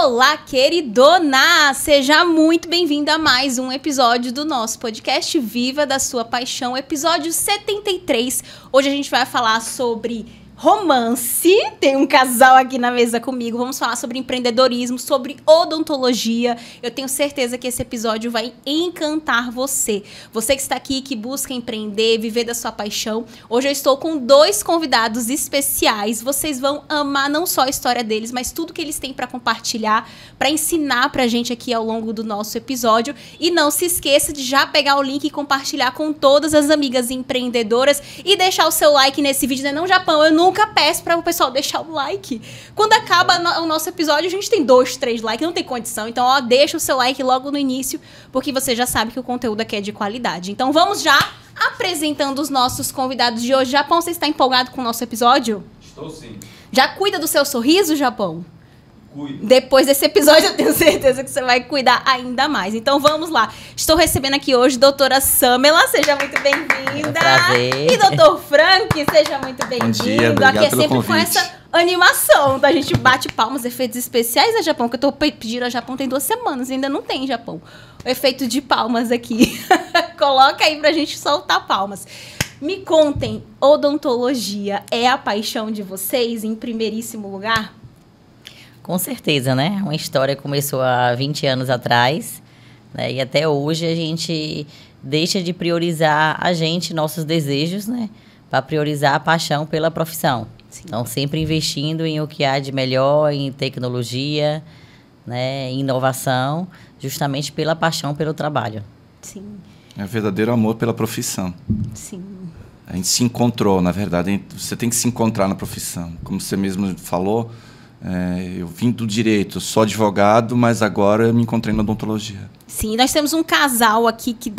Olá, queridona! Seja muito bem-vinda a mais um episódio do nosso podcast Viva da Sua Paixão, episódio 73. Hoje a gente vai falar sobre romance. Tem um casal aqui na mesa comigo. Vamos falar sobre empreendedorismo, sobre odontologia. Eu tenho certeza que esse episódio vai encantar você. Você que está aqui, que busca empreender, viver da sua paixão. Hoje eu estou com dois convidados especiais. Vocês vão amar não só a história deles, mas tudo que eles têm para compartilhar, para ensinar pra gente aqui ao longo do nosso episódio. E não se esqueça de já pegar o link e compartilhar com todas as amigas empreendedoras e deixar o seu like nesse vídeo, né? Não, Japão, eu nunca peço para o pessoal deixar o like. Quando acaba o nosso episódio, a gente tem 2, 3 likes, não tem condição. Então, ó, deixa o seu like logo no início, porque você já sabe que o conteúdo aqui é de qualidade. Então, vamos já apresentando os nossos convidados de hoje. Japão, você está empolgado com o nosso episódio? Estou sim. Já cuida do seu sorriso, Japão? Cuido. Depois desse episódio, eu tenho certeza que você vai cuidar ainda mais. Então, vamos lá. Estou recebendo aqui hoje a doutora Samela. Seja muito bem-vinda. É um prazer. E doutor Frank, seja muito bem-vindo. Bom dia, obrigado aqui é pelo sempre convite. com essa animação. Então, a gente bate palmas, efeitos especiais, né, Japão? Que eu tô pedindo a Japão tem 2 semanas. Ainda não tem, Japão. O efeito de palmas aqui. Coloca aí pra gente soltar palmas. Me contem, odontologia é a paixão de vocês em primeiríssimo lugar? Com certeza, né? Uma história que começou há 20 anos atrás, né? E até hoje a gente deixa de priorizar a gente, nossos desejos, né? Para priorizar a paixão pela profissão. Sim. Então, sempre investindo em o que há de melhor, em tecnologia, né? Em inovação, justamente pela paixão pelo trabalho. Sim, É o verdadeiro amor pela profissão. sim. A gente se encontrou, na verdade. Você tem que se encontrar na profissão. Como você mesmo falou, eu vim do direito, sou advogado, mas agora eu me encontrei na odontologia. Sim, nós temos um casal aqui que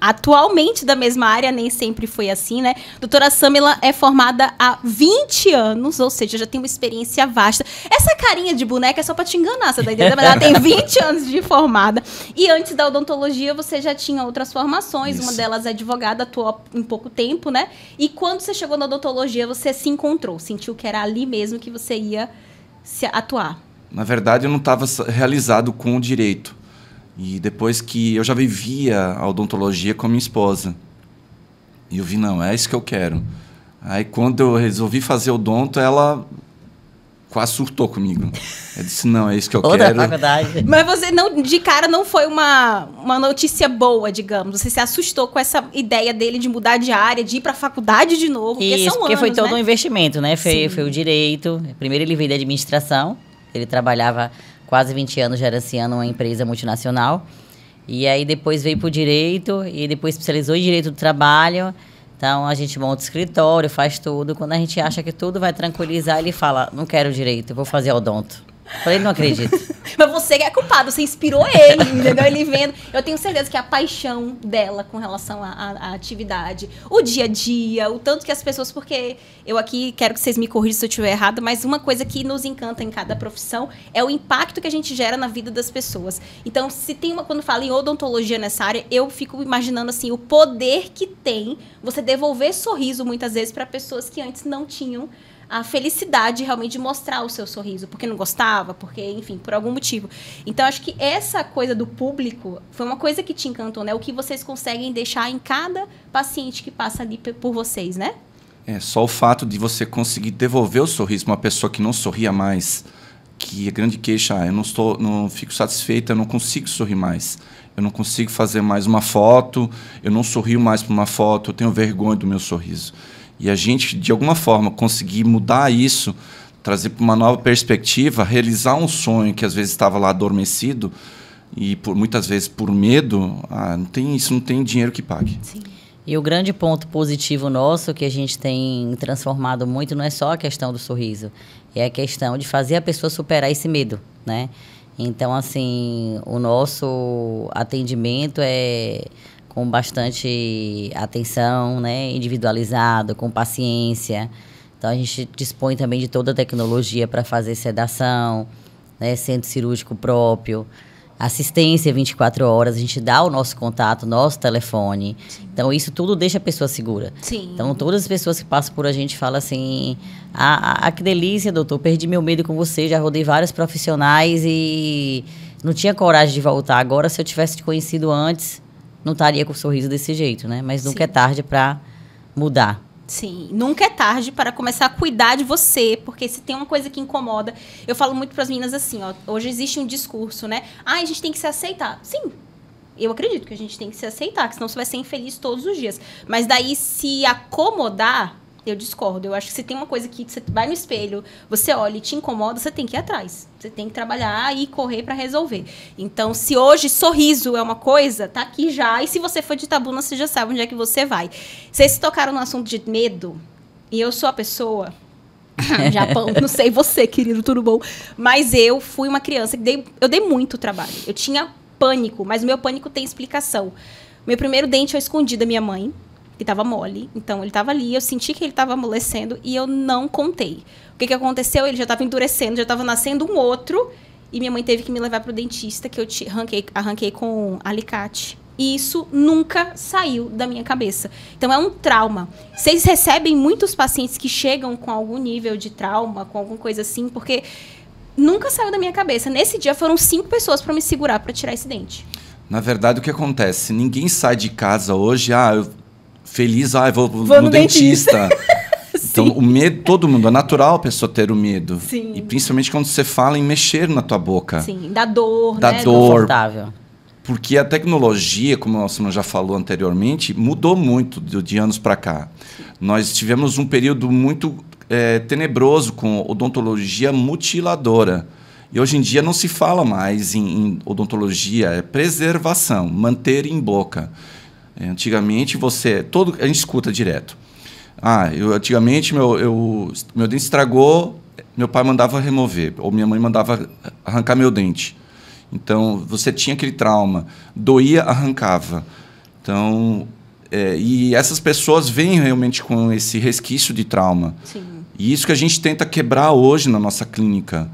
atualmente da mesma área, nem sempre foi assim, né? Doutora Samela é formada há 20 anos, ou seja, já tem uma experiência vasta. Essa carinha de boneca é só pra te enganar, você tá entendendo? Mas ela tem 20 anos de formada. E antes da odontologia, você já tinha outras formações, Isso. uma delas é advogada, atuou em pouco tempo, né? E quando você chegou na odontologia, você se encontrou, sentiu que era ali mesmo que você ia se atuar. Na verdade, eu não estava realizado com o direito. E depois que eu já vivia a odontologia com a minha esposa. E eu vi, não, é isso que eu quero. Aí, quando eu resolvi fazer odonto, ela quase surtou comigo. Eu disse, não, é isso que eu Outra quero. faculdade. Mas você, não, de cara, não foi uma notícia boa, digamos. Você se assustou com essa ideia dele de mudar de área, de ir pra faculdade de novo. Porque Isso, são porque anos, foi todo né? um investimento, né? Sim. Foi o direito. Primeiro ele veio da administração. Ele trabalhava quase 20 anos gerenciando uma empresa multinacional. E aí depois veio para o direito e depois especializou em direito do trabalho. Então a gente monta o escritório, faz tudo. Quando a gente acha que tudo vai tranquilizar, ele fala, não quero direito, eu vou fazer odonto. Eu falei, não acredito. Mas você que é culpado, você inspirou ele, entendeu? Ele vendo. Eu tenho certeza que a paixão dela com relação à atividade, o dia a dia, o tanto que as pessoas... Porque eu aqui quero que vocês me corrijam se eu estiver errado, mas uma coisa que nos encanta em cada profissão é o impacto que a gente gera na vida das pessoas. Então, se tem quando fala em odontologia nessa área, eu fico imaginando assim, o poder que tem você devolver sorriso muitas vezes para pessoas que antes não tinham a felicidade realmente de mostrar o seu sorriso, porque não gostava, porque, enfim, por algum motivo. Então, acho que essa coisa do público foi uma coisa que te encantou, né? O que vocês conseguem deixar em cada paciente que passa ali por vocês, né? Só o fato de você conseguir devolver o sorriso para uma pessoa que não sorria mais, que a grande queixa, eu não fico satisfeita, eu não consigo sorrir mais. Eu não consigo fazer mais uma foto, eu não sorrio mais para uma foto, eu tenho vergonha do meu sorriso. E a gente, de alguma forma, conseguir mudar isso, trazer para uma nova perspectiva, realizar um sonho que às vezes estava lá adormecido e muitas vezes por medo, isso não tem dinheiro que pague. Sim. E o grande ponto positivo nosso que a gente tem transformado muito não é só a questão do sorriso, é a questão de fazer a pessoa superar esse medo, né? Então, assim, o nosso atendimento é com bastante atenção, né? Individualizado, com paciência. Então, a gente dispõe também de toda a tecnologia para fazer sedação, né? Centro cirúrgico próprio. assistência 24 horas, a gente dá o nosso contato, nosso telefone. Sim. Então, isso tudo deixa a pessoa segura. Sim. Então, todas as pessoas que passam por a gente falam assim, que delícia, doutor, perdi meu medo com você, já rodei vários profissionais e não tinha coragem de voltar. Agora, se eu tivesse te conhecido antes, não estaria com o sorriso desse jeito, né? Mas nunca é tarde para mudar. Sim, nunca é tarde para começar a cuidar de você, porque se tem uma coisa que incomoda, eu falo muito para as meninas assim, ó, hoje existe um discurso, né? A gente tem que se aceitar. Sim, eu acredito que a gente tem que se aceitar, que senão você vai ser infeliz todos os dias. Mas daí, se acomodar, eu discordo. Eu acho que se tem uma coisa que você vai no espelho, você olha e te incomoda, você tem que ir atrás. Você tem que trabalhar e correr para resolver. Então, se hoje sorriso é uma coisa, tá aqui já. E se você for de Itabuna, você já sabe onde é que você vai. Vocês tocaram no assunto de medo, e eu sou a pessoa... Japão, não sei você, querido, tudo bom? Mas eu fui uma criança que eu dei muito trabalho. Eu tinha pânico, mas o meu pânico tem explicação. Meu primeiro dente eu escondi da minha mãe, que estava mole. Então, ele estava ali, eu senti que ele estava amolecendo e eu não contei. O que aconteceu? Ele já estava endurecendo, já estava nascendo um outro e minha mãe teve que me levar para o dentista, que eu arranquei com alicate. E isso nunca saiu da minha cabeça. Então, é um trauma. Vocês recebem muitos pacientes que chegam com algum nível de trauma, com alguma coisa assim, porque nunca saiu da minha cabeça. Nesse dia, foram 5 pessoas para me segurar, para tirar esse dente. Na verdade, o que acontece? Ninguém sai de casa hoje, feliz, vou no dentista. Então, o medo, todo mundo, é natural a pessoa ter o medo. Sim. E principalmente quando você fala em mexer na tua boca. Sim, da dor, da né? dor. Confortável. Porque a tecnologia, como a Simone já falou anteriormente, mudou muito de anos para cá. Nós tivemos um período muito tenebroso com odontologia mutiladora. E hoje em dia não se fala mais em odontologia, é preservação, manter em boca. Antigamente a gente escuta direto. Antigamente meu dente estragou, meu pai mandava remover, ou minha mãe mandava arrancar meu dente. Então, você tinha aquele trauma, doía, arrancava. Então, e essas pessoas vêm realmente com esse resquício de trauma. Sim. E isso que a gente tenta quebrar hoje na nossa clínica,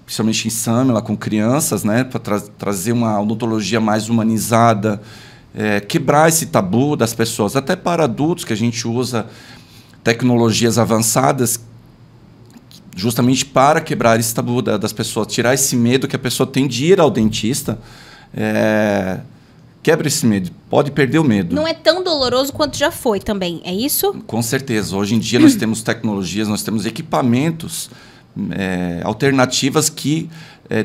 principalmente em Samela, com crianças, né, para trazer uma odontologia mais humanizada, quebrar esse tabu das pessoas, até para adultos, que a gente usa tecnologias avançadas justamente para quebrar esse tabu das pessoas, tirar esse medo que a pessoa tem de ir ao dentista. Quebra esse medo, pode perder o medo. Não é tão doloroso quanto já foi também, é isso? Com certeza. Hoje em dia nós temos tecnologias, nós temos equipamentos, alternativas que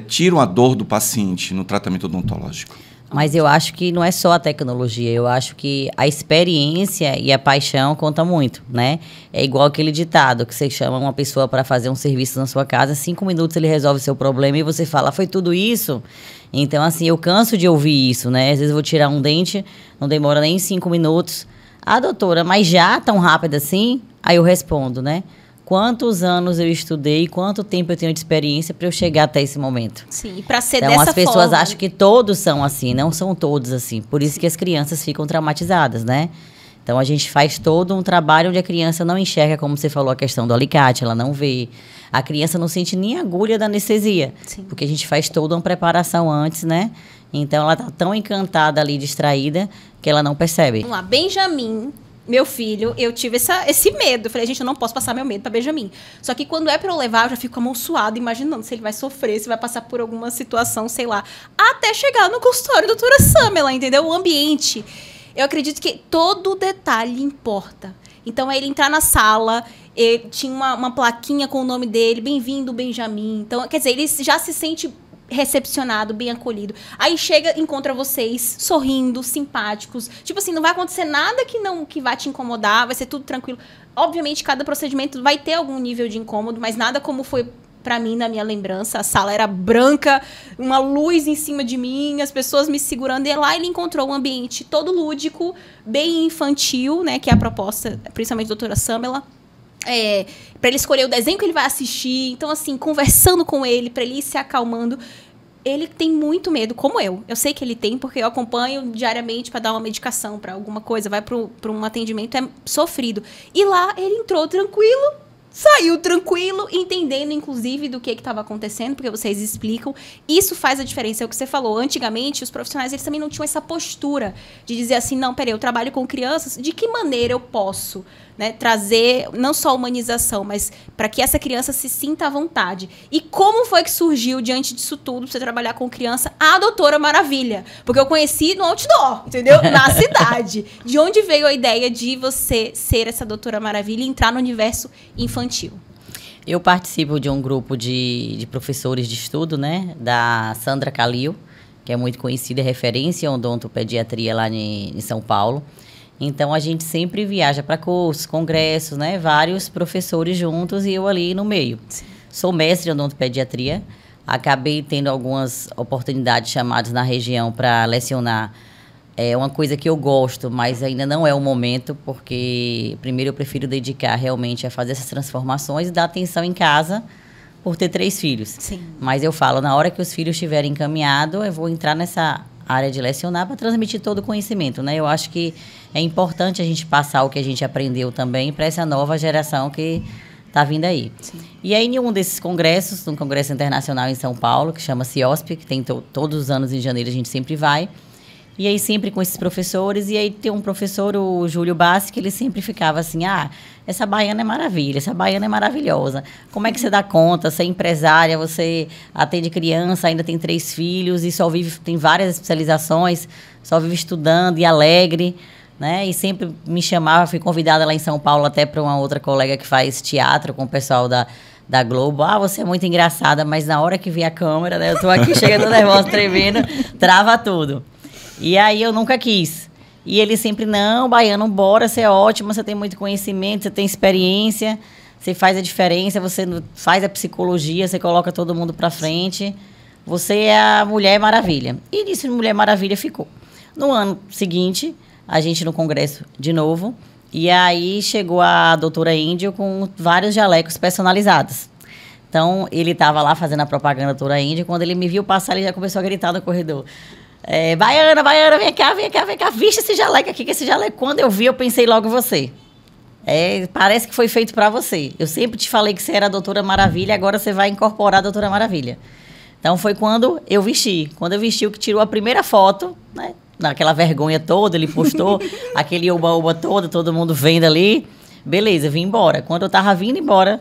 tiram a dor do paciente no tratamento odontológico. Mas eu acho que não é só a tecnologia, eu acho que a experiência e a paixão contam muito, né? É igual aquele ditado que você chama uma pessoa para fazer um serviço na sua casa, 5 minutos ele resolve o seu problema e você fala, foi tudo isso? Então, assim, eu canso de ouvir isso, né? Às vezes eu vou tirar um dente, não demora nem 5 minutos. Doutora, mas já tão rápido assim? Aí eu respondo, né? Quantos anos eu estudei, quanto tempo eu tenho de experiência para eu chegar até esse momento. Sim, e para ser então, dessa forma... Então, as pessoas acham que todos são assim, não são todos assim. Por isso que as crianças ficam traumatizadas, né? Então, a gente faz todo um trabalho onde a criança não enxerga, como você falou, a questão do alicate, ela não vê. A criança não sente nem a agulha da anestesia. Sim. Porque a gente faz toda uma preparação antes, né? Então, ela tá tão encantada ali, distraída, que ela não percebe. Vamos lá, Benjamin... Meu filho, eu tive esse medo. Eu falei, gente, eu não posso passar meu medo para Benjamin. Só que quando é para eu levar, eu já fico com a mão suada, imaginando se ele vai sofrer, se vai passar por alguma situação, sei lá. Até chegar no consultório da doutora Samela, entendeu? O ambiente. Eu acredito que todo detalhe importa. Então, ele entrar na sala, tinha uma plaquinha com o nome dele, bem-vindo, Benjamin. Então, quer dizer, ele já se sente recepcionado, bem acolhido. Aí chega, encontra vocês sorrindo, simpáticos. Tipo assim, não vai acontecer nada que vai te incomodar, vai ser tudo tranquilo. Obviamente, cada procedimento vai ter algum nível de incômodo, mas nada como foi pra mim na minha lembrança. A sala era branca, uma luz em cima de mim, as pessoas me segurando. E lá ele encontrou um ambiente todo lúdico, bem infantil, né? Que é a proposta, principalmente da doutora Samela. Para ele escolher o desenho que ele vai assistir. Então, assim, conversando com ele, para ele ir se acalmando. Ele tem muito medo, como eu. Eu sei que ele tem, porque eu acompanho diariamente para dar uma medicação, para alguma coisa. Vai para um atendimento, é sofrido. E lá, ele entrou tranquilo, saiu tranquilo, entendendo, inclusive, do que estava acontecendo, porque vocês explicam. Isso faz a diferença, é o que você falou. Antigamente, os profissionais, eles também não tinham essa postura de dizer assim, não, peraí, eu trabalho com crianças, de que maneira eu posso, né, trazer, não só humanização, mas para que essa criança se sinta à vontade. E como foi que surgiu, diante disso tudo, pra você trabalhar com criança, a Doutora Maravilha? Porque eu conheci no outdoor, entendeu? Na cidade. De onde veio a ideia de você ser essa Doutora Maravilha e entrar no universo infantil? Eu participo de um grupo de professores de estudo, né? Da Sandra Calil, que é muito conhecida, referência em odontopediatria lá em São Paulo. Então, a gente sempre viaja para cursos, congressos, né? Vários professores juntos e eu ali no meio. Sim. Sou mestre em odontopediatria. Acabei tendo algumas oportunidades chamadas na região para lecionar. É uma coisa que eu gosto, mas ainda não é o momento, porque primeiro eu prefiro dedicar realmente a fazer essas transformações e dar atenção em casa por ter 3 filhos. Sim. Mas eu falo, na hora que os filhos estiverem encaminhados, eu vou entrar nessa área de lecionar para transmitir todo o conhecimento, né? Eu acho que é importante a gente passar o que a gente aprendeu também para essa nova geração que está vindo aí. Sim. E aí, em um desses congressos, um congresso internacional em São Paulo, que chama CIOSP, que tem todos os anos em janeiro, a gente sempre vai. E aí, sempre com esses professores. E aí, tem um professor, o Júlio Bassi, que ele sempre ficava assim, essa baiana é maravilha, essa baiana é maravilhosa. Como é que você dá conta? Você é empresária, você atende criança, ainda tem 3 filhos e só vive, tem várias especializações, só vive estudando e alegre, né? E sempre me chamava, fui convidada lá em São Paulo até para uma outra colega que faz teatro com o pessoal da Globo. Você é muito engraçada, mas na hora que vi a câmera, né? Eu tô aqui chegando nervosa, tremendo, trava tudo. E aí eu nunca quis. E ele sempre, não, baiano, bora, você é ótima, você tem muito conhecimento, você tem experiência, você faz a diferença, você faz a psicologia, você coloca todo mundo pra frente, você é a Mulher Maravilha. E nisso Mulher Maravilha ficou. No ano seguinte, a gente no congresso de novo, e aí chegou a doutora Índio com vários jalecos personalizados. Então, ele estava lá fazendo a propaganda da doutora Índio, quando ele me viu passar, ele já começou a gritar no corredor. Baiana, vem cá, viste esse jaleco aqui, que esse jaleco, quando eu vi, eu pensei logo em você. Parece que foi feito para você. Eu sempre te falei que você era a Doutora Maravilha, agora você vai incorporar a Doutora Maravilha. Então, foi quando eu vesti. Quando eu vesti, o que tirou a primeira foto, né? Naquela vergonha toda, ele postou aquele oba-oba todo mundo vendo ali. Beleza, vim embora. Quando eu tava vindo embora,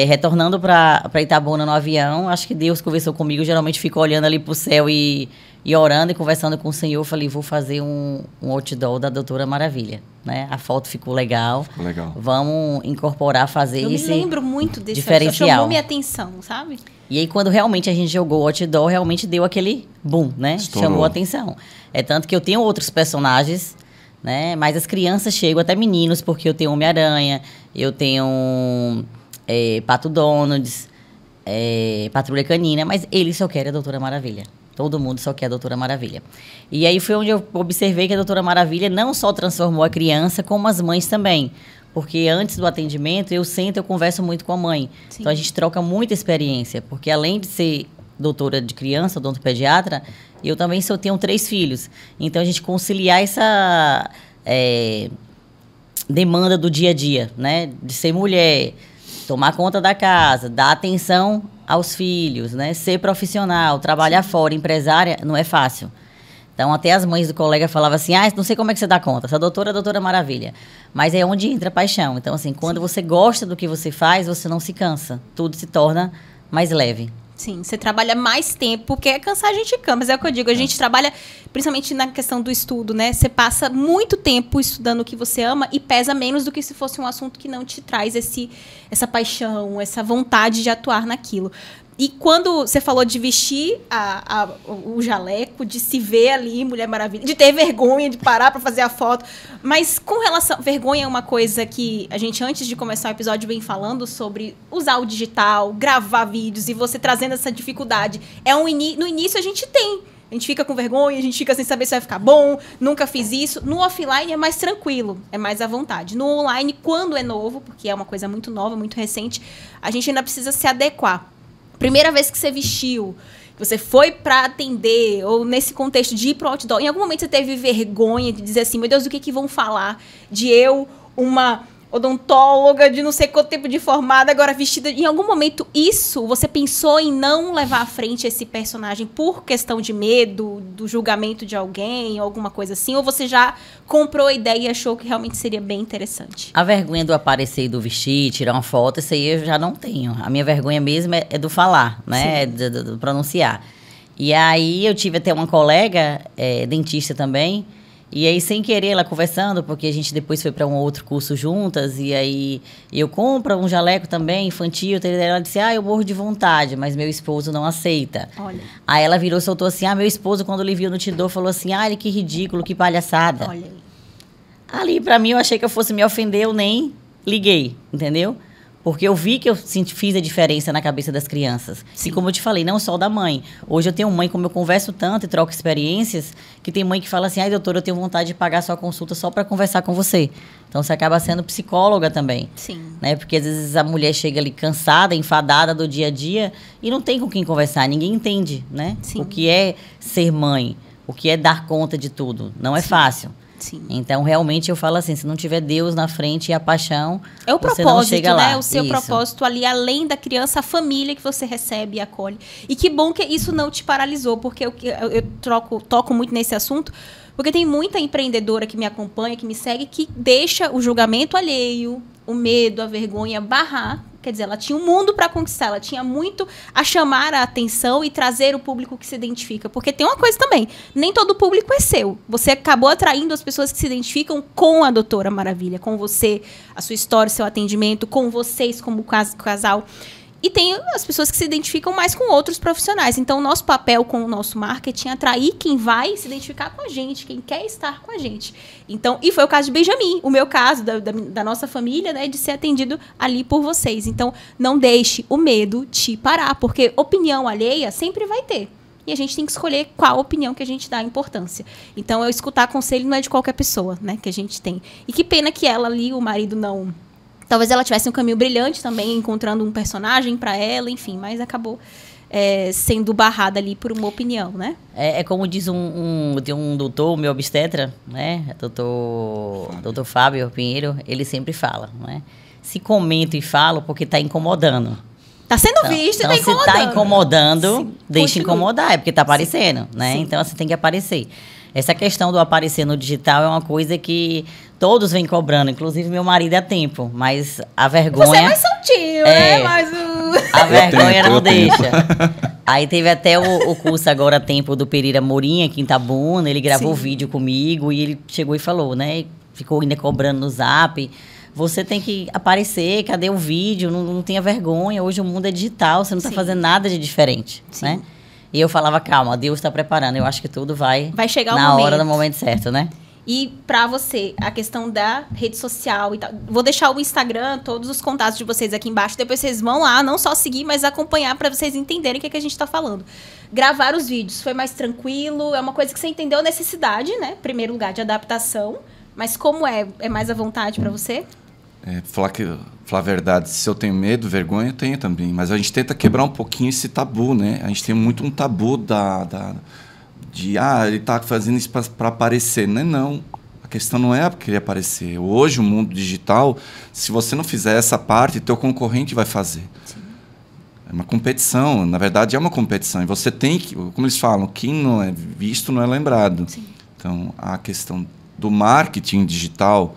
retornando para Itabuna no avião, acho que Deus conversou comigo. Eu geralmente fico olhando ali pro céu e orando e conversando com o Senhor. Eu falei, vou fazer um outdoor da Doutora Maravilha, né? A foto ficou legal. Ficou legal. Vamos incorporar, fazer esse diferencial. Eu me lembro muito desse diferencial. Chamou minha atenção, sabe? E aí, quando realmente a gente jogou o outdoor, realmente deu aquele boom, né? Estourou. Chamou a atenção. É tanto que eu tenho outros personagens, né? Mas as crianças chegam, até meninos, porque eu tenho Homem-Aranha, eu tenho Pato Donald, Patrulha Canina, mas eles só querem a Doutora Maravilha. Todo mundo só quer a Doutora Maravilha. E aí foi onde eu observei que a Doutora Maravilha não só transformou a criança, como as mães também. Porque antes do atendimento, eu converso muito com a mãe. Sim. Então, a gente troca muita experiência. Porque além de ser doutora de criança, odontopediatra, eu também tenho 3 filhos. Então, a gente conciliar essa demanda do dia a dia, né? De ser mulher, tomar conta da casa, dar atenção aos filhos, né? Ser profissional, trabalhar fora, empresária, não é fácil. Então, até as mães do colega falavam assim, não sei como é que você dá conta, essa doutora é a Doutora Maravilha. Mas é onde entra a paixão. Então, assim, quando você gosta do que você faz, você não se cansa. Tudo se torna mais leve. Sim, você trabalha mais tempo, porque cansar a gente cansa, mas é o que eu digo, a gente trabalha, principalmente na questão do estudo, né? Você passa muito tempo estudando o que você ama e pesa menos do que se fosse um assunto que não te traz essa paixão, essa vontade de atuar naquilo. E quando você falou de vestir o jaleco, de se ver ali, Mulher Maravilha, de ter vergonha de parar para fazer a foto, mas com relação... Vergonha é uma coisa que a gente, antes de começar o episódio, vem falando sobre usar o digital, gravar vídeos, e você trazendo essa dificuldade. No início a gente tem. A gente fica com vergonha, a gente fica sem saber se vai ficar bom, nunca fiz isso. No offline é mais tranquilo, é mais à vontade. No online, quando é novo, porque é uma coisa muito nova, muito recente, a gente ainda precisa se adequar. Primeira vez que você vestiu, que você foi para atender, ou nesse contexto de ir pro outdoor, em algum momento você teve vergonha de dizer assim, meu Deus, o que vão falar de eu, uma odontóloga de não sei quanto tempo de formada, agora vestida. Em algum momento, você pensou em não levar à frente esse personagem por questão de medo, do julgamento de alguém, alguma coisa assim? Ou você já comprou a ideia e achou que realmente seria bem interessante? A vergonha do aparecer, do vestir, tirar uma foto, isso aí eu já não tenho. A minha vergonha mesmo é do falar, né? Do pronunciar. E aí eu tive até uma colega, dentista também. E aí, sem querer, ela conversando, porque a gente depois foi para um outro curso juntas, e aí eu compro um jaleco também, infantil, ela disse, eu morro de vontade, mas meu esposo não aceita. Olha. Aí ela virou e soltou assim, meu esposo, quando ele viu no Tidor, falou assim, que ridículo, que palhaçada. Olha aí. Ali, para mim, eu achei que eu fosse me ofender, eu nem liguei, entendeu? Porque eu vi que eu fiz a diferença na cabeça das crianças. Sim. E como eu te falei, não só da mãe. Hoje eu tenho mãe, como eu converso tanto e troco experiências, que tem mãe que fala assim, doutora, eu tenho vontade de pagar sua consulta só para conversar com você. Então, você acaba sendo psicóloga também. Sim. Né? Porque, às vezes, a mulher chega ali cansada, enfadada do dia a dia e não tem com quem conversar. Ninguém entende, né? Sim. O que é ser mãe, o que é dar conta de tudo. Não é fácil. Sim. Então, realmente, eu falo assim, se não tiver Deus na frente e a paixão, é o você propósito, não chega lá. O seu propósito ali, além da criança, a família que você recebe e acolhe. E que bom que isso não te paralisou, porque eu toco muito nesse assunto, porque tem muita empreendedora que me acompanha, que me segue, que deixa o julgamento alheio, o medo, a vergonha barrar. Quer dizer, ela tinha um mundo para conquistar, ela tinha muito a chamar a atenção e trazer o público que se identifica. Porque tem uma coisa também, nem todo público é seu. Você acabou atraindo as pessoas que se identificam com a Doutora Maravilha, com você, a sua história, o seu atendimento, com vocês como casal. E tem as pessoas que se identificam mais com outros profissionais. Então, o nosso papel com o nosso marketing é atrair quem vai se identificar com a gente, quem quer estar com a gente. Então, e foi o caso de Benjamin, o meu caso, da nossa família, né, de ser atendido ali por vocês. Então, não deixe o medo te parar, porque opinião alheia sempre vai ter. E a gente tem que escolher qual opinião que a gente dá importância. Então, eu escutar conselho não é de qualquer pessoa, né, que a gente tem. E que pena que ela ali, o marido não... Talvez ela tivesse um caminho brilhante também, encontrando um personagem para ela, enfim, mas acabou sendo barrada ali por uma opinião, né? É como diz um doutor, meu obstetra, né? Doutor Fábio Pinheiro, ele sempre fala, né? Se comento e falo porque está incomodando. Está sendo visto e está incomodando. Se está incomodando, sim, deixa incomodar, é porque está aparecendo, né? Sim. Então, você tem que aparecer. Essa questão do aparecer no digital é uma coisa que todos vêm cobrando, inclusive meu marido é tempo, mas a vergonha... Você é mais soltinho, né? Mas a vergonha não deixa. Aí teve até o curso agora, tempo do Pereira Morim, aqui em Itabuna, ele gravou vídeo comigo e ele chegou e falou, né? Ficou ainda cobrando no Zap, você tem que aparecer, cadê o vídeo? Não tenha vergonha, hoje o mundo é digital, você não está fazendo nada de diferente, né? E eu falava, calma, Deus está preparando. Eu acho que tudo vai chegar na hora, no momento certo, né? E para você, a questão da rede social e tal. Vou deixar o Instagram, todos os contatos de vocês aqui embaixo. Depois vocês vão lá, não só seguir, mas acompanhar para vocês entenderem o que a gente está falando. Gravar os vídeos foi mais tranquilo? É uma coisa que você entendeu a necessidade, né? Em primeiro lugar, de adaptação. Mas como é mais à vontade para você? Falar a verdade, se eu tenho medo, vergonha, eu tenho também. Mas a gente tenta quebrar um pouquinho esse tabu, né? A gente tem muito um tabu ele está fazendo isso para aparecer. Não. A questão não é porque ele aparecer. Hoje, o mundo digital, se você não fizer essa parte, teu concorrente vai fazer. Sim. É uma competição. Na verdade, é uma competição. E você tem que, como eles falam, quem não é visto não é lembrado. Sim. Então, a questão do marketing digital...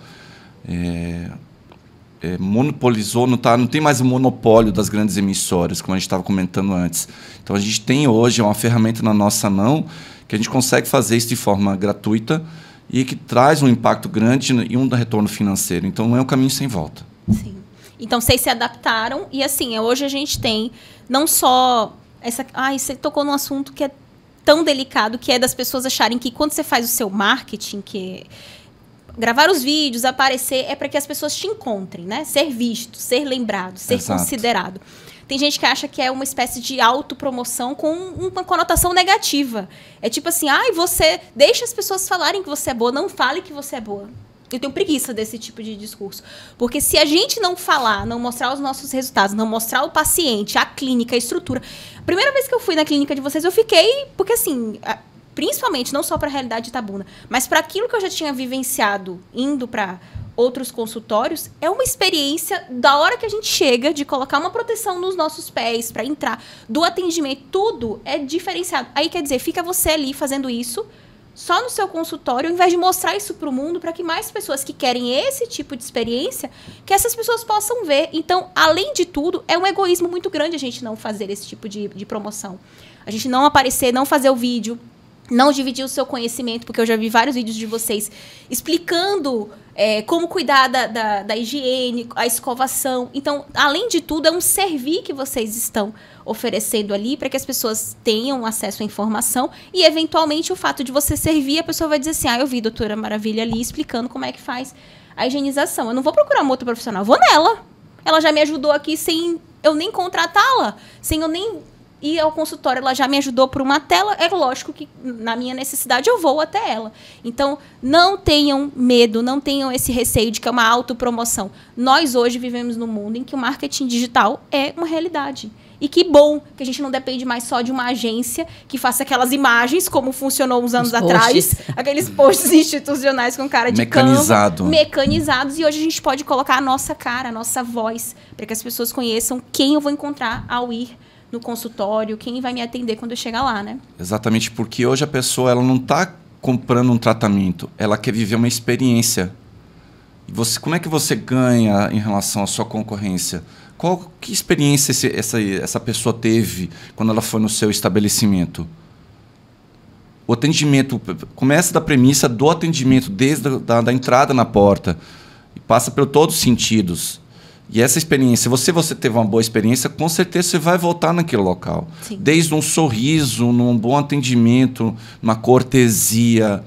monopolizou, não tem mais o monopólio das grandes emissoras, como a gente estava comentando antes. Então, a gente tem hoje uma ferramenta na nossa mão que a gente consegue fazer isso de forma gratuita e que traz um impacto grande e um retorno financeiro. Então, não é um caminho sem volta. Sim. Então, vocês se adaptaram e, assim, hoje a gente tem não só essa... você tocou num assunto que é tão delicado, que é das pessoas acharem que quando você faz o seu marketing, que gravar os vídeos, aparecer, é para que as pessoas te encontrem, né? Ser visto, ser lembrado, ser considerado. Tem gente que acha que é uma espécie de autopromoção com uma conotação negativa. É tipo assim, você deixa as pessoas falarem que você é boa, não fale que você é boa. Eu tenho preguiça desse tipo de discurso. Porque se a gente não falar, não mostrar os nossos resultados, não mostrar o paciente, a clínica, a estrutura... A primeira vez que eu fui na clínica de vocês, eu fiquei... Porque assim... Principalmente, não só para a realidade de Itabuna, mas para aquilo que eu já tinha vivenciado indo para outros consultórios, é uma experiência da hora que a gente chega, de colocar uma proteção nos nossos pés para entrar, do atendimento, tudo é diferenciado. Aí, quer dizer, fica você ali fazendo isso só no seu consultório, ao invés de mostrar isso para o mundo, para que mais pessoas que querem esse tipo de experiência, que essas pessoas possam ver. Então, além de tudo, é um egoísmo muito grande a gente não fazer esse tipo de promoção. A gente não aparecer, não fazer o vídeo, não dividir o seu conhecimento, porque eu já vi vários vídeos de vocês explicando como cuidar da higiene, a escovação. Então, além de tudo, é um servir que vocês estão oferecendo ali para que as pessoas tenham acesso à informação e, eventualmente, o fato de você servir, a pessoa vai dizer assim, eu vi a doutora Maravilha ali explicando como é que faz a higienização. Eu não vou procurar uma outra profissional, eu vou nela. Ela já me ajudou aqui sem eu nem contratá-la, sem eu nem ir ao consultório, ela já me ajudou por uma tela, é lógico que na minha necessidade eu vou até ela. Então, não tenham medo, não tenham esse receio de que é uma autopromoção. Nós hoje vivemos num mundo em que o marketing digital é uma realidade. E que bom que a gente não depende mais só de uma agência que faça aquelas imagens, como funcionou uns anos atrás, aqueles posts institucionais com cara de mecanizados, e hoje a gente pode colocar a nossa cara, a nossa voz, para que as pessoas conheçam quem eu vou encontrar ao ir no consultório, quem vai me atender quando eu chegar lá, né? Exatamente, porque hoje a pessoa ela não está comprando um tratamento, ela quer viver uma experiência. E você, como é que você ganha em relação à sua concorrência? Que experiência essa pessoa teve quando ela foi no seu estabelecimento? O atendimento começa da premissa do atendimento, desde da entrada na porta, e passa por todos os sentidos. E essa experiência, se você teve uma boa experiência, com certeza você vai voltar naquele local. Sim. Desde um sorriso, num bom atendimento, uma cortesia.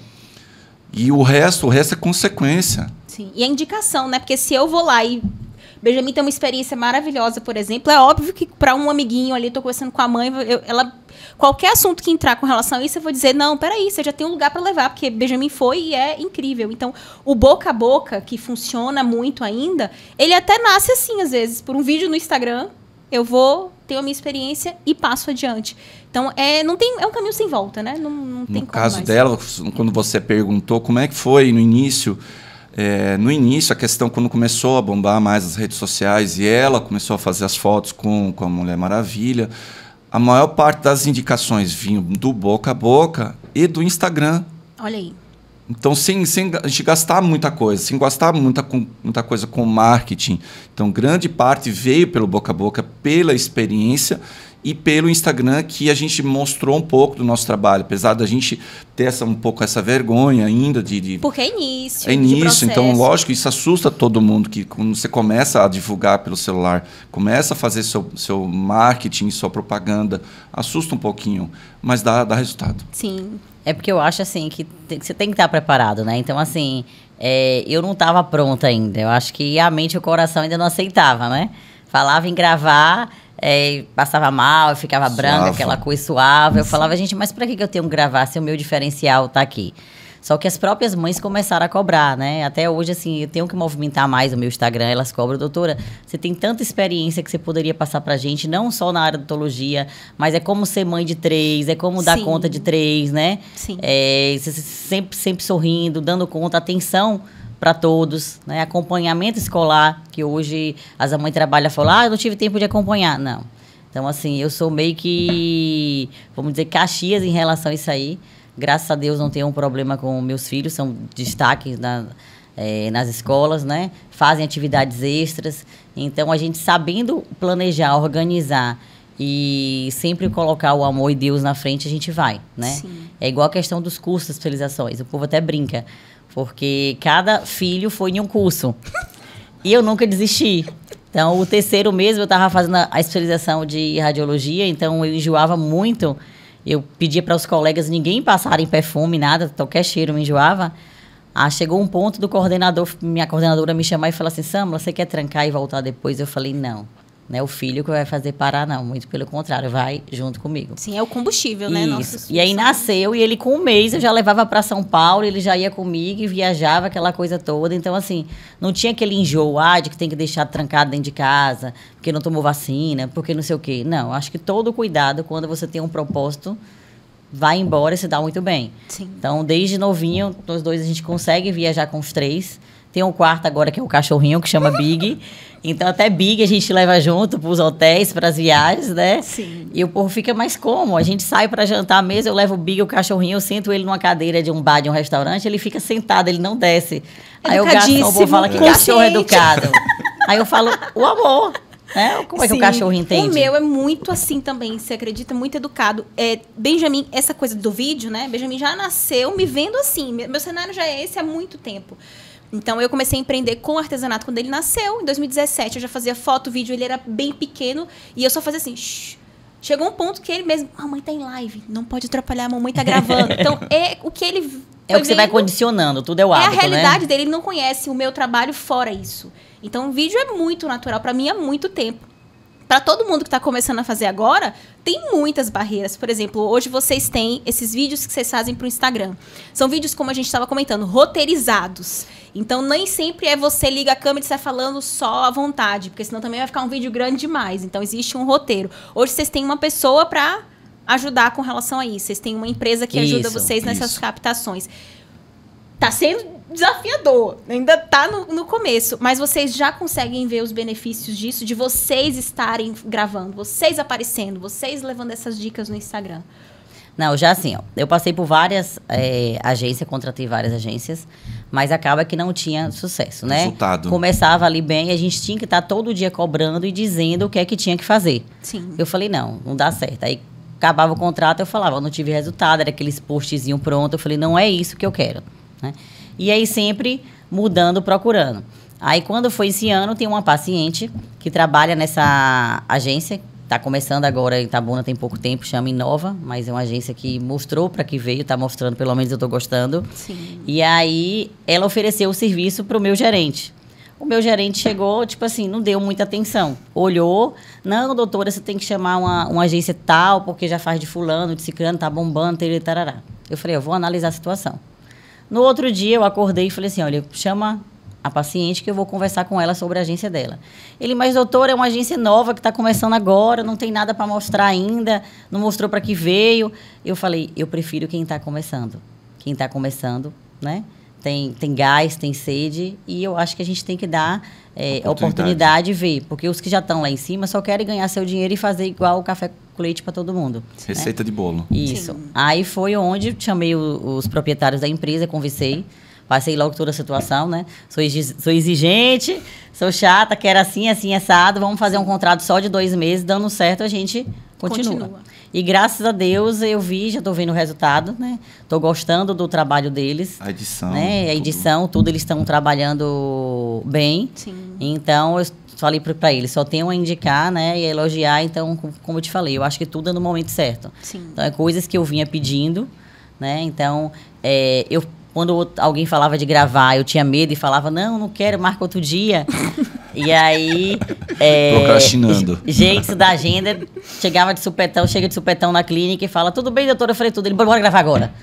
E o resto é consequência. Sim, e a indicação, né? Porque se eu vou lá e Benjamin tem uma experiência maravilhosa, por exemplo, é óbvio que para um amiguinho ali, tô conversando com a mãe, qualquer assunto que entrar com relação a isso, eu vou dizer, não, peraí, você já tem um lugar para levar, porque Benjamin foi e é incrível. Então, o boca a boca, que funciona muito ainda, ele até nasce assim, às vezes, por um vídeo no Instagram, eu vou ter a minha experiência e passo adiante. Então, é um caminho sem volta, né? Não tem como mais. No caso dela, quando você perguntou como é que foi no início... no início, a questão, quando começou a bombar mais as redes sociais e ela começou a fazer as fotos com a Mulher Maravilha, a maior parte das indicações vinham do boca a boca e do Instagram. Olha aí. Então, sem a gente gastar muita coisa, sem gastar muita coisa com marketing. Então, grande parte veio pelo boca a boca, pela experiência e pelo Instagram, que a gente mostrou um pouco do nosso trabalho, apesar da gente ter um pouco essa vergonha ainda de... Porque é início. É início, então, lógico, isso assusta todo mundo, que quando você começa a divulgar pelo celular, começa a fazer seu marketing, sua propaganda, assusta um pouquinho, mas dá resultado. Sim. É porque eu acho, assim, que você tem que estar preparado, né? Então, assim, eu não estava pronta ainda. Eu acho que a mente e o coração ainda não aceitava, né? Falava em gravar... passava mal, ficava branca, aquela coisa suave. Eu falava, gente, mas pra que eu tenho que gravar se o meu diferencial tá aqui? Só que as próprias mães começaram a cobrar, né? Até hoje, assim, eu tenho que movimentar mais o meu Instagram. Elas cobram, doutora, você tem tanta experiência que você poderia passar pra gente, não só na área de odontologia, mas é como ser mãe de 3, é como dar conta de 3, né? Sim. Você sempre sorrindo, dando conta, atenção para todos, né? Acompanhamento escolar, que hoje as mães trabalham e falam, eu não tive tempo de acompanhar. Não. Então, assim, eu sou meio que, vamos dizer, Caxias em relação a isso aí. Graças a Deus não tenho um problema com meus filhos, são destaques nas escolas, né? Fazem atividades extras. Então, a gente sabendo planejar, organizar e sempre colocar o amor e Deus na frente, a gente vai, né? Sim. É igual a questão dos cursos, das especializações. O povo até brinca. Porque cada filho foi em um curso. E eu nunca desisti. Então, o terceiro mesmo, eu estava fazendo a especialização de radiologia, então eu enjoava muito. Eu pedia para os colegas ninguém passarem perfume, nada, qualquer cheiro me enjoava. Chegou um ponto do coordenador, minha coordenadora me chamar e falar assim, Samla, você quer trancar e voltar depois? Eu falei, não. Não é o filho que vai fazer parar, não. Muito pelo contrário, vai junto comigo. Sim, é o combustível, né? Isso. E aí nasceu, e ele com um mês, eu já levava para São Paulo, ele já ia comigo e viajava, aquela coisa toda. Então, assim, não tinha aquele enjoo, de que tem que deixar trancado dentro de casa, porque não tomou vacina, porque não sei o quê. Não, acho que todo cuidado, quando você tem um propósito, vai embora e se dá muito bem. Sim. Então, desde novinho, nós dois, a gente consegue viajar com os 3, Tem um quarto agora que é o cachorrinho, que chama Big. Então, até Big a gente leva junto para os hotéis, para as viagens, né? Sim. E o povo fica mais cômodo. A gente sai para jantar mesmo, eu levo o Big, o cachorrinho, eu sento ele numa cadeira de um bar, de um restaurante, ele fica sentado, ele não desce. Aí o garçom, o povo fala que cachorro educado. Aí eu falo, o amor. Né? Como é que o cachorro entende? O meu é muito assim também, você acredita? Muito educado. Benjamin, essa coisa do vídeo, né? Benjamin já nasceu me vendo assim. Meu cenário já é esse há muito tempo. Então, eu comecei a empreender com artesanato quando ele nasceu. Em 2017, eu já fazia foto, vídeo. Ele era bem pequeno. E eu só fazia assim... Shh. Chegou um ponto que ele mesmo... A mamãe tá em live. Não pode atrapalhar, a mamãe tá gravando. Então, é o que ele... É o que você vai condicionando. Tudo é o hábito, né? É a realidade dele. Ele não conhece o meu trabalho fora isso. Então, o vídeo é muito natural. Para mim, há muito tempo. Para todo mundo que está começando a fazer agora, tem muitas barreiras. Por exemplo, hoje vocês têm esses vídeos que vocês fazem para o Instagram. São vídeos, como a gente estava comentando, roteirizados. Então, nem sempre é você liga a câmera e sai falando só à vontade, porque senão também vai ficar um vídeo grande demais. Então, existe um roteiro. Hoje, vocês têm uma pessoa para ajudar com relação a isso. Vocês têm uma empresa que ajuda vocês nessas captações. Tá sendo desafiador, ainda tá no começo, mas vocês já conseguem ver os benefícios disso, de vocês estarem gravando, vocês aparecendo, vocês levando essas dicas no Instagram. Não, já assim, ó, eu passei por várias agências, contratei várias agências, mas acaba que não tinha sucesso, né? Resultado. Começava ali bem e a gente tinha que estar todo dia cobrando e dizendo o que é que tinha que fazer. Sim. Eu falei, não dá certo. Aí acabava o contrato, eu falava, eu não tive resultado, era aqueles postzinhos pronto, eu falei, não é isso que eu quero, né? E aí sempre mudando, procurando. Aí quando foi esse ano, tem uma paciente que trabalha nessa agência, está começando agora em Itabuna, tem pouco tempo, chama Inova, mas é uma agência que mostrou para que veio, está mostrando, pelo menos eu estou gostando. Sim. E aí ela ofereceu o serviço para o meu gerente. O meu gerente chegou, tipo assim, não deu muita atenção. Olhou, não, doutora, você tem que chamar uma agência tal, porque já faz de fulano, de ciclano, tá bombando, tarará. Eu falei, eu vou analisar a situação. No outro dia, eu acordei e falei assim, olha, chama a paciente que eu vou conversar com ela sobre a agência dela. Ele, mas doutora, é uma agência nova que está começando agora, não tem nada para mostrar ainda, não mostrou para que veio. Eu falei, eu prefiro quem está começando. Quem está começando, né? Tem gás, tem sede, e eu acho que a gente tem que dar oportunidade de ver, porque os que já estão lá em cima só querem ganhar seu dinheiro e fazer igual o café com leite para todo mundo. Receita, né? De bolo. Isso. Sim. Aí foi onde chamei os proprietários da empresa, conversei, passei logo toda a situação, né? Sou exigente, sou chata, quero assim, assim, assado, vamos fazer um contrato só de 2 meses, dando certo, a gente continua. E graças a Deus eu vi, já estou vendo o resultado, né? Estou gostando do trabalho deles. A edição. Né? A edição, tudo eles estão trabalhando bem. Sim. Então, eu falei para eles, só tenho a indicar, né? E a elogiar. Então, como eu te falei, eu acho que tudo é no momento certo. Sim. Então, é coisas que eu vinha pedindo, né? Então, quando alguém falava de gravar, eu tinha medo e falava, não quero, marca outro dia. E aí... procrastinando. Gente, isso da agenda, chega de supetão na clínica e fala, tudo bem, doutora? Eu falei, tudo. Ele, bora gravar agora.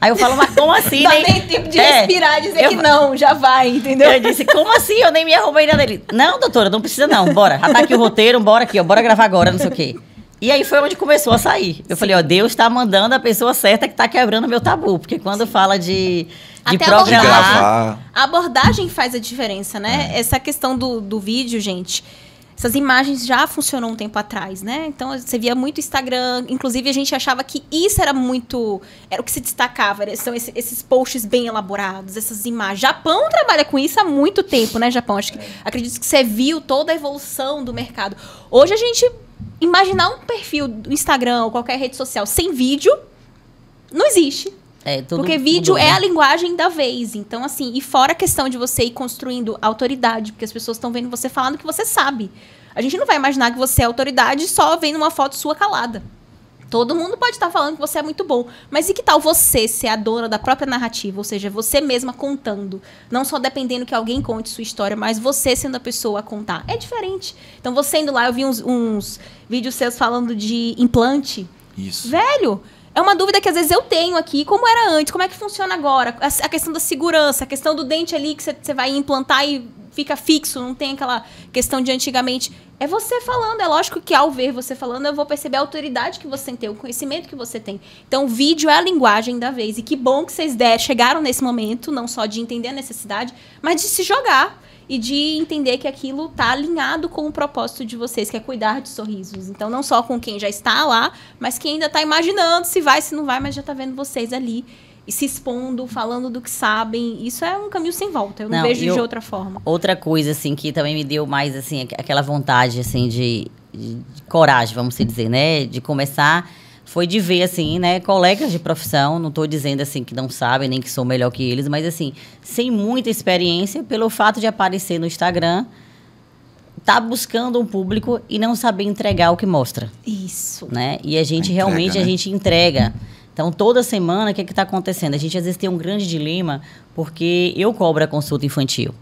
Aí eu falo, mas como assim? Dá nem tempo de respirar e dizer que não, já vai, entendeu? Eu disse, como assim? Eu nem me arrumei nada dele. Não, doutora, não precisa não, bora. Já tá aqui o roteiro, bora aqui, ó, bora gravar agora, não sei o quê. E aí foi onde começou a sair. Eu falei, ó, Deus tá mandando a pessoa certa que tá quebrando meu tabu. Porque quando fala de programar... A abordagem faz a diferença, né? Essa questão do vídeo, gente... Essas imagens já funcionou um tempo atrás, né? Então, você via muito Instagram. Inclusive, a gente achava que isso era muito... Era o que se destacava. São esses posts bem elaborados, essas imagens. Japão trabalha com isso há muito tempo, né, Japão? Acredito que você viu toda a evolução do mercado. Hoje, a gente... Imaginar um perfil do Instagram ou qualquer rede social sem vídeo, não existe. Porque vídeo é a linguagem da vez. Então, assim, e fora a questão de você ir construindo autoridade, porque as pessoas estão vendo você falando que você sabe. A gente não vai imaginar que você é autoridade só vendo uma foto sua calada. Todo mundo pode estar falando que você é muito bom. Mas e que tal você ser a dona da própria narrativa? Ou seja, você mesma contando. Não só dependendo que alguém conte sua história, mas você sendo a pessoa a contar. É diferente. Então, você indo lá, eu vi uns vídeos seus falando de implante. Isso. Velho, é uma dúvida que às vezes eu tenho aqui. Como era antes? Como é que funciona agora? A questão da segurança, a questão do dente ali que você vai implantar e fica fixo, não tem aquela questão de antigamente. É você falando, é lógico que ao ver você falando, eu vou perceber a autoridade que você tem, o conhecimento que você tem. Então, o vídeo é a linguagem da vez. E que bom que vocês chegaram nesse momento, não só de entender a necessidade, mas de se jogar e de entender que aquilo tá alinhado com o propósito de vocês, que é cuidar de sorrisos. Então, não só com quem já está lá, mas quem ainda tá imaginando se vai, se não vai, mas já tá vendo vocês ali e se expondo, falando do que sabem. Isso é um caminho sem volta. Eu não vejo de outra forma. Outra coisa, assim, que também me deu mais, assim, aquela vontade, assim, de coragem, vamos dizer, né? De começar, foi de ver, assim, né? Colegas de profissão, não estou dizendo, assim, que não sabem, nem que sou melhor que eles, mas, assim, sem muita experiência, pelo fato de aparecer no Instagram, tá buscando um público e não saber entregar o que mostra. Isso. Né? E a gente realmente, a gente entrega. Então, toda semana, o que está acontecendo? A gente, às vezes, tem um grande dilema, porque eu cobro a consulta infantil,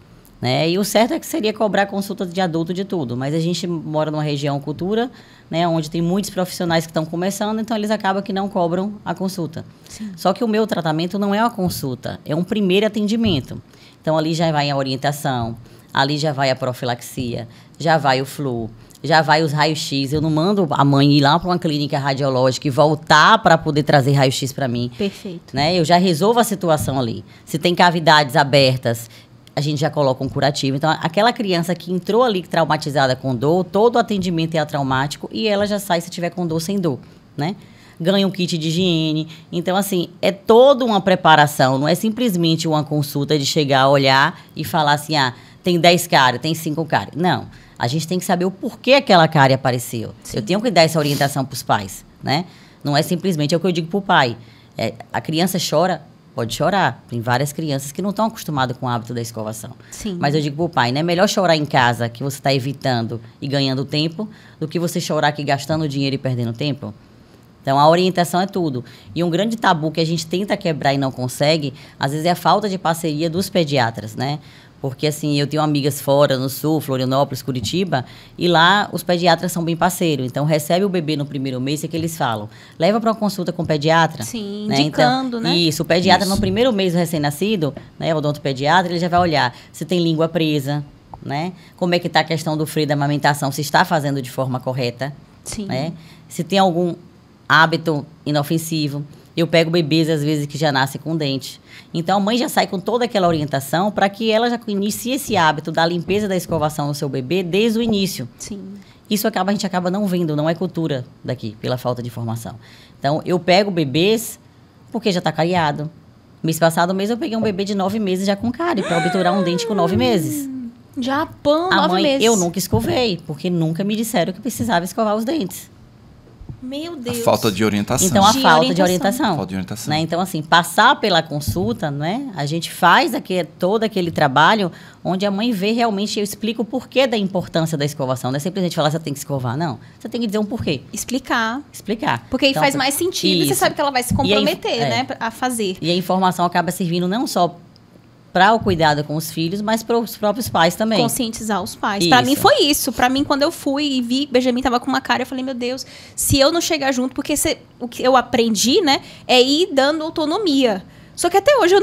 né? E o certo é que seria cobrar a consulta de adulto de tudo. Mas a gente mora numa região cultura, né? Onde tem muitos profissionais que estão começando, então eles acabam que não cobram a consulta. Sim. Só que o meu tratamento não é uma consulta, é um primeiro atendimento. Então, ali já vai a orientação, ali já vai a profilaxia, já vai o flu, já vai os raios-x. Eu não mando a mãe ir lá para uma clínica radiológica e voltar para poder trazer raio-x para mim. Perfeito. Né? Eu já resolvo a situação ali. Se tem cavidades abertas, a gente já coloca um curativo. Então, aquela criança que entrou ali traumatizada com dor, todo o atendimento é traumático e ela já sai se tiver com dor, sem dor, né? Ganha um kit de higiene. Então, assim, é toda uma preparação. Não é simplesmente uma consulta de chegar, olhar e falar assim, tem 10 cáries, tem 5 cáries. Não. A gente tem que saber o porquê aquela cárie apareceu. Sim. Eu tenho que dar essa orientação para os pais, né? Não é simplesmente, é o que eu digo para o pai. A criança chora, pode chorar. Tem várias crianças que não estão acostumadas com o hábito da escovação. Sim. Mas eu digo para o pai, né? É melhor chorar em casa, que você está evitando e ganhando tempo, do que você chorar aqui gastando dinheiro e perdendo tempo. Então, a orientação é tudo. E um grande tabu que a gente tenta quebrar e não consegue, às vezes, é a falta de parceria dos pediatras, né? Porque, assim, eu tenho amigas fora, no Sul, Florianópolis, Curitiba, e lá os pediatras são bem parceiros. Então, recebe o bebê no primeiro mês, é que eles falam. Leva para uma consulta com o pediatra. Sim, né? indicando, então, né? Isso, o pediatra no primeiro mês do recém-nascido, né, o odontopediatra, ele já vai olhar se tem língua presa, né? Como é que está a questão do freio da amamentação, se está fazendo de forma correta. Sim. Né? Se tem algum hábito inofensivo. Eu pego bebês, às vezes, que já nascem com dente. Então, a mãe já sai com toda aquela orientação para que ela já inicie esse hábito da limpeza da escovação no seu bebê desde o início. Sim. Isso a gente acaba não vendo, não é cultura daqui, pela falta de informação. Então, eu pego bebês porque já está cariado. Mês passado, eu peguei um bebê de 9 meses já com cárie, para obturar um dente com 9 meses. Japão, 9 meses. Eu nunca escovei, porque nunca me disseram que precisava escovar os dentes. Meu Deus. A falta de orientação. Então, a falta de orientação. Falta de orientação. Né? Então, assim, passar pela consulta, né? A gente faz todo aquele trabalho onde a mãe vê realmente, eu explico o porquê da importância da escovação. Não é simplesmente falar, você tem que escovar, não. Você tem que dizer um porquê. Explicar. Porque aí faz mais sentido e você sabe que ela vai se comprometer, né? A fazer. E a informação acaba servindo não só para o cuidado com os filhos, mas para os próprios pais também. Conscientizar os pais. Para mim foi isso. Para mim, quando eu fui e vi Benjamin tava com uma cara, eu falei, meu Deus, se eu não chegar junto, porque o que eu aprendi, né, é ir dando autonomia. Só que até hoje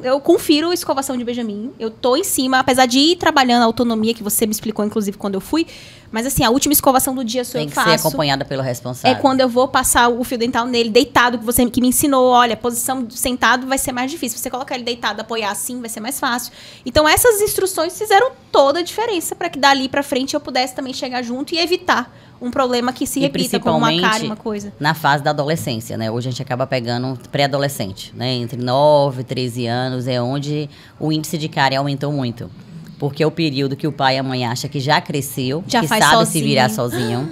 eu confiro a escovação de Benjamin. Eu tô em cima, apesar de ir trabalhando a autonomia, que você me explicou, inclusive, quando eu fui. Mas, assim, a última escovação do dia eu faço. Tem que ser acompanhada pelo responsável. É quando eu vou passar o fio dental nele, deitado, que me ensinou. Olha, a posição sentado vai ser mais difícil. Você colocar ele deitado, apoiar assim, vai ser mais fácil. Então, essas instruções fizeram toda a diferença para que dali para frente eu pudesse também chegar junto e evitar um problema que se repita, como uma cárie, uma coisa. Na fase da adolescência, né? Hoje a gente acaba pegando pré-adolescente, né? Entre 9 e 13 anos é onde o índice de cárie aumentou muito. Porque é o período que o pai e a mãe acham que já cresceu, que sabe sozinho. Se virar sozinho,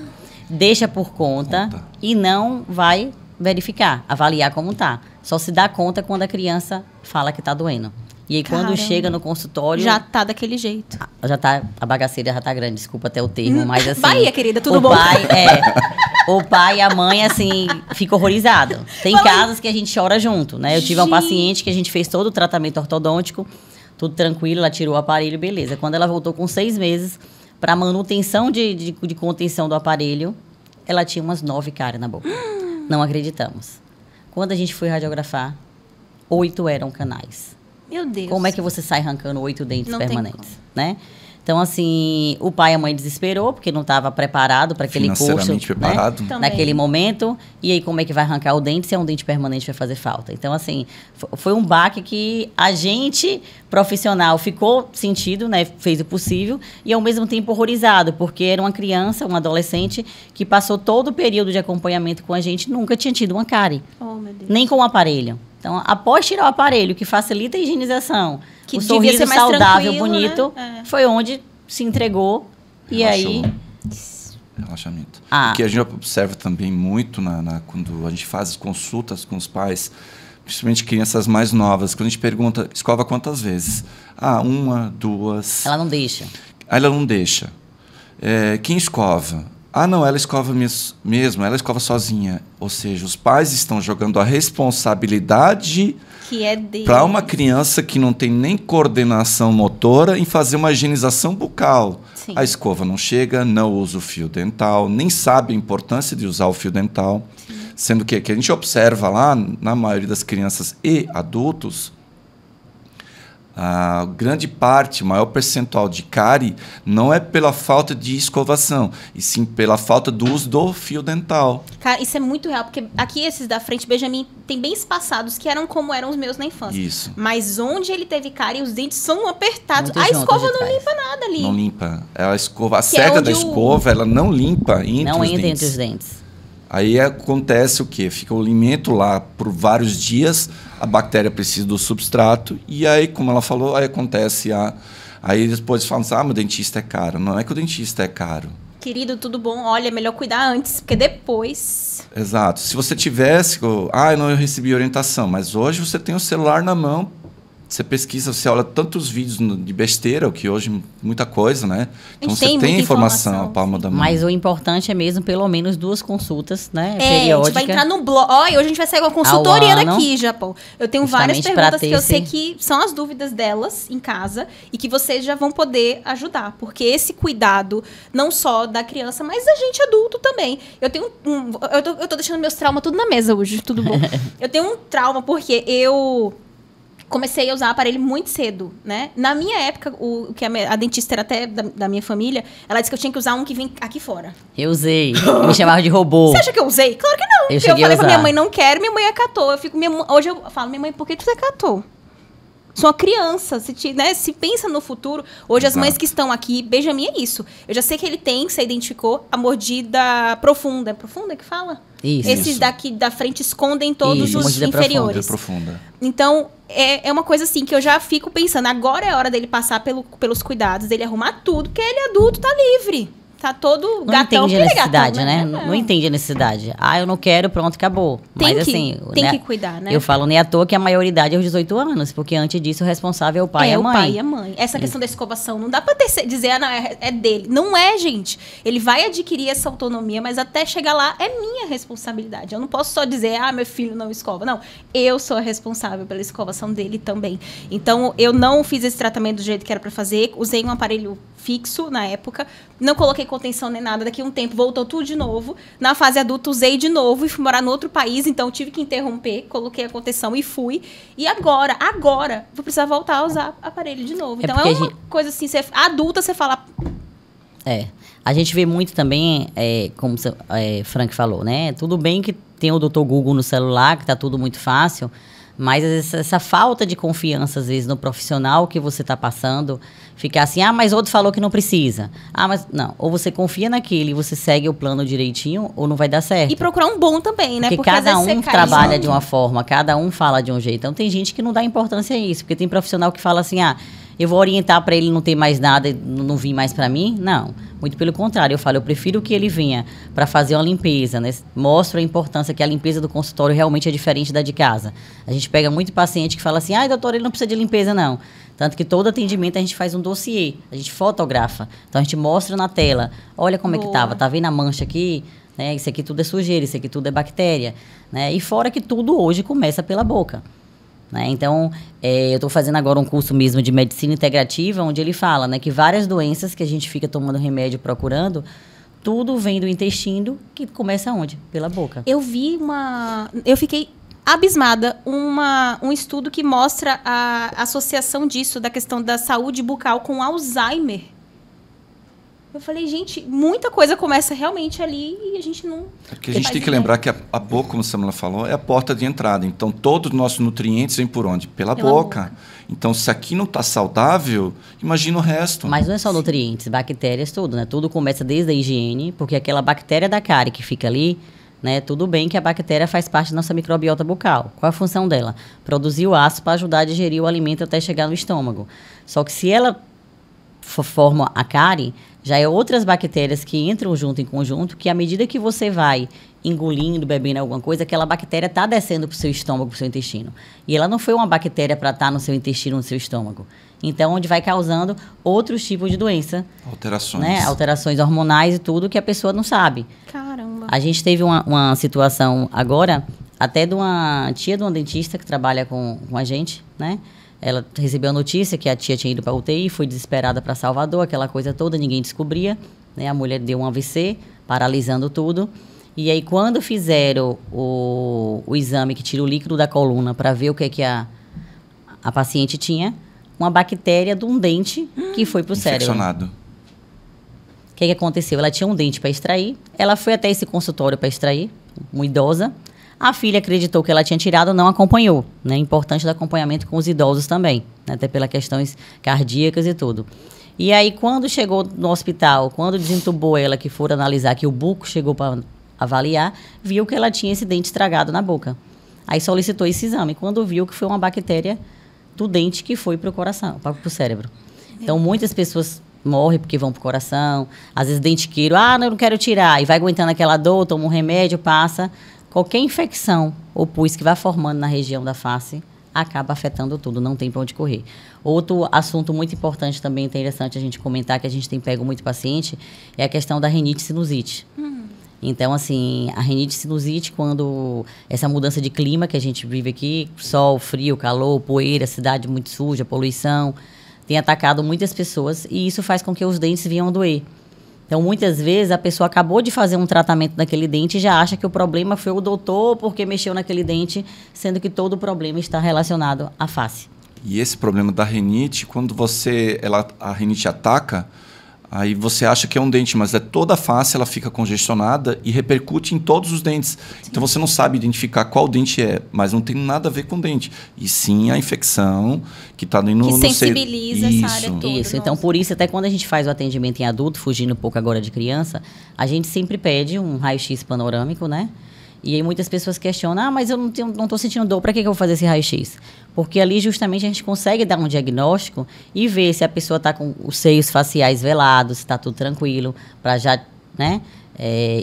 deixa por conta e não vai verificar, avaliar como tá. Só se dá conta quando a criança fala que tá doendo. E aí, quando chega no consultório... Já tá daquele jeito. A bagaceira já tá grande, desculpa até o termo, mas assim... Bahia, querida, tudo bom? O pai e a mãe, assim, ficam horrorizados. Tem casos que a gente chora junto, né? Eu tive uma paciente que a gente fez todo o tratamento ortodôntico, tudo tranquilo, ela tirou o aparelho, beleza. Quando ela voltou com 6 meses, para manutenção de contenção do aparelho, ela tinha umas 9 cáries na boca. Não acreditamos. Quando a gente foi radiografar, 8 eram canais. Meu Deus. Como é que você sai arrancando 8 dentes Não tem permanentes, né? Então, assim, o pai e a mãe desesperou, porque não estava preparado para aquele custo. Financeiramente preparado. Né? Também. Naquele momento. E aí, como é que vai arrancar o dente se é um dente permanente vai fazer falta? Então, assim, foi um baque que a gente, profissional, ficou sentido, né? Fez o possível. E, ao mesmo tempo, horrorizado, porque era uma criança, um adolescente, que passou todo o período de acompanhamento com a gente, nunca tinha tido uma cárie. Oh, meu Deus. Nem com o aparelho. Então, após tirar o aparelho, que facilita a higienização, Que o devia sorriso ser mais saudável, tranquilo, bonito, né? foi onde se entregou. E aí... Relaxamento. Ah. O que a gente observa também muito quando a gente faz as consultas com os pais, principalmente crianças mais novas, quando a gente pergunta, escova quantas vezes? 1, 2. Ela não deixa. Aí ela não deixa. Quem escova? Não, ela escova mesmo, ela escova sozinha. Ou seja, os pais estão jogando a responsabilidade Que é dele. para uma criança que não tem nem coordenação motora em fazer uma higienização bucal. Sim. A escova não chega, não usa o fio dental, nem sabe a importância de usar o fio dental. Sim. Sendo que a gente observa lá, na maioria das crianças e adultos, a grande parte, o maior percentual de cárie não é pela falta de escovação, e sim pela falta do uso do fio dental. Cara, isso é muito real, porque aqui esses da frente, Benjamin, tem bem espaçados, que eram como eram os meus na infância. Isso. Mas onde ele teve cárie, os dentes são apertados. Muito A juntos escova de não trás. limpa nada ali. Não limpa. Ela escova, a Que é cerda onde da escova, ela não limpa entre Não os entra dentes. entre os dentes. Aí acontece o quê? Fica o alimento lá por vários dias, a bactéria precisa do substrato, e aí, como ela falou, aí acontece aí depois falam assim, meu dentista é caro. Não é que o dentista é caro. Querido, tudo bom? Olha, é melhor cuidar antes, porque depois... Exato. Se você tivesse... eu recebi orientação, mas hoje você tem o celular na mão, você pesquisa, você olha tantos vídeos de besteira, o que hoje muita coisa, né? Então você tem muita informação à palma da mão. Mas o importante é mesmo pelo menos 2 consultas, né? A gente vai entrar no blog. Hoje a gente vai sair com a consultoria Ao ano, daqui, Japão. Eu tenho várias justamente pra perguntas ter que eu sei esse- que são as dúvidas delas em casa e que vocês já vão poder ajudar. Porque esse cuidado, não só da criança, mas da gente adulto também. Eu tenho eu tô deixando meus traumas tudo na mesa hoje, tudo bom. Eu tenho um trauma porque eu comecei a usar aparelho muito cedo, né? Na minha época, a dentista era até da minha família, ela disse que eu tinha que usar um que vem aqui fora. Eu usei. Me chamava de robô. Você acha que eu usei? Claro que não. Eu Eu cheguei a falei pra minha usar. mãe, não quero, minha mãe acatou. Hoje eu falo, minha mãe, por que você acatou? Sou uma criança, se pensa no futuro. Hoje, as Exato. mães que estão aqui, Benjamin é isso. Eu já sei que ele tem, você identificou, a mordida profunda. É profunda que fala? Isso. Esses Isso. daqui da frente escondem todos Isso, os mordida inferiores. Profunda. Então, é uma coisa assim que eu já fico pensando. Agora é hora dele passar pelos cuidados, dele arrumar tudo, porque ele é adulto, tá livre. Tá todo Não gatão. entende a porque ele é necessidade, gatão, né? Não. Não entende a necessidade. Eu não quero, pronto, acabou. Tem Mas que- assim... tem né, que cuidar, né? Eu falo nem à toa que a maioridade é aos 18 anos, porque antes disso o responsável é o pai e a mãe. o pai e a mãe. Essa questão da escovação, não dá pra dizer, não, é dele. Não é, gente. Ele vai adquirir essa autonomia, mas até chegar lá é minha responsabilidade. Eu não posso só dizer, meu filho não escova. Não, eu sou a responsável pela escovação dele também. Então, eu não fiz esse tratamento do jeito que era pra fazer. Usei um aparelho fixo na época. Não coloquei contenção nem nada. Daqui a um tempo voltou tudo de novo. Na fase adulta, usei de novo e fui morar no outro país. Então, tive que interromper. Coloquei a contenção e fui. E agora, vou precisar voltar a usar aparelho de novo. Então, porque é uma coisa assim, adulta, você fala... A gente vê muito também, como Frank falou, né? Tudo bem que tem o Dr. Google no celular, que tá tudo muito fácil, mas às vezes, essa falta de confiança, às vezes, no profissional que você está passando, ficar assim, mas outro falou que não precisa. Mas não, ou você confia naquele e você segue o plano direitinho, ou não vai dar certo. E procurar um bom também, né? Porque às cada vezes um você cai trabalha junto. de uma forma, cada um fala de um jeito. Então, tem gente que não dá importância a isso, porque tem profissional que fala assim, eu vou orientar para ele não ter mais nada e não vir mais para mim? Não. Muito pelo contrário. Eu falo, eu prefiro que ele venha para fazer uma limpeza, né? Mostro a importância que a limpeza do consultório realmente é diferente da de casa. A gente pega muito paciente que fala assim, doutor, ele não precisa de limpeza, não. Tanto que todo atendimento a gente faz um dossiê, a gente fotografa. Então, a gente mostra na tela, olha como é que tava, tá vendo a mancha aqui? Né? Isso aqui tudo é sujeira, isso aqui tudo é bactéria. Né? E fora que tudo hoje começa pela boca. Né? Então, eu estou fazendo agora um curso mesmo de medicina integrativa, onde ele fala, né, que várias doenças que a gente fica tomando remédio procurando, tudo vem do intestino, que começa onde? Pela boca. Eu fiquei abismada um estudo que mostra a associação disso, da questão da saúde bucal com Alzheimer. Eu falei, gente, muita coisa começa realmente ali e a gente não... É porque a gente tem que lembrar que a boca, como a Samela falou, é a porta de entrada. Então, todos os nossos nutrientes vêm por onde? Pela boca. Então, se aqui não está saudável, imagina o resto. Mas não é só nutrientes, bactérias, tudo, né? Tudo começa desde a higiene, porque aquela bactéria da cárie que fica ali, né? Tudo bem que a bactéria faz parte da nossa microbiota bucal. Qual é a função dela? Produzir o ácido para ajudar a digerir o alimento até chegar no estômago. Só que se ela forma a cárie, já é outras bactérias que entram junto em conjunto, que à medida que você vai engolindo, bebendo alguma coisa, aquela bactéria está descendo para o seu estômago, para o seu intestino. E ela não foi uma bactéria para estar no seu intestino, no seu estômago. Então, onde vai causando outros tipos de doença. Alterações. Né? Alterações hormonais e tudo que a pessoa não sabe. Caramba. A gente teve uma situação agora, até de uma tia de uma dentista que trabalha com a gente, né? Ela recebeu a notícia que a tia tinha ido para a UTI, foi desesperada para Salvador, aquela coisa toda, ninguém descobria. Né? A mulher deu um AVC, paralisando tudo. E aí, quando fizeram o exame que tira o líquido da coluna para ver o que é que a paciente tinha, uma bactéria de um dente que foi para o cérebro. Infeccionado. O que aconteceu? Ela tinha um dente para extrair, ela foi até esse consultório para extrair, uma idosa. A filha acreditou que ela tinha tirado, não acompanhou. Né? Importante do acompanhamento com os idosos também, né? Até pelas questões cardíacas e tudo. E aí, quando chegou no hospital, quando desentubou ela, que foram analisar, que o buco chegou para avaliar, viu que ela tinha esse dente estragado na boca. Aí solicitou esse exame, quando viu que foi uma bactéria do dente que foi para o coração, para o cérebro. Então, muitas pessoas morrem porque vão para o coração, às vezes dentiqueiro, eu não quero tirar, e vai aguentando aquela dor, toma um remédio, passa. Qualquer infecção ou pus que vai formando na região da face acaba afetando tudo, não tem para onde correr. Outro assunto muito importante também, interessante a gente comentar, que a gente tem pego muito paciente, é a questão da rinite sinusite. Então, assim, a rinite sinusite, quando essa mudança de clima que a gente vive aqui, sol, frio, calor, poeira, cidade muito suja, poluição, tem atacado muitas pessoas e isso faz com que os dentes venham a doer. Então, muitas vezes, a pessoa acabou de fazer um tratamento naquele dente e já acha que o problema foi o doutor porque mexeu naquele dente, sendo que todo o problema está relacionado à face. E esse problema da rinite, quando a rinite ataca, aí você acha que é um dente, mas toda a face ela fica congestionada e repercute em todos os dentes. Sim. Então você não sabe identificar qual dente é, mas não tem nada a ver com o dente. E sim a infecção que está no que sensibiliza essa área toda. Isso, então por isso, até quando a gente faz o atendimento em adulto, fugindo um pouco agora de criança, a gente sempre pede um raio-x panorâmico, né? E aí muitas pessoas questionam, mas eu não estou sentindo dor, para que eu vou fazer esse raio-x? Porque ali justamente a gente consegue dar um diagnóstico e ver se a pessoa está com os seios faciais velados, se está tudo tranquilo, para já, né,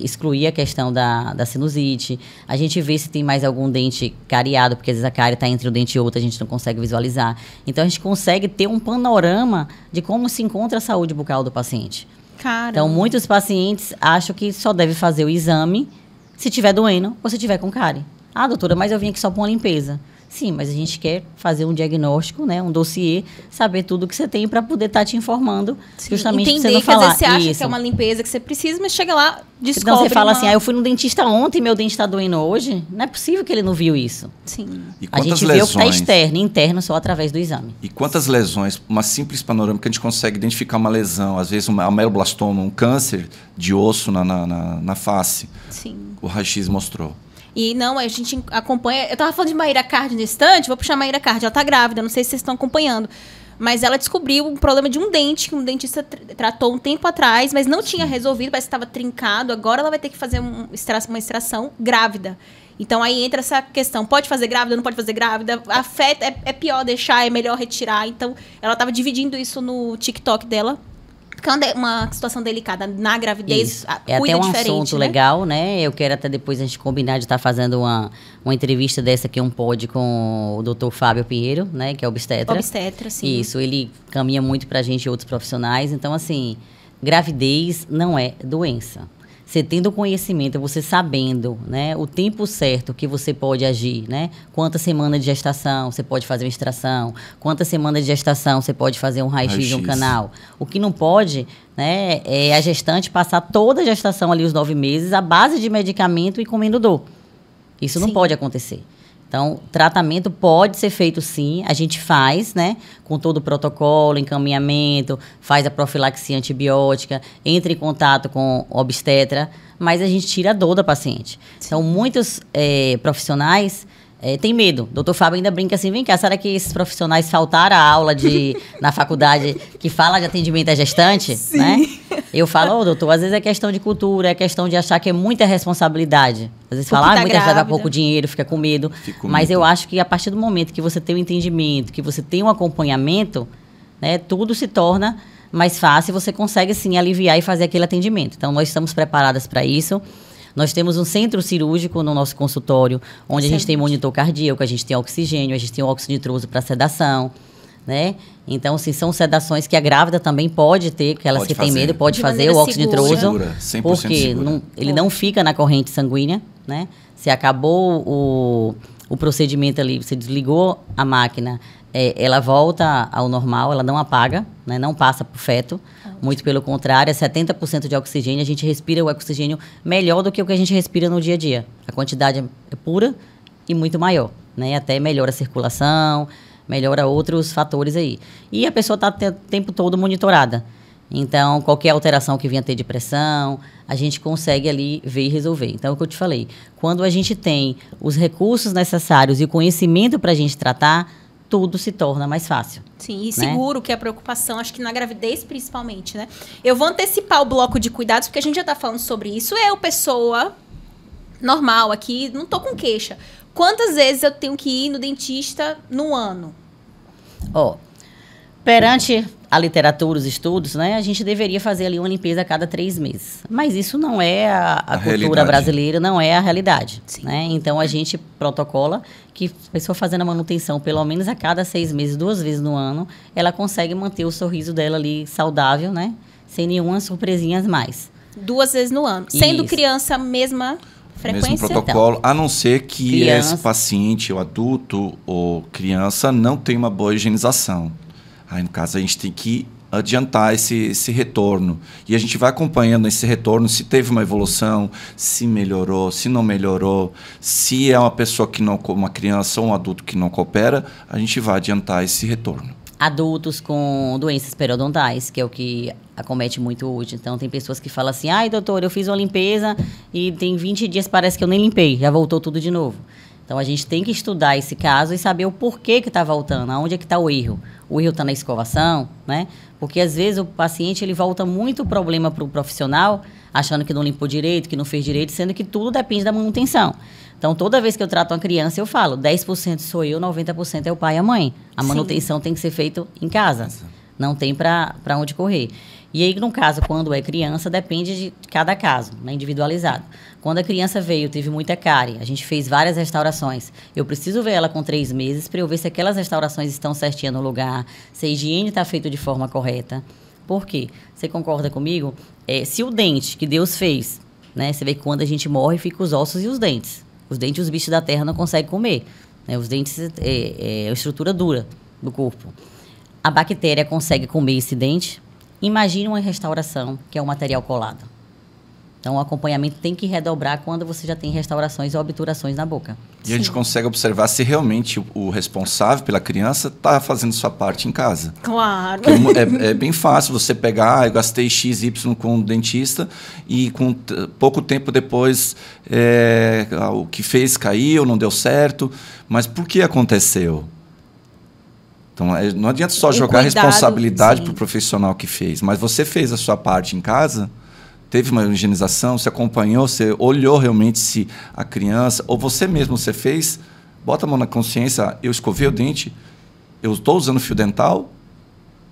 excluir a questão da sinusite. A gente vê se tem mais algum dente cariado, porque às vezes a cárie está entre um dente e outro, a gente não consegue visualizar. Então a gente consegue ter um panorama de como se encontra a saúde bucal do paciente. Caramba. Então muitos pacientes acham que só deve fazer o exame se estiver doendo ou se estiver com cárie. Ah, doutora, mas eu vim aqui só para uma limpeza. Sim, mas a gente quer fazer um diagnóstico, né, um dossiê, saber tudo que você tem para poder estar te informando, justamente para você não falar. Entender que às vezes você acha que é uma limpeza que você precisa, mas chega lá, descobre. Então você fala assim, eu fui no dentista ontem e meu dente está doendo hoje. Não é possível que ele não viu isso. Sim. E a gente vê o que está externo e interno só através do exame. E quantas lesões, uma simples panorâmica, a gente consegue identificar uma lesão, às vezes um ameloblastoma, um câncer de osso na face. Sim. O raio-x mostrou. E não, a gente acompanha... Eu tava falando de Maíra Card no instante, vou puxar a Maíra Card. Ela tá grávida, não sei se vocês estão acompanhando. Mas ela descobriu um problema de um dente, que um dentista tratou um tempo atrás, mas não tinha resolvido, parece que estava trincado. Agora ela vai ter que fazer uma extração grávida. Então aí entra essa questão, pode fazer grávida, não pode fazer grávida? Afeta, é pior deixar, é melhor retirar. Então ela tava dividindo isso no TikTok dela. Quando é uma situação delicada na gravidez, é até um assunto, né, legal, né? Eu quero até depois a gente combinar de estar fazendo uma entrevista dessa aqui, um pod com o Dr. Fábio Pinheiro, né? Que é obstetra. Obstetra, sim. Isso, ele caminha muito pra gente e outros profissionais. Então, assim, gravidez não é doença. Você tendo conhecimento, você sabendo, né, o tempo certo que você pode agir, né? Quantas semanas de gestação você pode fazer uma extração, quantas semanas de gestação você pode fazer um raio-x de um canal. O que não pode, né, é a gestante passar toda a gestação ali, os 9 meses, à base de medicamento e comendo dor. Isso não pode acontecer. Então, tratamento pode ser feito sim, a gente faz, né? Com todo o protocolo, encaminhamento, faz a profilaxia antibiótica, entra em contato com o obstetra, mas a gente tira a dor da paciente. Então, muitos profissionais têm medo. O doutor Fábio ainda brinca assim, vem cá, será que esses profissionais faltaram a aula na faculdade que fala de atendimento à gestante? Sim. Né? Eu falo, doutor, às vezes é questão de cultura, é questão de achar que é muita responsabilidade. Às vezes fala, muita gente vai dar pouco dinheiro, fica com medo. Mas eu acho que a partir do momento que você tem um entendimento, que você tem um acompanhamento, né, tudo se torna mais fácil e você consegue, sim, aliviar e fazer aquele atendimento. Então, nós estamos preparadas para isso. Nós temos um centro cirúrgico no nosso consultório, onde a gente tem monitor cardíaco, a gente tem oxigênio, a gente tem óxido nitroso para sedação, né? Então, assim, são sedações que a grávida também pode ter, que elas que têm medo, pode fazer o óxido nitroso, segura, 100% porque ele não fica na corrente sanguínea, né? Se acabou o procedimento ali, você desligou a máquina, ela volta ao normal, ela não apaga, né? Não passa para o feto. Muito pelo contrário, é 70% de oxigênio. A gente respira o oxigênio melhor do que o que a gente respira no dia a dia. A quantidade é pura e muito maior, né? Até melhora a circulação, melhora outros fatores aí. E a pessoa está o tempo todo monitorada. Então, qualquer alteração que venha a ter de pressão, a gente consegue ali ver e resolver. Então, é o que eu te falei. Quando a gente tem os recursos necessários e o conhecimento para a gente tratar, tudo se torna mais fácil. Sim, e seguro, que é a preocupação, acho que na gravidez principalmente, né? Eu vou antecipar o bloco de cuidados, porque a gente já tá falando sobre isso. Eu, pessoa normal aqui, não tô com queixa. Quantas vezes eu tenho que ir no dentista no ano? Perante a literatura, os estudos, né, a gente deveria fazer ali uma limpeza a cada 3 meses. Mas isso não é a cultura brasileira, não é a realidade. Né? Então, a gente protocola que a pessoa fazendo a manutenção pelo menos a cada 6 meses, 2 vezes no ano, ela consegue manter o sorriso dela ali saudável, né? Sem nenhuma surpresinha mais. 2 vezes no ano. Sendo criança, mesma frequência? Mesmo protocolo, a não ser que esse paciente, o adulto ou criança, não tenha uma boa higienização. Aí, no caso, a gente tem que adiantar esse retorno. E a gente vai acompanhando esse retorno, se teve uma evolução, se melhorou, se não melhorou, se é uma pessoa que não, uma criança ou um adulto que não coopera, a gente vai adiantar esse retorno. Adultos com doenças periodontais, que é o que acomete muito hoje. Então, tem pessoas que falam assim, ai, doutor, eu fiz uma limpeza e tem 20 dias, parece que eu nem limpei, já voltou tudo de novo. Então, a gente tem que estudar esse caso e saber o porquê que está voltando, aonde é que está o erro. O erro está na escovação, né? Porque, às vezes, o paciente ele volta muito problema para o profissional, achando que não limpou direito, que não fez direito, sendo que tudo depende da manutenção. Então, toda vez que eu trato uma criança, eu falo, 10% sou eu, 90% é o pai e a mãe. A manutenção tem que ser feita em casa. Não tem para onde correr. E aí, no caso, quando é criança, depende de cada caso, né, individualizado. Quando a criança veio, teve muita cárie, a gente fez várias restaurações. Eu preciso ver ela com 3 meses para eu ver se aquelas restaurações estão certinhas no lugar, se a higiene está feita de forma correta. Por quê? Você concorda comigo? Se o dente que Deus fez, né, você vê que quando a gente morre, fica os ossos e os dentes. Os dentes, os bichos da terra não conseguem comer. Né? Os dentes é a estrutura dura do corpo. A bactéria consegue comer esse dente. Imagine uma restauração, que é um material colado. Então, o acompanhamento tem que redobrar quando você já tem restaurações ou obturações na boca. E a gente consegue observar se realmente o responsável pela criança está fazendo sua parte em casa. Claro. É bem fácil você pegar, eu gastei XY com o dentista e com pouco tempo depois o que fez caiu, não deu certo. Mas por que aconteceu? Então, não adianta só jogar a responsabilidade para o profissional que fez, mas você fez a sua parte em casa, teve uma higienização, você acompanhou, você olhou realmente se a criança, ou você mesmo você fez, bota a mão na consciência, eu escovei o dente, eu estou usando fio dental?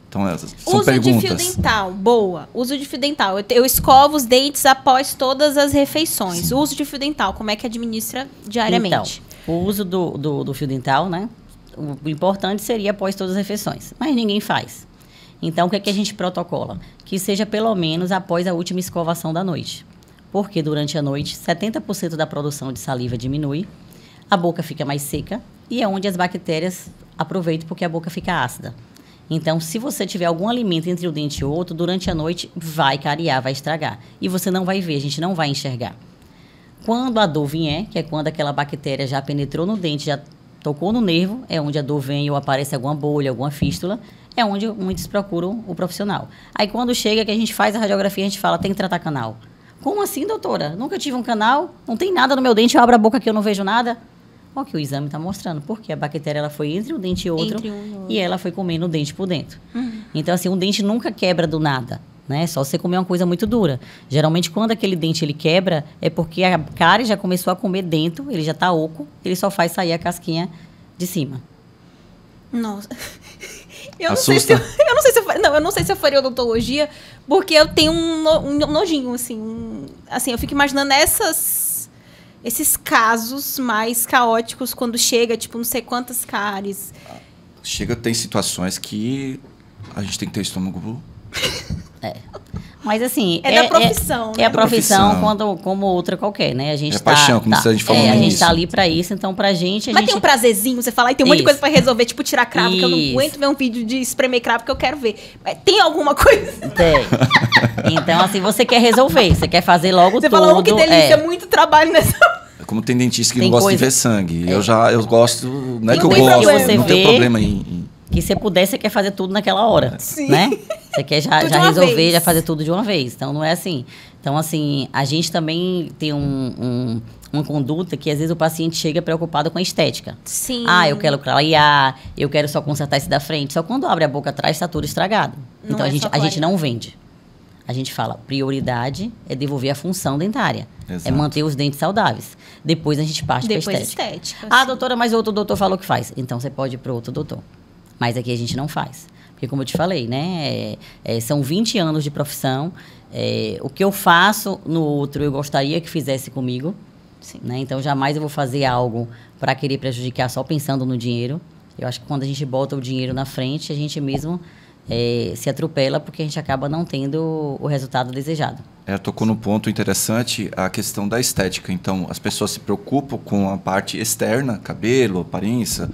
Então, são perguntas. Uso de fio dental, boa. Uso de fio dental. Eu escovo os dentes após todas as refeições. Sim. Uso de fio dental, como é que administra diariamente? Então, o uso do fio dental, né? O importante seria após todas as refeições, mas ninguém faz. Então, o que é que a gente protocola? Que seja pelo menos após a última escovação da noite. Porque durante a noite, 70% da produção de saliva diminui, a boca fica mais seca e é onde as bactérias aproveitam porque a boca fica ácida. Então, se você tiver algum alimento entre o dente e o outro, durante a noite vai cariar, vai estragar. E você não vai ver, a gente não vai enxergar. Quando a dor vier, que é quando aquela bactéria já penetrou no dente, já tocou no nervo, é onde a dor vem ou aparece alguma bolha, alguma fístula, é onde muitos procuram o profissional. Aí quando chega que a gente faz a radiografia, a gente fala, tem que tratar canal. Como assim, doutora? Nunca tive um canal, não tem nada no meu dente, eu abro a boca aqui, eu não vejo nada. Olha o que o exame está mostrando, porque a bactéria ela foi entre um dente e outro, e ela foi comendo o dente por dentro. Então, assim, um dente nunca quebra do nada, né? Só você comer uma coisa muito dura. Geralmente, quando aquele dente ele quebra, é porque a cárie já começou a comer dentro, ele já está oco, ele só faz sair a casquinha de cima. Nossa. Eu não sei se eu faria odontologia, porque eu tenho um nojinho, assim. Assim, eu fico imaginando esses casos mais caóticos quando chega, tipo, não sei quantas cáries. Tem situações que a gente tem que ter estômago. Mas assim... da profissão, né? É a profissão como outra qualquer, né? A gente paixão, como a gente falou no início. A gente início. tá ali pra isso, então pra gente... Mas tem um prazerzinho, você fala, e tem um monte de coisa pra resolver, tipo tirar cravo, que eu não aguento ver um vídeo de espremer cravo que eu quero ver. Tem alguma coisa? Tem. Então, assim, você quer resolver, você quer fazer logo tudo. Você fala, que delícia, muito trabalho nessa... Como tem dentista que não gosta de ver sangue. Eu gosto... Não é que eu tem gosto, problema. não tenho problema em... Que se puder, você quer fazer tudo naquela hora, Sim. né? Você quer já resolver, vez. já fazer tudo de uma vez. Então, não é assim. Então, assim, a gente também tem uma conduta que, às vezes, o paciente chega preocupado com a estética. Sim. Eu quero clarear, eu quero só consertar esse da frente. Só quando abre a boca atrás, está tudo estragado. Não então, é a gente não vende. A gente fala, prioridade é devolver a função dentária. Exato. É manter os dentes saudáveis. Depois a gente parte para estética. estética. Doutora, mas outro doutor falou que faz. Então, você pode ir para outro doutor. Mas aqui a gente não faz. Porque, como eu te falei, né? São 20 anos de profissão. O que eu faço no outro, eu gostaria que fizesse comigo. Sim. Né? Então, jamais eu vou fazer algo para querer prejudicar só pensando no dinheiro. Eu acho que quando a gente bota o dinheiro na frente, a gente mesmo se atropela, porque a gente acaba não tendo o resultado desejado. Tocou no ponto interessante, a questão da estética. Então, as pessoas se preocupam com a parte externa, cabelo, aparência...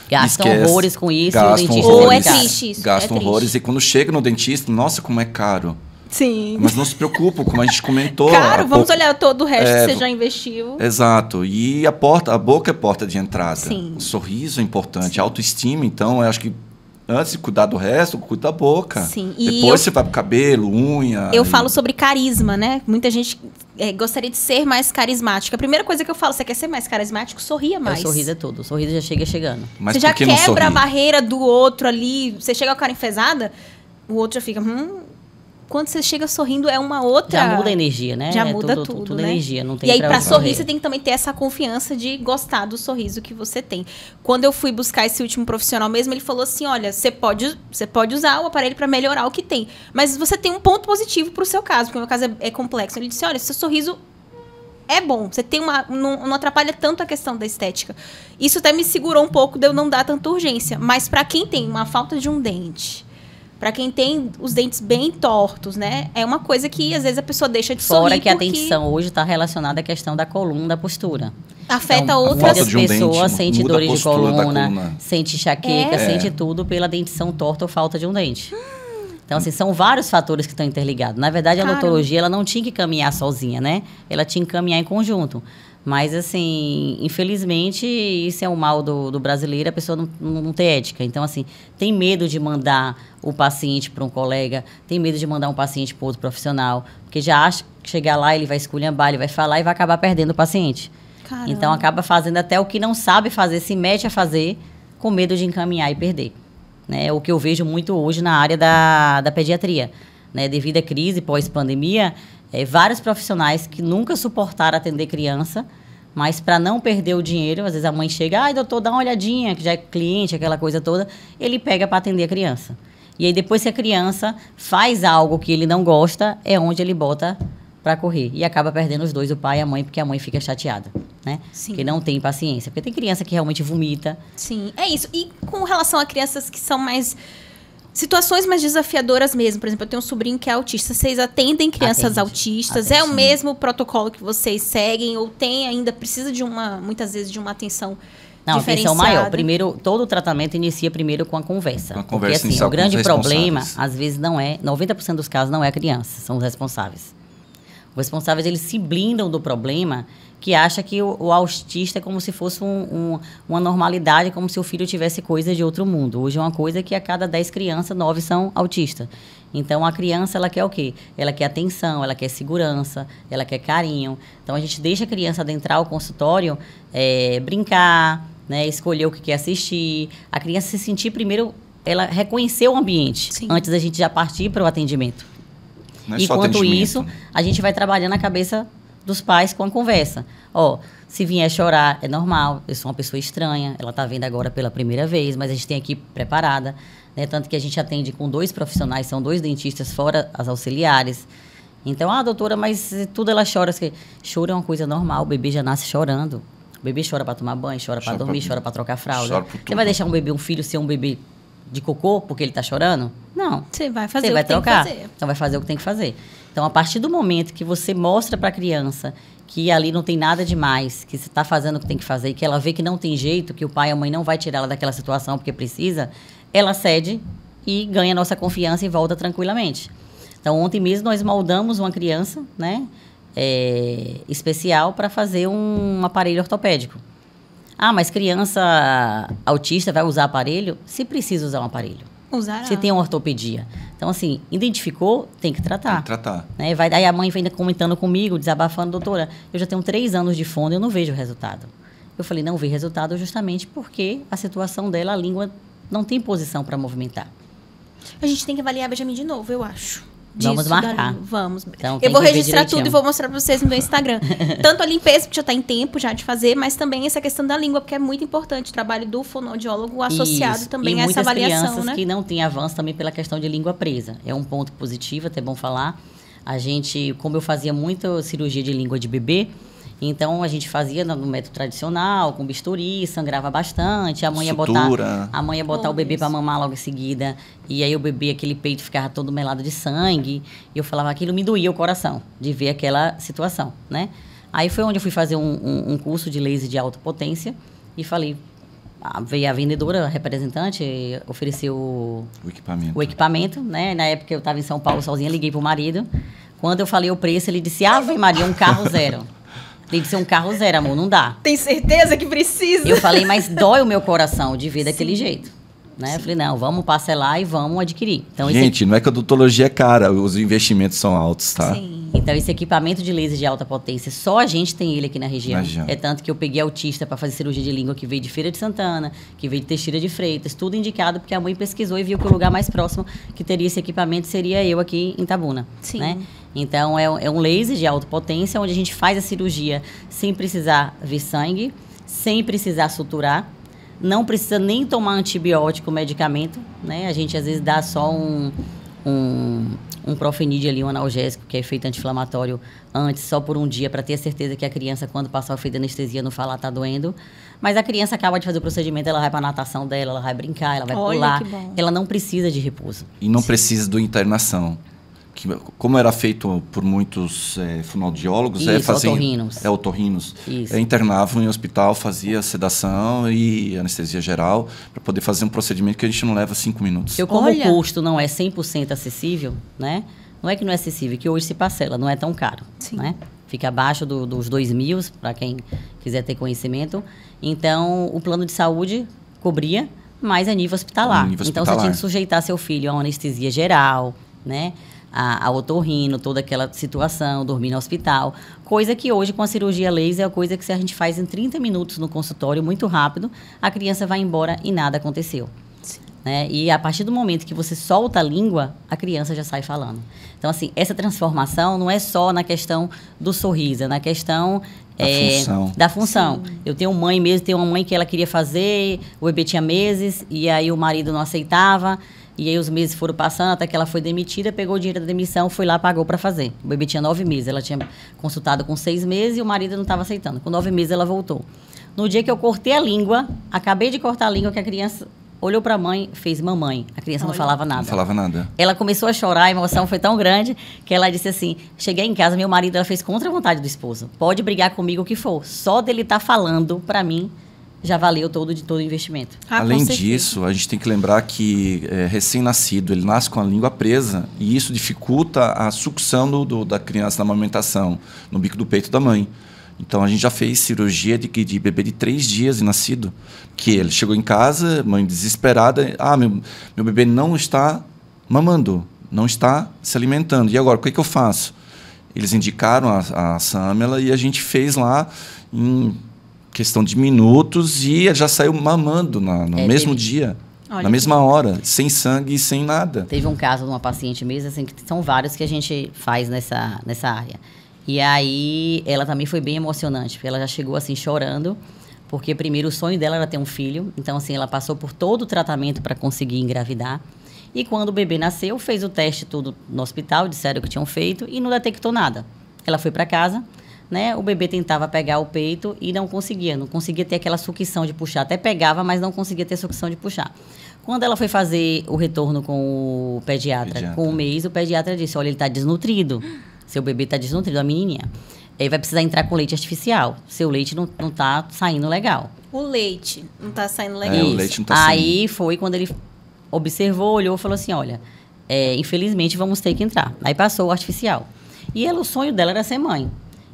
Gastam horrores com isso. Ou é triste isso. Gastam horrores. E quando chega no dentista, nossa, como é caro. Sim. Mas não se preocupa, como a gente comentou. Caro, vamos olhar todo o resto que você já investiu. Exato. E a boca é porta de entrada. Sim. O sorriso é importante. A autoestima, então, eu acho que antes de cuidar do resto, cuida da boca. Sim. Depois você vai pro cabelo, unha. Eu falo sobre carisma, né? Muita gente gostaria de ser mais carismática. A primeira coisa que eu falo, você quer ser mais carismático? Sorria mais. O sorriso é tudo. O sorriso já chega chegando. Mas você já quebra a barreira do outro ali. Você chega com a cara enfesada, o outro já fica... Quando você chega sorrindo, é uma outra... Já muda a energia, né? Já muda tudo, né? Energia, não tem. E aí, pra sorrir, você tem que também ter essa confiança de gostar do sorriso que você tem. Quando eu fui buscar esse último profissional mesmo, ele falou assim, olha, você pode usar o aparelho pra melhorar o que tem. Mas você tem um ponto positivo pro seu caso, porque o meu caso é complexo. Ele disse, olha, seu sorriso é bom. Você tem não atrapalha tanto a questão da estética. Isso até me segurou um pouco de eu não dar tanta urgência. Mas pra quem tem uma falta de um dente... Para quem tem os dentes bem tortos, né? É uma coisa que, às vezes, a pessoa deixa de sorrir. Fora que a dentição hoje está relacionada à questão da coluna, da postura. Afeta outras pessoas, sente dores de coluna, sente enxaqueca, É. sente tudo pela dentição torta ou falta de um dente. Então, assim, são vários fatores que estão interligados. Na verdade, a odontologia, ela não tinha que caminhar sozinha, né? Ela tinha que caminhar em conjunto. Mas, assim, infelizmente, isso é o mal do brasileiro, a pessoa não tem ética. Então, assim, tem medo de mandar o paciente para um colega, tem medo de mandar um paciente para outro profissional, porque já acha que chegar lá, ele vai esculhambar, ele vai falar e vai acabar perdendo o paciente. Caramba. Então, acaba fazendo até o que não sabe fazer, se mete a fazer, com medo de encaminhar e perder. Né? O que eu vejo muito hoje na área da pediatria. Né? Devido à crise pós-pandemia, vários profissionais que nunca suportaram atender criança, mas para não perder o dinheiro, às vezes a mãe chega, ai, doutor, dá uma olhadinha, que já é cliente, aquela coisa toda, ele pega para atender a criança. E aí depois que a criança faz algo que ele não gosta, é onde ele bota para correr. E acaba perdendo os dois, o pai e a mãe, porque a mãe fica chateada, né? Sim. Porque não tem paciência. Porque tem criança que realmente vomita. Sim, é isso. E com relação a crianças que são mais... Situações mais desafiadoras mesmo. Por exemplo, eu tenho um sobrinho que é autista. Vocês atendem crianças autistas? É o mesmo protocolo que vocês seguem? Ou precisa de muitas vezes, de uma atenção Não, diferenciada? atenção maior. Primeiro, todo o tratamento inicia primeiro com a conversa. Com a conversa porque, assim, inicial o grande com os problema, responsáveis. às vezes, não é... 90% dos casos não é a criança, são os responsáveis. Os responsáveis, eles se blindam do problema, que acha que o autista é como se fosse uma normalidade, como se o filho tivesse coisa de outro mundo. Hoje é uma coisa que a cada 10 crianças, 9 são autistas. Então, a criança, ela quer o quê? Ela quer atenção, ela quer segurança, ela quer carinho. Então, a gente deixa a criança adentrar o consultório, brincar, né, escolher o que quer assistir. A criança se sentir primeiro, ela reconhecer o ambiente, Sim. antes da gente já partir para o atendimento. Não é só Enquanto atendimento. isso, a gente vai trabalhando a cabeça dos pais com a conversa. Ó, se vier chorar, é normal. Eu sou uma pessoa estranha. Ela está vendo agora pela primeira vez, mas a gente tem aqui preparada. Né? Tanto que a gente atende com 2 profissionais, são 2 dentistas, fora as auxiliares. Então, doutora, mas tudo ela chora. Choro é uma coisa normal. O bebê já nasce chorando. O bebê chora para tomar banho, chora para dormir, chora para trocar fralda. Chora por tudo. Você vai deixar um filho ser um bebê de cocô porque ele está chorando? Não. Você vai fazer Você o vai que tem que trocar. fazer. Então, vai fazer o que tem que fazer. Então, a partir do momento que você mostra para a criança que ali não tem nada demais, que você está fazendo o que tem que fazer, e que ela vê que não tem jeito, que o pai e a mãe não vai tirar ela daquela situação porque precisa, ela cede e ganha a nossa confiança e volta tranquilamente. Então, ontem mesmo nós moldamos uma criança, né, especial para fazer um aparelho ortopédico. Mas criança autista vai usar aparelho? Se precisa usar um aparelho. Usará. Se tem uma ortopedia. Então, assim, identificou, tem que tratar. Tem que tratar. Né? Aí a mãe vem comentando comigo, desabafando, doutora, eu já tenho 3 anos de fono e eu não vejo resultado. Eu falei, não vi resultado justamente porque a situação dela, a língua não tem posição para movimentar. A gente tem que avaliar a Benjamin de novo, eu acho. Vamos marcar. Vamos. Então, eu vou tem que ver registrar direitinho. tudo e vou mostrar pra vocês no meu Instagram. Tanto a limpeza, que já tá em tempo já de fazer, mas também essa questão da língua, porque é muito importante o trabalho do fonoaudiólogo associado Isso. também e a essa muitas avaliação, crianças né? que não têm avanço também pela questão de língua presa. É um ponto positivo, até bom falar. A gente, como eu fazia muita cirurgia de língua de bebê, então a gente fazia no método tradicional, com bisturi, sangrava bastante, a mãe Sutura. ia botar o bebê para mamar logo em seguida, e aí o bebê, aquele peito ficava todo melado de sangue, e eu falava, aquilo me doía o coração, de ver aquela situação, né? Aí foi onde eu fui fazer um curso de laser de alta potência, e falei, veio a vendedora, a representante, ofereceu o equipamento, né? Na época eu estava em São Paulo sozinha, liguei pro marido, quando eu falei o preço, ele disse, Ave Maria, um carro zero. Tem que ser um carro zero, amor, não dá. Tem certeza que precisa? Eu falei, mas dói o meu coração de ver daquele jeito. Né? Eu falei, não, vamos parcelar e vamos adquirir. Então, Gente, não é que a odontologia é cara, os investimentos são altos, tá? Sim. Então, esse equipamento de laser de alta potência, só a gente tem ele aqui na região. Imagina. É tanto que eu peguei autista para fazer cirurgia de língua que veio de Feira de Santana, que veio de Teixeira de Freitas, tudo indicado porque a mãe pesquisou e viu que o lugar mais próximo que teria esse equipamento seria eu aqui em Itabuna. Sim. Né? Então, é um laser de alta potência, onde a gente faz a cirurgia sem precisar ver sangue, sem precisar suturar, não precisa nem tomar antibiótico, medicamento, né? A gente, às vezes, dá só um Profenid ali, um analgésico, que é efeito anti-inflamatório, antes, só por um dia, para ter a certeza que a criança, quando passar o efeito de anestesia, não falar, tá doendo. Mas a criança acaba de fazer o procedimento, ela vai para natação dela, ela vai brincar, ela vai pular. Que bom. Ela não precisa de repouso. E não precisa do internação. Que, como era feito por muitos fonoaudiólogos, Isso, otorrinos. Otorrinos. Isso. Internavam em hospital, fazia sedação e anestesia geral, para poder fazer um procedimento que a gente não leva 5 minutos. Como Olha. o custo não é 100% acessível, né? Não é que não é acessível, que hoje se parcela, não é tão caro. Sim. Né? Fica abaixo dos 2.000, para quem quiser ter conhecimento. Então, o plano de saúde cobria, mas a nível hospitalar. Nível Então, hospitalar. você tinha que sujeitar seu filho a uma anestesia geral, né? A otorrino, toda aquela situação, dormir no hospital. Coisa que hoje, com a cirurgia laser, é coisa que a gente faz em 30 minutos no consultório, muito rápido, a criança vai embora e nada aconteceu. Né? E a partir do momento que você solta a língua, a criança já sai falando. Então, assim, essa transformação não é só na questão do sorriso, é na questão da função. Sim. Eu tenho uma mãe que ela queria fazer, o bebê tinha meses, e aí o marido não aceitava, e aí os meses foram passando até que ela foi demitida, pegou o dinheiro da demissão, foi lá, pagou para fazer. O bebê tinha 9 meses, ela tinha consultado com 6 meses e o marido não estava aceitando. Com 9 meses ela voltou. No dia que eu cortei a língua, acabei de cortar a língua, que a criança olhou para a mãe, fez mamãe. A criança não falava nada. Não falava nada. Ela começou a chorar, a emoção foi tão grande que ela disse assim, cheguei em casa, meu marido, ela fez contra a vontade do esposo. Pode brigar comigo o que for. Só dele estar falando para mim, já valeu todo o investimento. Além disso, a gente tem que lembrar que recém-nascido, ele nasce com a língua presa e isso dificulta a sucção da criança na amamentação, no bico do peito da mãe. Então, a gente já fez cirurgia de bebê de 3 dias de nascido, que ele chegou em casa, mãe desesperada, meu bebê não está mamando, não está se alimentando. E agora, o que eu faço? Eles indicaram a Samela e a gente fez lá em questão de minutos e já saiu mamando no mesmo dia, na mesma hora, sem sangue e sem nada. Teve um caso de uma paciente mesmo, assim, que são vários que a gente faz nessa área. E aí, ela também foi bem emocionante, porque ela já chegou assim chorando, porque primeiro o sonho dela era ter um filho, então assim, ela passou por todo o tratamento para conseguir engravidar. E quando o bebê nasceu, fez o teste tudo no hospital, disseram que tinham feito e não detectou nada. Ela foi para casa, né? O bebê tentava pegar o peito e não conseguia ter aquela sucção de puxar. Até pegava, mas não conseguia ter sucção de puxar. Quando ela foi fazer o retorno com o pediatra, com 1 mês, o pediatra disse, olha, ele está desnutrido. Seu bebê está desnutrido, a menininha. Ele vai precisar entrar com leite artificial. Seu leite não está saindo legal. O leite não está saindo legal. O leite não está saindo. Aí foi quando ele observou, olhou e falou assim, olha, infelizmente vamos ter que entrar. Aí passou o artificial. E o sonho dela era ser mãe.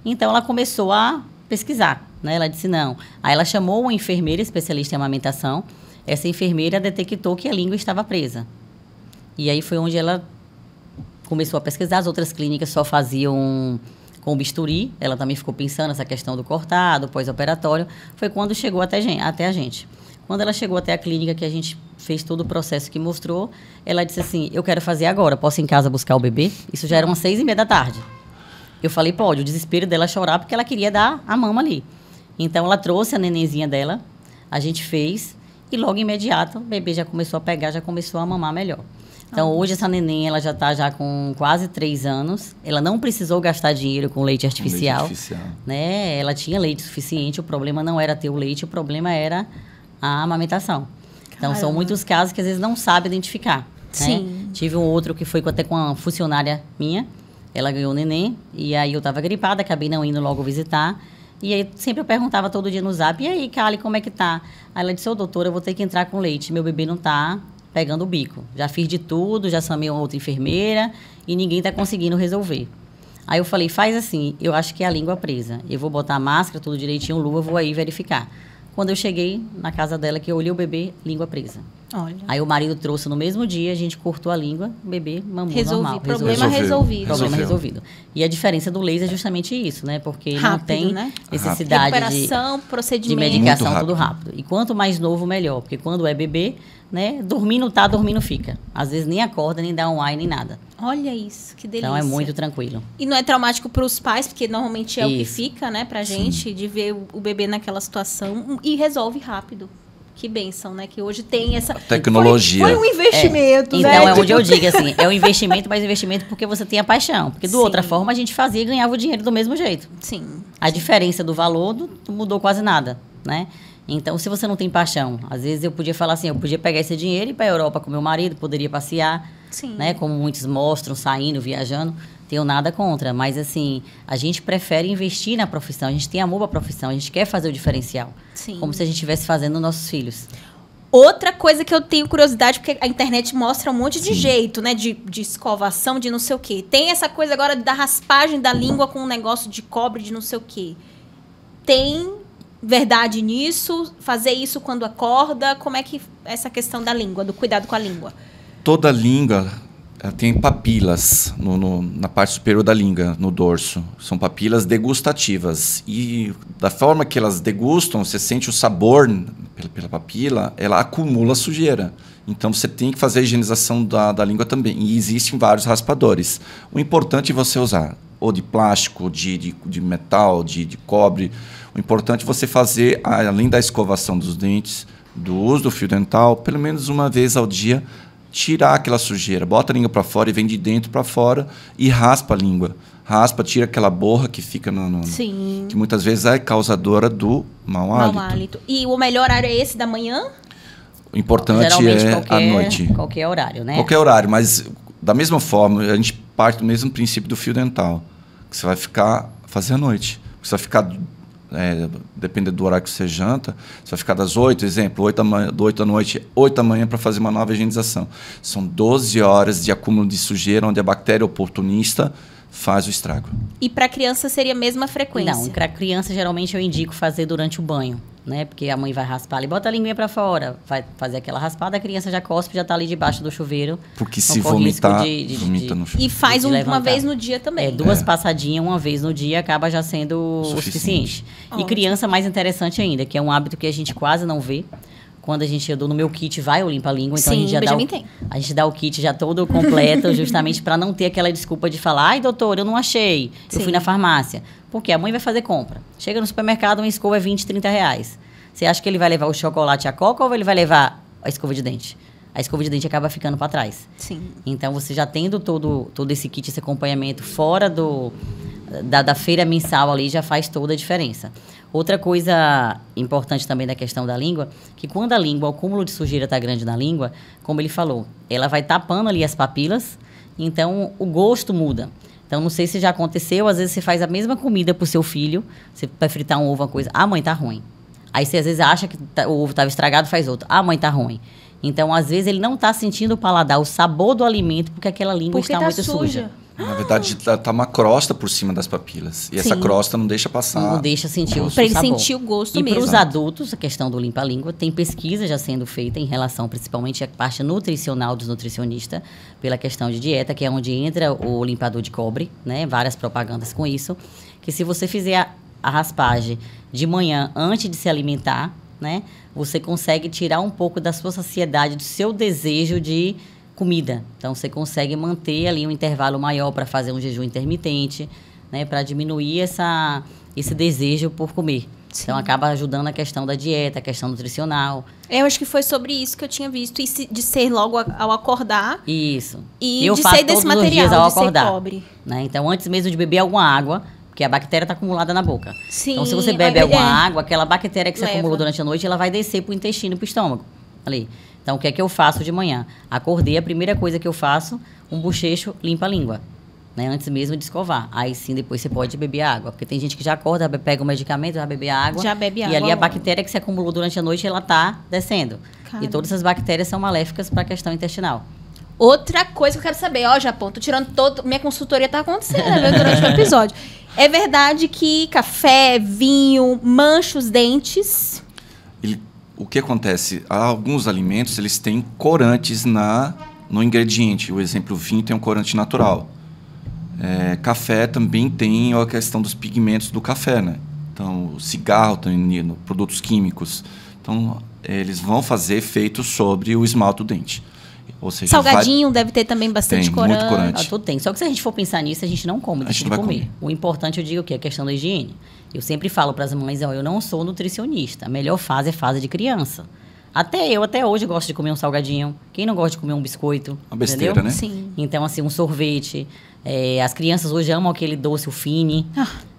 Então, ela começou a pesquisar, né? Ela disse não. Aí ela chamou uma enfermeira especialista em amamentação. Essa enfermeira detectou que a língua estava presa. E aí foi onde ela começou a pesquisar. As outras clínicas só faziam com bisturi. Ela também ficou pensando nessa questão do cortado, pós-operatório. Foi quando chegou até a gente. Quando ela chegou até a clínica, que a gente fez todo o processo que mostrou, ela disse assim, eu quero fazer agora, posso ir em casa buscar o bebê? Isso já era umas 6h30 da tarde. Eu falei, pode. O desespero dela chorar, porque ela queria dar a mama ali. Então, ela trouxe a nenenzinha dela, a gente fez, e logo imediato, o bebê já começou a pegar, já começou a mamar melhor. Então, hoje, essa neném, ela já está já com quase 3 anos. Ela não precisou gastar dinheiro com leite artificial. Né? Ela tinha leite suficiente, o problema não era ter o leite, o problema era a amamentação. Então, são muitos casos que às vezes não sabe identificar. Sim. Né? Tive um outro que foi até com uma funcionária minha. Ela ganhou o neném, e aí eu estava gripada, acabei não indo logo visitar. E aí sempre eu perguntava todo dia no Zap, e aí, Kali, como é que tá? Aí ela disse, doutora, eu vou ter que entrar com leite, meu bebê não tá pegando o bico. Já fiz de tudo, já chamei uma outra enfermeira, e ninguém está conseguindo resolver. Aí eu falei, faz assim, eu acho que é a língua presa. Eu vou botar máscara, tudo direitinho, luva, vou aí verificar. Quando eu cheguei na casa dela, que eu olhei o bebê, língua presa. Olha. Aí o marido trouxe no mesmo dia, a gente cortou a língua, o bebê mamou normal. Problema resolvido. Problema resolvido. E a diferença do laser é justamente isso, né? Porque rápido, não tem necessidade de medicação, tudo rápido. E quanto mais novo, melhor. Porque quando é bebê, né? Dormindo fica. Às vezes nem acorda, nem dá um ai, nem nada. Olha isso, que delícia. Então é muito tranquilo. E não é traumático para os pais, porque normalmente é o que fica, né, pra gente, de ver o bebê naquela situação, e resolve rápido. Que bênção, né? Que hoje tem essa... tecnologia. Foi um investimento, né? Então, é onde eu digo, assim, é um investimento, mas investimento porque você tem a paixão. Porque, de outra forma, a gente fazia e ganhava o dinheiro do mesmo jeito. Sim. A diferença do valor não mudou quase nada, né? Então, se você não tem paixão, às vezes eu podia falar assim, eu podia pegar esse dinheiro e ir para a Europa com meu marido, poderia passear, né? Como muitos mostram, saindo, viajando. Tenho nada contra, mas assim, a gente prefere investir na profissão, a gente tem amor para a profissão, a gente quer fazer o diferencial. Sim. Como se a gente estivesse fazendo nos nossos filhos. Outra coisa que eu tenho curiosidade, porque a internet mostra um monte de jeito, né? De escovação, de não sei o quê. Tem essa coisa agora da raspagem da língua com um negócio de cobre, de não sei o quê. Tem verdade nisso? Fazer isso quando acorda? Como é que é essa questão da língua, do cuidado com a língua? Toda língua tem papilas na parte superior da língua, no dorso. São papilas degustativas. E da forma que elas degustam, você sente o sabor pela papila, ela acumula sujeira. Então, você tem que fazer a higienização da língua também. E existem vários raspadores. O importante é você usar ou de plástico, de metal, de cobre. O importante é você fazer, além da escovação dos dentes, do uso do fio dental, pelo menos uma vez ao dia, tirar aquela sujeira, bota a língua para fora e vem de dentro para fora e raspa a língua. Raspa, tira aquela borra que fica Sim. que muitas vezes é causadora do mau hálito. E o melhor horário é esse da manhã? O importante é à noite. Qualquer horário, né? Qualquer horário, mas da mesma forma, a gente parte do mesmo princípio do fio dental, que você vai fazer à noite. Você vai ficar dependendo do horário que você janta, você vai ficar das 8, exemplo, 8 da noite, 8 da manhã para fazer uma nova higienização. São 12 horas de acúmulo de sujeira, onde a bactéria oportunista faz o estrago. E para criança seria a mesma frequência? Não, para criança geralmente eu indico fazer durante o banho, né? Porque a mãe vai raspar ali, bota a linguinha para fora, vai fazer aquela raspada, a criança já cospe, já tá ali debaixo do chuveiro. Porque se vomitar, vomita no chuveiro. E faz uma vez no dia também. Duas passadinhas uma vez no dia acaba já sendo o suficiente. E criança mais interessante ainda, que é um hábito que a gente quase não vê. Quando eu dou no meu kit, vai o limpa-língua. Então Sim, a gente dá o kit já todo completo, justamente para não ter aquela desculpa de falar, ai, doutor, eu não achei, eu fui na farmácia. Porque a mãe vai fazer compra. Chega no supermercado, uma escova é 20, 30 reais. Você acha que ele vai levar o chocolate e a coca ou ele vai levar a escova de dente? A escova de dente acaba ficando para trás. Sim. Então, você já tendo todo esse kit, esse acompanhamento fora da feira mensal ali, já faz toda a diferença. Outra coisa importante também da questão da língua, que quando a língua, o acúmulo de sujeira está grande na língua, como ele falou, ela vai tapando ali as papilas, então o gosto muda. Então, não sei se já aconteceu, às vezes você faz a mesma comida para o seu filho, você vai fritar um ovo, uma coisa, mãe, tá ruim. Aí você às vezes acha que o ovo estava estragado, faz outro, mãe, tá ruim. Então, às vezes, ele não está sentindo o paladar, o sabor do alimento, porque aquela língua está muito suja. Na verdade, tá uma crosta por cima das papilas. E essa crosta não deixa passar. Não deixa sentir o sabor. Para ele sentir o gosto mesmo. E para os adultos, a questão do limpa-língua, tem pesquisa já sendo feita em relação, principalmente, à parte nutricional dos nutricionistas, pela questão de dieta, que é onde entra o limpador de cobre, né? Várias propagandas com isso. Que se você fizer a raspagem de manhã antes de se alimentar, né? Você consegue tirar um pouco da sua saciedade, do seu desejo de comida. Então, você consegue manter ali um intervalo maior para fazer um jejum intermitente, né? Para diminuir esse desejo por comer. Sim. Então, acaba ajudando a questão da dieta, a questão nutricional. Eu acho que foi sobre isso que eu tinha visto, e de ser logo ao acordar. Isso. E eu de ser desse material, dias ao de acordar, ser cobre. Né? Então, antes mesmo de beber alguma água, porque a bactéria está acumulada na boca. Sim, então, se você bebe alguma água, aquela bactéria que você acumulou durante a noite, ela vai descer para o intestino, para o estômago. Ali. Então, o que é que eu faço de manhã? Acordei, a primeira coisa que eu faço, um bochecho limpa a língua. Né? Antes mesmo de escovar. Aí sim, depois você pode beber água. Porque tem gente que já acorda, pega o medicamento, vai beber água. Já bebe água. E ali a bactéria que se acumulou durante a noite, ela está descendo. Caramba. E todas essas bactérias são maléficas para a questão intestinal. Outra coisa que eu quero saber, Japão, tô tirando minha consultoria tá acontecendo, né, durante o episódio. É verdade que café, vinho, mancha os dentes? O que acontece? Alguns alimentos, eles têm corantes no ingrediente. O exemplo, o vinho tem um corante natural. Café também tem a questão dos pigmentos do café, né? Então, o cigarro tem produtos químicos. Então, eles vão fazer efeito sobre o esmalte do dente. Ou seja, salgadinho deve ter também bastante corante. Muito corante. Tudo tem. Só que se a gente for pensar nisso, a gente não come, deixa de comer. O importante, eu digo, que é a questão da higiene. Eu sempre falo para as mães, eu não sou nutricionista. A melhor fase é fase de criança. Até hoje, gosto de comer um salgadinho. Quem não gosta de comer um biscoito? Uma besteira, entendeu? né? Sim. Então, assim, um sorvete. As crianças hoje amam aquele doce, o Fini.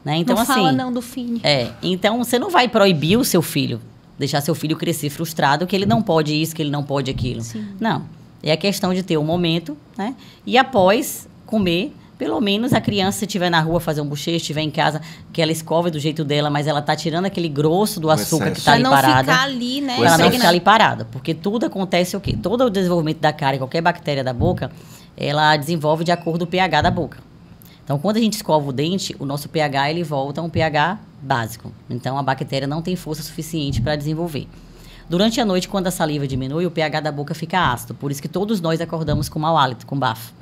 Né? Então, não assim, fala não do Fini. Então, você não vai proibir o seu filho. Deixar seu filho crescer frustrado, que ele não pode isso, que ele não pode aquilo. Sim. Não. É a questão de ter um momento, né? E após comer, pelo menos a criança, se estiver na rua, fazer um bochecho, estiver em casa, que ela escove do jeito dela, mas ela tá tirando aquele grosso do açúcar que tá ali parada. Pra não ficar ali, né? Pra não ficar ali parada. Porque tudo acontece o quê? Todo o desenvolvimento da cárie, qualquer bactéria da boca, ela desenvolve de acordo com o pH da boca. Então, quando a gente escova o dente, o nosso pH, ele volta a um pH básico. Então, a bactéria não tem força suficiente para desenvolver. Durante a noite, quando a saliva diminui, o pH da boca fica ácido. Por isso que todos nós acordamos com mau hálito, com bafo.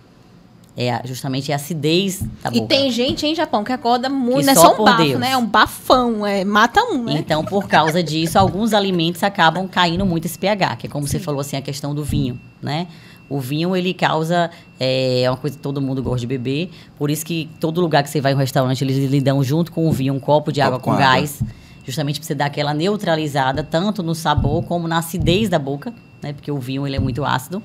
Justamente a acidez da boca. E tem gente em Japão que acorda muito, que não é só um bafo, né? É um bafão, mata um, né? Então, por causa disso, alguns alimentos acabam caindo muito esse pH, que é como você falou, assim, a questão do vinho, né? O vinho, ele causa... uma coisa que todo mundo gosta de beber. Por isso que todo lugar que você vai em um restaurante, eles lhe dão junto com o vinho um copo de água com gás. Justamente para você dar aquela neutralizada, tanto no sabor como na acidez da boca, né? Porque o vinho, ele é muito ácido.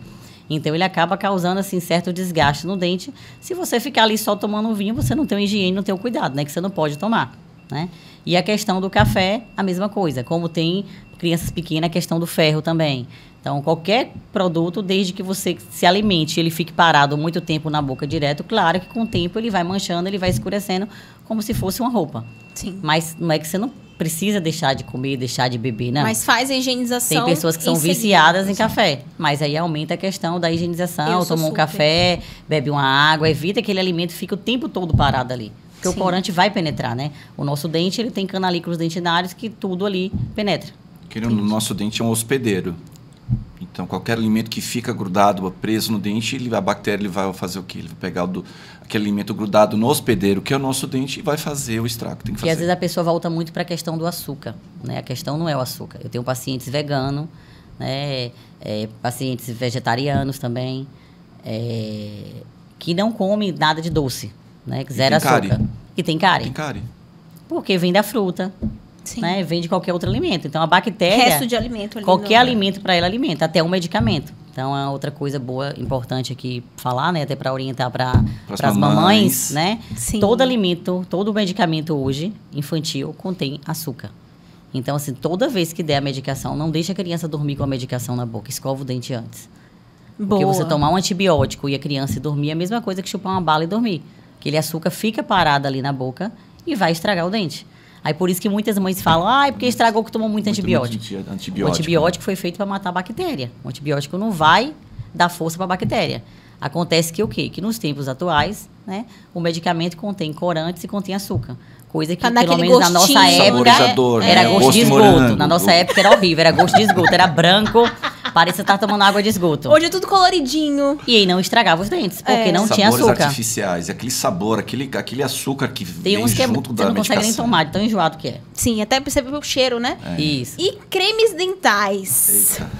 Então, ele acaba causando, assim, certo desgaste no dente. Se você ficar ali só tomando vinho, você não tem higiene, não tem o cuidado, né? Que você não pode tomar, né? E a questão do café, a mesma coisa. Como tem crianças pequenas, a questão do ferro também. Então, qualquer produto, desde que você se alimente, ele fique parado muito tempo na boca direto, claro que com o tempo ele vai manchando, ele vai escurecendo, como se fosse uma roupa. Sim. Mas não é que você não precisa deixar de comer, deixar de beber, não. Mas faz a higienização. Tem pessoas que são viciadas em café, mas aí aumenta a questão da higienização, toma um café, bebe uma água, evita que aquele alimento fique o tempo todo parado ali. Porque o corante vai penetrar, né? O nosso dente, ele tem canalículos dentinários que tudo ali penetra. O nosso dente é um hospedeiro. Então, qualquer alimento que fica grudado, preso no dente, a bactéria ele vai fazer o quê? Ele vai pegar aquele alimento grudado no hospedeiro, que é o nosso dente, e vai fazer o estrago. Tem que fazer. E às vezes a pessoa volta muito para a questão do açúcar, né? A questão não é o açúcar. Eu tenho pacientes veganos, né? Pacientes vegetarianos também, que não comem nada de doce, né? Que zero açúcar. E tem cárie. Tem cárie. Porque vem da fruta. Sim. Né? Vem de qualquer outro alimento. Então, a bactéria... Resto de alimento ali. Qualquer alimento para ela alimenta, até um medicamento. Então, é outra coisa boa, importante aqui falar, né? Até para orientar para as mamães, né? Sim. Todo alimento, todo medicamento hoje, infantil, contém açúcar. Então, assim, toda vez que der a medicação, não deixe a criança dormir com a medicação na boca. Escova o dente antes. Porque você tomar um antibiótico e a criança dormir é a mesma coisa que chupar uma bala e dormir. Aquele açúcar fica parado ali na boca e vai estragar o dente. Aí por isso que muitas mães falam, porque estragou que tomou muito antibiótico. O antibiótico foi feito para matar a bactéria. O antibiótico não vai dar força para a bactéria. Acontece que o quê? Que nos tempos atuais, né, o medicamento contém corantes e contém açúcar. Coisa que, pelo menos na nossa época, era gosto de esgoto. Na nossa época era horrível, era gosto de esgoto. Era branco, parecia estar tomando água de esgoto. Hoje é tudo coloridinho. E aí não estragava os dentes, porque não tinha açúcar. Sabores artificiais, aquele sabor, aquele açúcar que tem vem uns que junto da medicação. você não consegue nem tomar, de tão enjoado que é. Sim, até perceber o cheiro, né? Isso. E cremes dentais. Eita.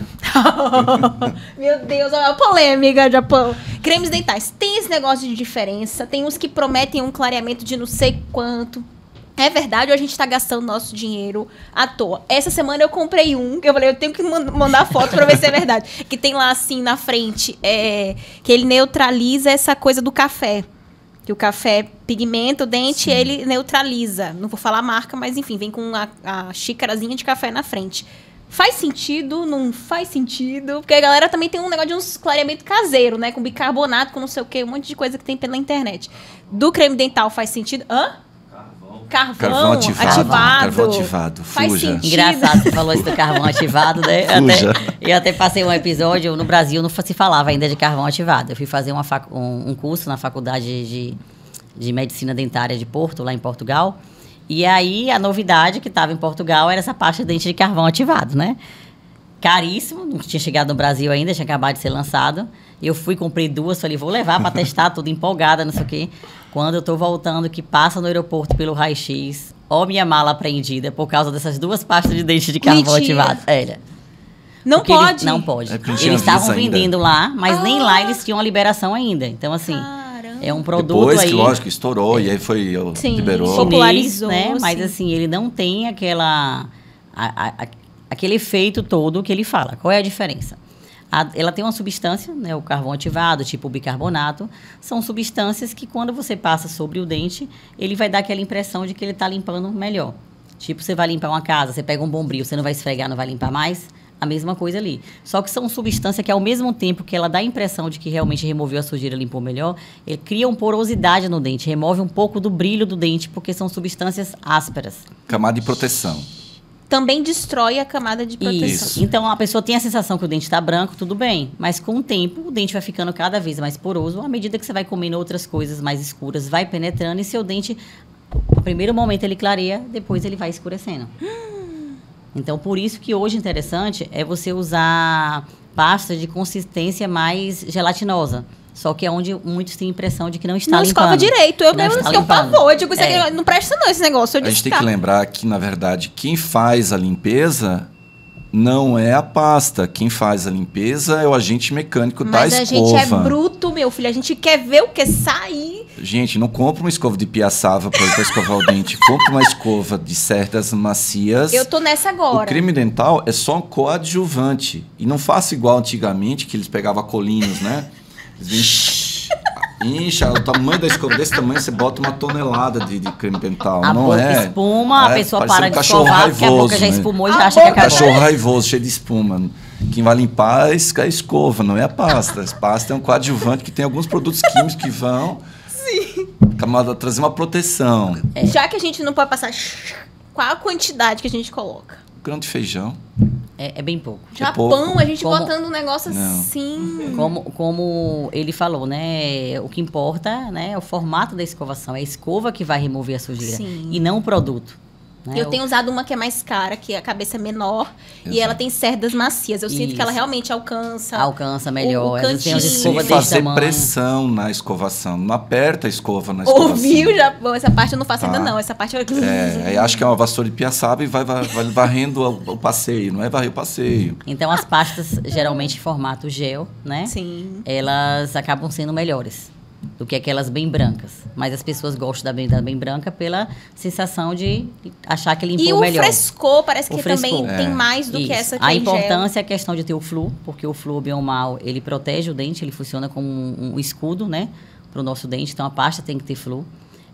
Meu Deus, olha a polêmica, Japão. Cremes dentais. Tem esse negócio de diferença. Tem uns que prometem um clareamento de não sei quanto. É verdade ou a gente tá gastando nosso dinheiro à toa? Essa semana eu comprei um, que eu falei, eu tenho que mandar foto pra ver se é verdade. Que tem lá assim na frente, que ele neutraliza essa coisa do café. Que o café pigmenta o dente e ele neutraliza. Não vou falar a marca, mas enfim, vem com a xícarazinha de café na frente. Faz sentido? Não faz sentido? Porque a galera também tem um negócio de uns clareamento caseiro, né? Com bicarbonato, com não sei o quê, um monte de coisa que tem pela internet. Do creme dental faz sentido? Carvão ativado. Carvão ativado. Faz sentido. Engraçado, você falou isso do carvão ativado, né? Eu até passei um episódio, no Brasil não se falava ainda de carvão ativado. Eu fui fazer um curso na faculdade de medicina dentária de Porto, lá em Portugal. E aí, a novidade que estava em Portugal era essa pasta de dente de carvão ativado, né? Caríssimo, não tinha chegado no Brasil ainda, tinha acabado de ser lançado. Eu fui, comprei 2, falei, vou levar para testar, tudo empolgada, não sei o quê. Quando eu tô voltando, que passa no aeroporto pelo raio-x, minha mala apreendida por causa dessas 2 pastas de dente de carvão ativado. Não pode? Não pode. Eles estavam vendendo lá, mas nem lá eles tinham a liberação ainda. Então, assim, é um produto depois aí... que, lógico, estourou e aí liberou. Popularizou, né? Mas, assim, ele não tem aquele efeito todo que ele fala. Qual é a diferença? Ela tem uma substância, né, o carvão ativado, tipo o bicarbonato. São substâncias que, quando você passa sobre o dente, ele vai dar aquela impressão de que ele está limpando melhor. Tipo, você vai limpar uma casa, você pega um bombril, você não vai esfregar, não vai limpar mais? A mesma coisa ali. Só que são substâncias que, ao mesmo tempo que ela dá a impressão de que realmente removeu a sujeira, limpou melhor, ele cria uma porosidade no dente, remove um pouco do brilho do dente, porque são substâncias ásperas. Camada de proteção. Também destrói a camada de proteção. Isso. Então, a pessoa tem a sensação que o dente está branco, tudo bem. Mas, com o tempo, o dente vai ficando cada vez mais poroso. À medida que você vai comendo outras coisas mais escuras, vai penetrando. E seu dente, no primeiro momento, ele clareia, depois ele vai escurecendo. Então, por isso que hoje interessante é você usar pasta de consistência mais gelatinosa. Só que é onde muitos têm a impressão de que não está limpando. Não escova direito. Eu mesmo tenho pavor. Eu digo, isso aqui não presta não, esse negócio. A gente tem que lembrar que, na verdade, quem faz a limpeza não é a pasta. Quem faz a limpeza é o agente mecânico da escova. Mas a gente é bruto, meu filho. A gente quer ver o que sair. Gente, não compra uma escova de piaçava para escovar o dente. Compra uma escova de cerdas macias. Eu tô nessa agora. O creme dental é só um coadjuvante. E não faça igual antigamente, que eles pegavam colinhos, né? Incha, o tamanho da escova desse tamanho, você bota 1 tonelada de creme dental. A não boca é? espuma, a pessoa para de escovar, porque a boca já espumou e já acha que acabou. Cachorro raivoso, cheio de espuma. Quem vai limpar é a escova, não é a pasta. A pasta é um coadjuvante que tem alguns produtos químicos que vão trazer uma proteção. Já que a gente não pode passar Qual a quantidade que a gente coloca? Grão de feijão. É bem pouco. Japão, pouco. a gente botando um negócio Não. assim. Como ele falou, né? O que importa, né, é o formato da escovação. É a escova que vai remover a sujeira. Sim. E não o produto. Né? Eu tenho usado uma que é mais cara, que a cabeça é menor. E Exato. ela tem cerdas macias. Eu sinto que ela Isso. realmente alcança. Alcança melhor. o Elas têm as cantinho. escovas Sem desse fazer tamanho. pressão na escovação. Não aperta a escova na escovação. Ouviu, Japão? Essa parte eu não faço ainda Tá. não. Essa parte eu... Aí acho que é uma vassoura de piaçaba e vai varrendo o passeio. Não é varrer o passeio. Então, as pastas, geralmente em formato gel, né? Sim. Elas acabam sendo melhores do que aquelas bem brancas. Mas as pessoas gostam da bem branca pela sensação de achar que limpou E o melhor. frescor, parece O que frescor. também tem É. mais do que Isso. essa que A é em gel. importância é a questão de ter o flu, porque o flu biomal, ele protege o dente, ele funciona como um escudo, né, para o nosso dente. Então, a pasta tem que ter flu.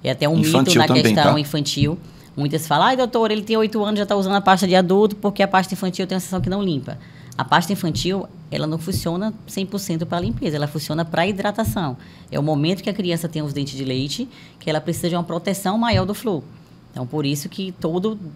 É até um mito Infantil na também, questão tá? infantil. Muitas falam, ai, doutor, ele tem 8 anos, já está usando a pasta de adulto, porque a pasta infantil tem a sensação que não limpa. A pasta infantil, ela não funciona 100% para limpeza, ela funciona para hidratação. É o momento que a criança tem os dentes de leite, que ela precisa de uma proteção maior do flu. Então, por isso que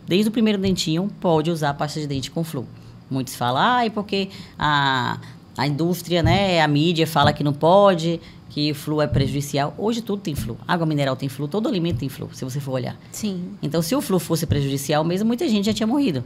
desde o primeiro dentinho, pode usar a pasta de dente com flu. Muitos falam, ai, porque a indústria, né, a mídia fala que não pode, que o flu é prejudicial. Hoje tudo tem flu. Água mineral tem flu, todo alimento tem flu, se você for olhar. Sim. Então, se o flu fosse prejudicial mesmo, muita gente já tinha morrido.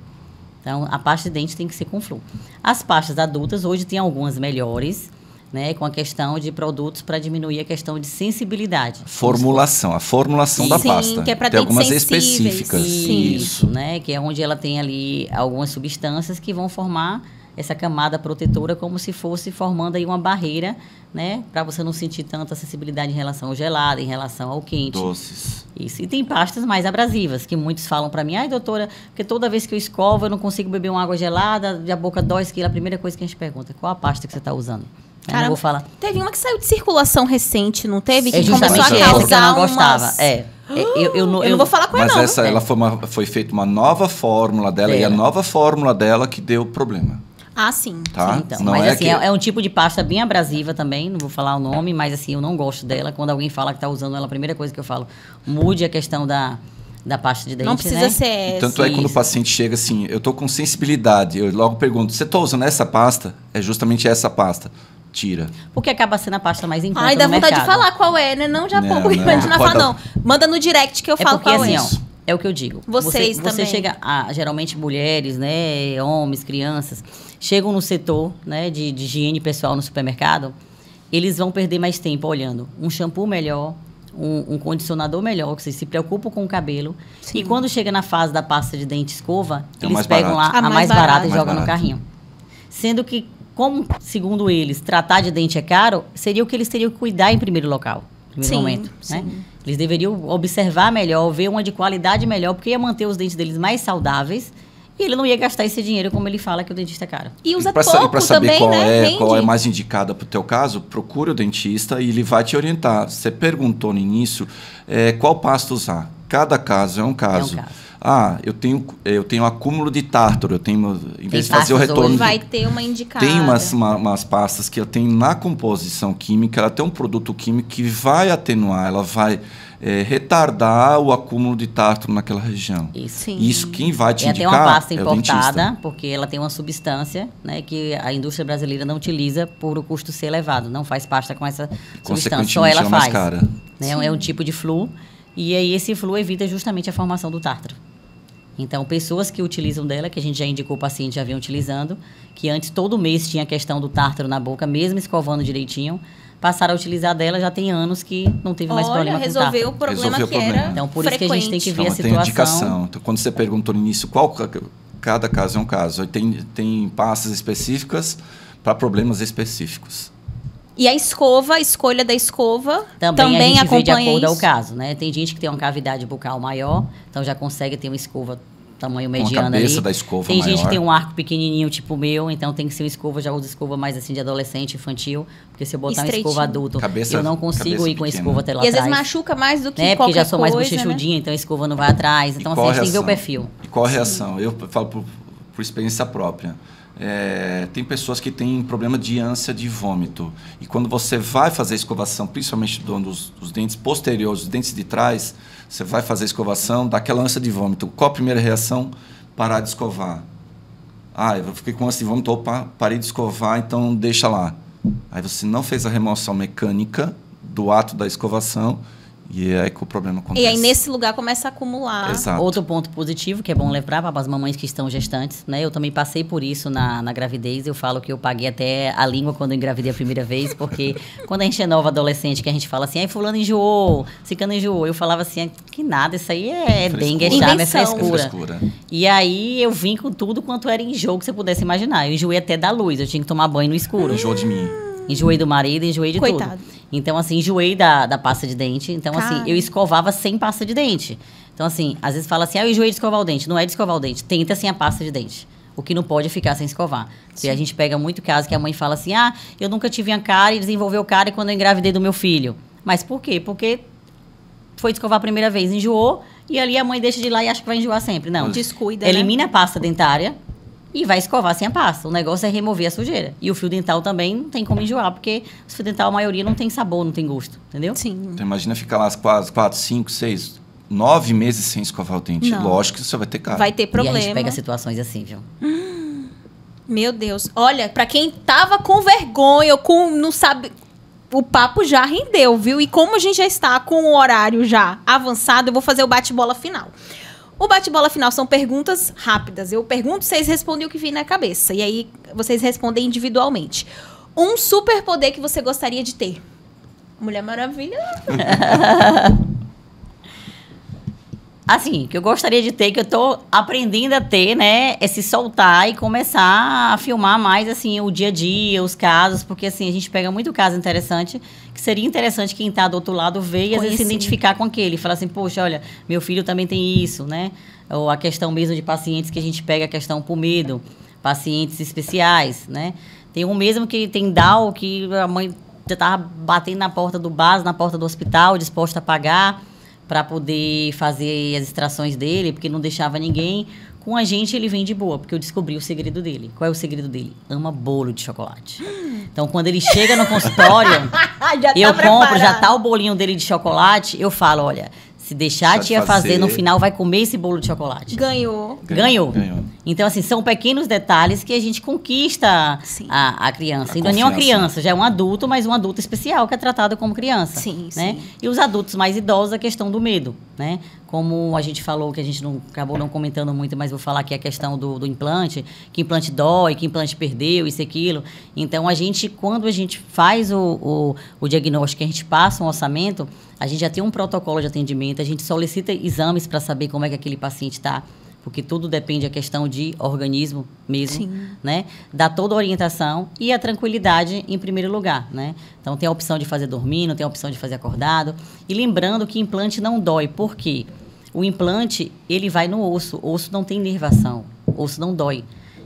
Então, a pasta de dente tem que ser com flu. As pastas adultas, hoje tem algumas melhores, né, com a questão de produtos para diminuir a questão de sensibilidade. A formulação da Sim, pasta. que é pra tem dentes algumas sensíveis. específicas. Sim. Isso, né, que é onde ela tem ali algumas substâncias que vão formar essa camada protetora como se fosse formando aí uma barreira, né, para você não sentir tanta sensibilidade em relação ao gelado, em relação ao quente. Doces. Isso. E tem pastas mais abrasivas, que muitos falam para mim, ai, doutora, porque toda vez que eu escovo eu não consigo beber uma água gelada, a boca dói, que é a primeira coisa que a gente pergunta, qual a pasta que você está usando? Eu não vou falar. Teve uma que saiu de circulação recente, não teve? Que É começou justamente a essa causar que eu não gostava. umas... Eu não vou falar com ela, Mas não. essa, ela foi feita uma nova fórmula dela, e a nova fórmula dela que deu problema. Ah, sim. Tá? Sim, então. Não Mas é assim, que... é um tipo de pasta bem abrasiva também, não vou falar o nome, mas assim, eu não gosto dela. Quando alguém fala que está usando ela, a primeira coisa que eu falo, mude a questão da pasta de dente, Não precisa né? ser essa. Tanto é quando o Isso. paciente chega assim, eu tô com sensibilidade, eu logo pergunto, você tá usando essa pasta? É justamente essa pasta. Tira. Porque acaba sendo a pasta mais em conta Ai, dá no vontade mercado. de falar qual é, né? Não, Japão, Não, porque não. a gente não vai Pode falar, não. Manda no direct que eu É falo porque qual assim, é. ó, é o que eu digo. Vocês você também. chega geralmente mulheres, né, homens, crianças, chegam no setor, né, de higiene pessoal no supermercado, eles vão perder mais tempo olhando um shampoo melhor, um condicionador melhor, que vocês se preocupam com o cabelo. Sim. E quando chega na fase da pasta de dente escova, É o eles mais pegam barato. lá a mais barata e Mais jogam no barato. carrinho. Sendo que, como, segundo eles, tratar de dente é caro, seria o que eles teriam que cuidar em primeiro local, em primeiro Sim, momento. sim. Né? Eles deveriam observar melhor, ver uma de qualidade melhor, porque ia manter os dentes deles mais saudáveis e ele não ia gastar esse dinheiro como ele fala que o dentista é caro. E usa Para pouco saber também, qual né? qual é Rende. mais indicada para o teu caso, procure o dentista e ele vai te orientar. Você perguntou no início qual pasta usar. Cada caso é um caso. É um caso. Ah, eu tenho acúmulo de tártaro, em vez de fazer o pastas retorno... hoje. Vai ter uma indicada. Tem umas pastas que ela tem na composição química, ela tem um produto químico que vai atenuar, ela vai retardar o acúmulo de tártaro naquela região. Isso. Sim. Isso quem vai te É até indicar uma pasta é o dentista. importada, porque ela tem uma substância, né, que a indústria brasileira não utiliza por o custo ser elevado. Não faz pasta com essa substância, só Consequentemente, ela ela é mais faz. cara. Né? É um tipo de flu, e aí esse flu evita justamente a formação do tártaro. Então, pessoas que utilizam dela, que a gente já indicou o paciente já vem utilizando, que antes todo mês tinha a questão do tártaro na boca, mesmo escovando direitinho, passaram a utilizar dela já tem anos que não teve mais problema com resolveu o tártaro. problema Resolveu o que problema. era Então, por isso que a gente tem que ver a Então, tem situação. indicação. Então, quando você perguntou no início cada caso é um caso, tem pastas específicas para problemas específicos. E a escolha da escova Também a gente vê de acompanha acordo ao isso. caso, né? Tem gente que tem uma cavidade bucal maior, então já consegue ter uma escova tamanho mediano ali. cabeça da escova tem gente maior. que tem um arco pequenininho, tipo o meu, então tem que ser uma escova, já uso escova mais assim de adolescente, infantil, porque se eu botar uma Estreitinho. escova adulto, Cabeça- eu não consigo cabeça ir com a pequena. escova até lá E às atrás. vezes machuca mais do que né? Porque qualquer já sou mais coisa, bochechudinha, então a escova não vai atrás. Então, assim, a gente tem que ver o perfil. E qual a reação? Eu falo por experiência própria. Tem pessoas que têm problema de ânsia de vômito. E quando você vai fazer a escovação, principalmente dos dentes posteriores, os dentes de trás, você vai fazer a escovação, dá aquela ânsia de vômito. Qual a primeira reação? Parar de escovar. Eu fiquei com ânsia de vômito, opa, parei de escovar, então deixa lá. Aí você não fez a remoção mecânica do ato da escovação, e é aí que o problema acontece. E aí, nesse lugar, começa a acumular. Exato. Outro ponto positivo, que é bom lembrar para as mamães que estão gestantes, né? Eu também passei por isso na gravidez. Eu falo que eu paguei até a língua quando eu engravidei a primeira vez, porque quando a gente é nova adolescente, que a gente fala assim, fulano enjoou, ciclano enjoou. Eu falava assim, que nada, isso aí é dengue, é charme, é frescura. E aí, eu vim com tudo quanto era enjoo que você pudesse imaginar. Eu enjoei até da luz, eu tinha que tomar banho no escuro. Enjoou de mim. Enjoei do marido, enjoei de Coitado. tudo. Então, assim, enjoei da pasta de dente. Então, assim, eu escovava sem pasta de dente. Então, assim, às vezes fala assim, eu enjoei de escovar o dente. Não é de escovar o dente, tenta sem a pasta de dente. O que não pode é ficar sem escovar. Porque a gente pega muito caso que a mãe fala assim, eu nunca tive uma cárie e desenvolveu cárie quando eu engravidei do meu filho. Mas por quê? Porque foi escovar a primeira vez, enjoou, e ali a mãe deixa de ir lá e acha que vai enjoar sempre. Não. Descuida, Elimina a pasta dentária e vai escovar sem a pasta. O negócio é remover a sujeira. E o fio dental também não tem como enjoar, porque o fio dental, a maioria, não tem sabor, não tem gosto, entendeu? Sim. Então imagina ficar lá 4, 5, 6, 9 meses sem escovar o dente. Não. Lógico que você vai ter cárie. Vai ter problema. E a gente pega situações assim, viu? Meu Deus. Olha, pra quem tava com vergonha ou não sabe... O papo já rendeu, viu? E como a gente já está com o horário já avançado, eu vou fazer o bate-bola final. O bate-bola final são perguntas rápidas. Eu pergunto, vocês respondem o que vem na cabeça. E aí, vocês respondem individualmente. Um superpoder que você gostaria de ter? Mulher Maravilha. Assim, que eu gostaria de ter, que eu tô aprendendo a ter, né? É se soltar e começar a filmar mais, assim, o dia a dia, os casos. Porque, assim, a gente pega muito caso interessante, que seria interessante quem tá do outro lado ver e, às vezes, se identificar com aquele. Falar assim, poxa, olha, meu filho também tem isso, né? Ou a questão mesmo de pacientes que a gente pega a questão por medo. Pacientes especiais, né? Tem um mesmo que tem DAO, que a mãe já tava batendo na porta do base, na porta do hospital, disposta a pagar para poder fazer as extrações dele, porque não deixava ninguém. Com a gente, ele vem de boa, porque eu descobri o segredo dele. Qual é o segredo dele? Ama bolo de chocolate. Então, quando ele chega no consultório, eu compro, já tá o bolinho dele de chocolate, eu falo, olha, se deixar a tia fazer, no final vai comer esse bolo de chocolate. Ganhou. Então, assim, são pequenos detalhes que a gente conquista a criança. E não é nem uma criança, já é um adulto, mas um adulto especial que é tratado como criança. Sim, né? sim. E os adultos mais idosos, a questão do medo, né? Como a gente falou, que a gente acabou não comentando muito, mas vou falar aqui a questão do implante, que implante dói, que implante perdeu, isso e aquilo. Então, quando a gente faz o diagnóstico, que a gente passa um orçamento, a gente já tem um protocolo de atendimento, a gente solicita exames para saber como é que aquele paciente está, porque tudo depende da questão de organismo mesmo, né? Dá toda a orientação e a tranquilidade em primeiro lugar, né? Então, tem a opção de fazer dormindo, tem a opção de fazer acordado. E lembrando que implante não dói, por quê? O implante, ele vai no osso. O osso não tem nervação, o osso não dói.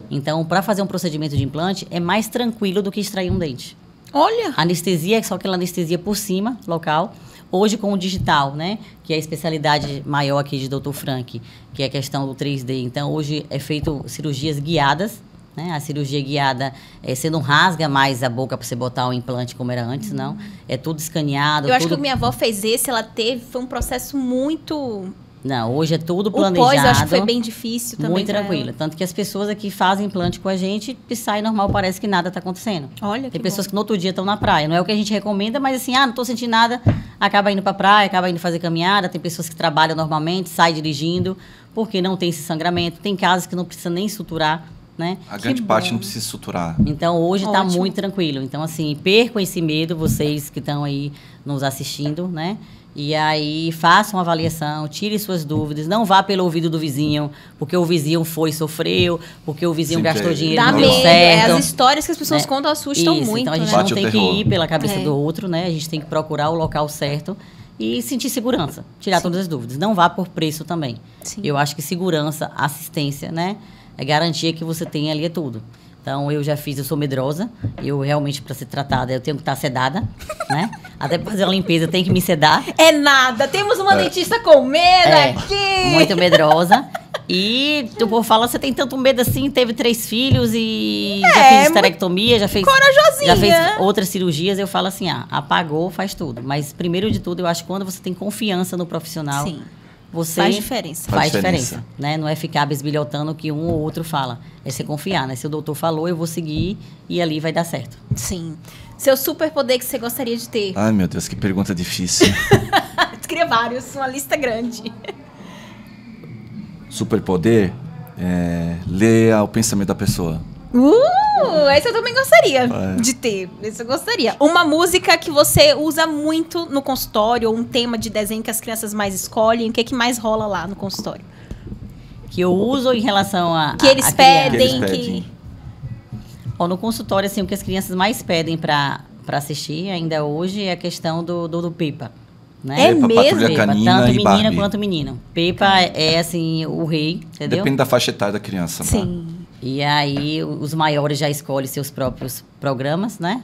Então, para fazer um procedimento de implante, é mais tranquilo do que extrair um dente. Olha! Anestesia, só aquela anestesia por cima, local. Hoje, com o digital, né? Que é a especialidade maior aqui de Dr. Frank, que é a questão do 3D. Então, hoje é feito cirurgias guiadas, né? A cirurgia guiada, você não rasga mais a boca para você botar o implante como era antes, não. É tudo escaneado. Eu acho que minha avó fez esse, foi um processo muito... Não, hoje é tudo planejado. O pós, eu acho que foi bem difícil também. Muito tranquilo. Tanto que as pessoas aqui fazem implante com a gente e sai normal, parece que nada está acontecendo. Olha, tem pessoas que no outro dia estão na praia. Não é o que a gente recomenda, mas assim, não estou sentindo nada, acaba indo para a praia, acaba indo fazer caminhada. Tem pessoas que trabalham normalmente, saem dirigindo, porque não tem esse sangramento. Tem casos que não precisa nem suturar, né? A grande parte não precisa suturar. Então, hoje está muito tranquilo. Então, assim, percam esse medo, vocês que estão aí nos assistindo, né? E aí, faça uma avaliação, tire suas dúvidas, não vá pelo ouvido do vizinho, porque o vizinho sofreu, porque o vizinho gastou dinheiro e não deu certo. As histórias que as pessoas contam assustam muito, então a gente não tem que ir pela cabeça do outro, né? A gente tem que procurar o local certo e sentir segurança, tirar todas as dúvidas. Não vá por preço também. Eu acho que segurança, assistência, né? É garantia que você tem ali é tudo. Então, eu sou medrosa. Eu realmente, para ser tratada, eu tenho que estar sedada, né? Até para fazer uma limpeza, eu tenho que me sedar. É nada. Temos uma dentista com medo aqui. Muito medrosa. E o povo fala, você tem tanto medo assim, teve 3 filhos e já fez esterectomia, já fez outras cirurgias. Eu falo assim, apagou, faz tudo. Mas primeiro de tudo, eu acho que quando você tem confiança no profissional, Sim. você Faz diferença. Faz diferença, né? Não é ficar bisbilhotando o que um ou outro fala. É você confiar, né? Se o doutor falou, eu vou seguir e ali vai dar certo. Sim. Seu superpoder que você gostaria de ter? Ai, meu Deus, que pergunta difícil. Eu queria vários, uma lista grande. Superpoder é ler o pensamento da pessoa. Esse eu também gostaria de ter. Esse eu gostaria. Uma música que você usa muito no consultório, ou um tema de desenho que as crianças mais escolhem, o que mais rola lá no consultório? Que eu uso em relação a... Que eles pedem. No consultório, assim, o que as crianças mais pedem para assistir ainda hoje é a questão do Pepa. Né? É Pepa, mesmo? Patrulha Canina, tanto e menina Barbie. quanto menino. Pepa é, assim, o rei, entendeu? Depende da faixa etária da criança. Sim. Tá? E aí, os maiores já escolhem seus próprios programas, né?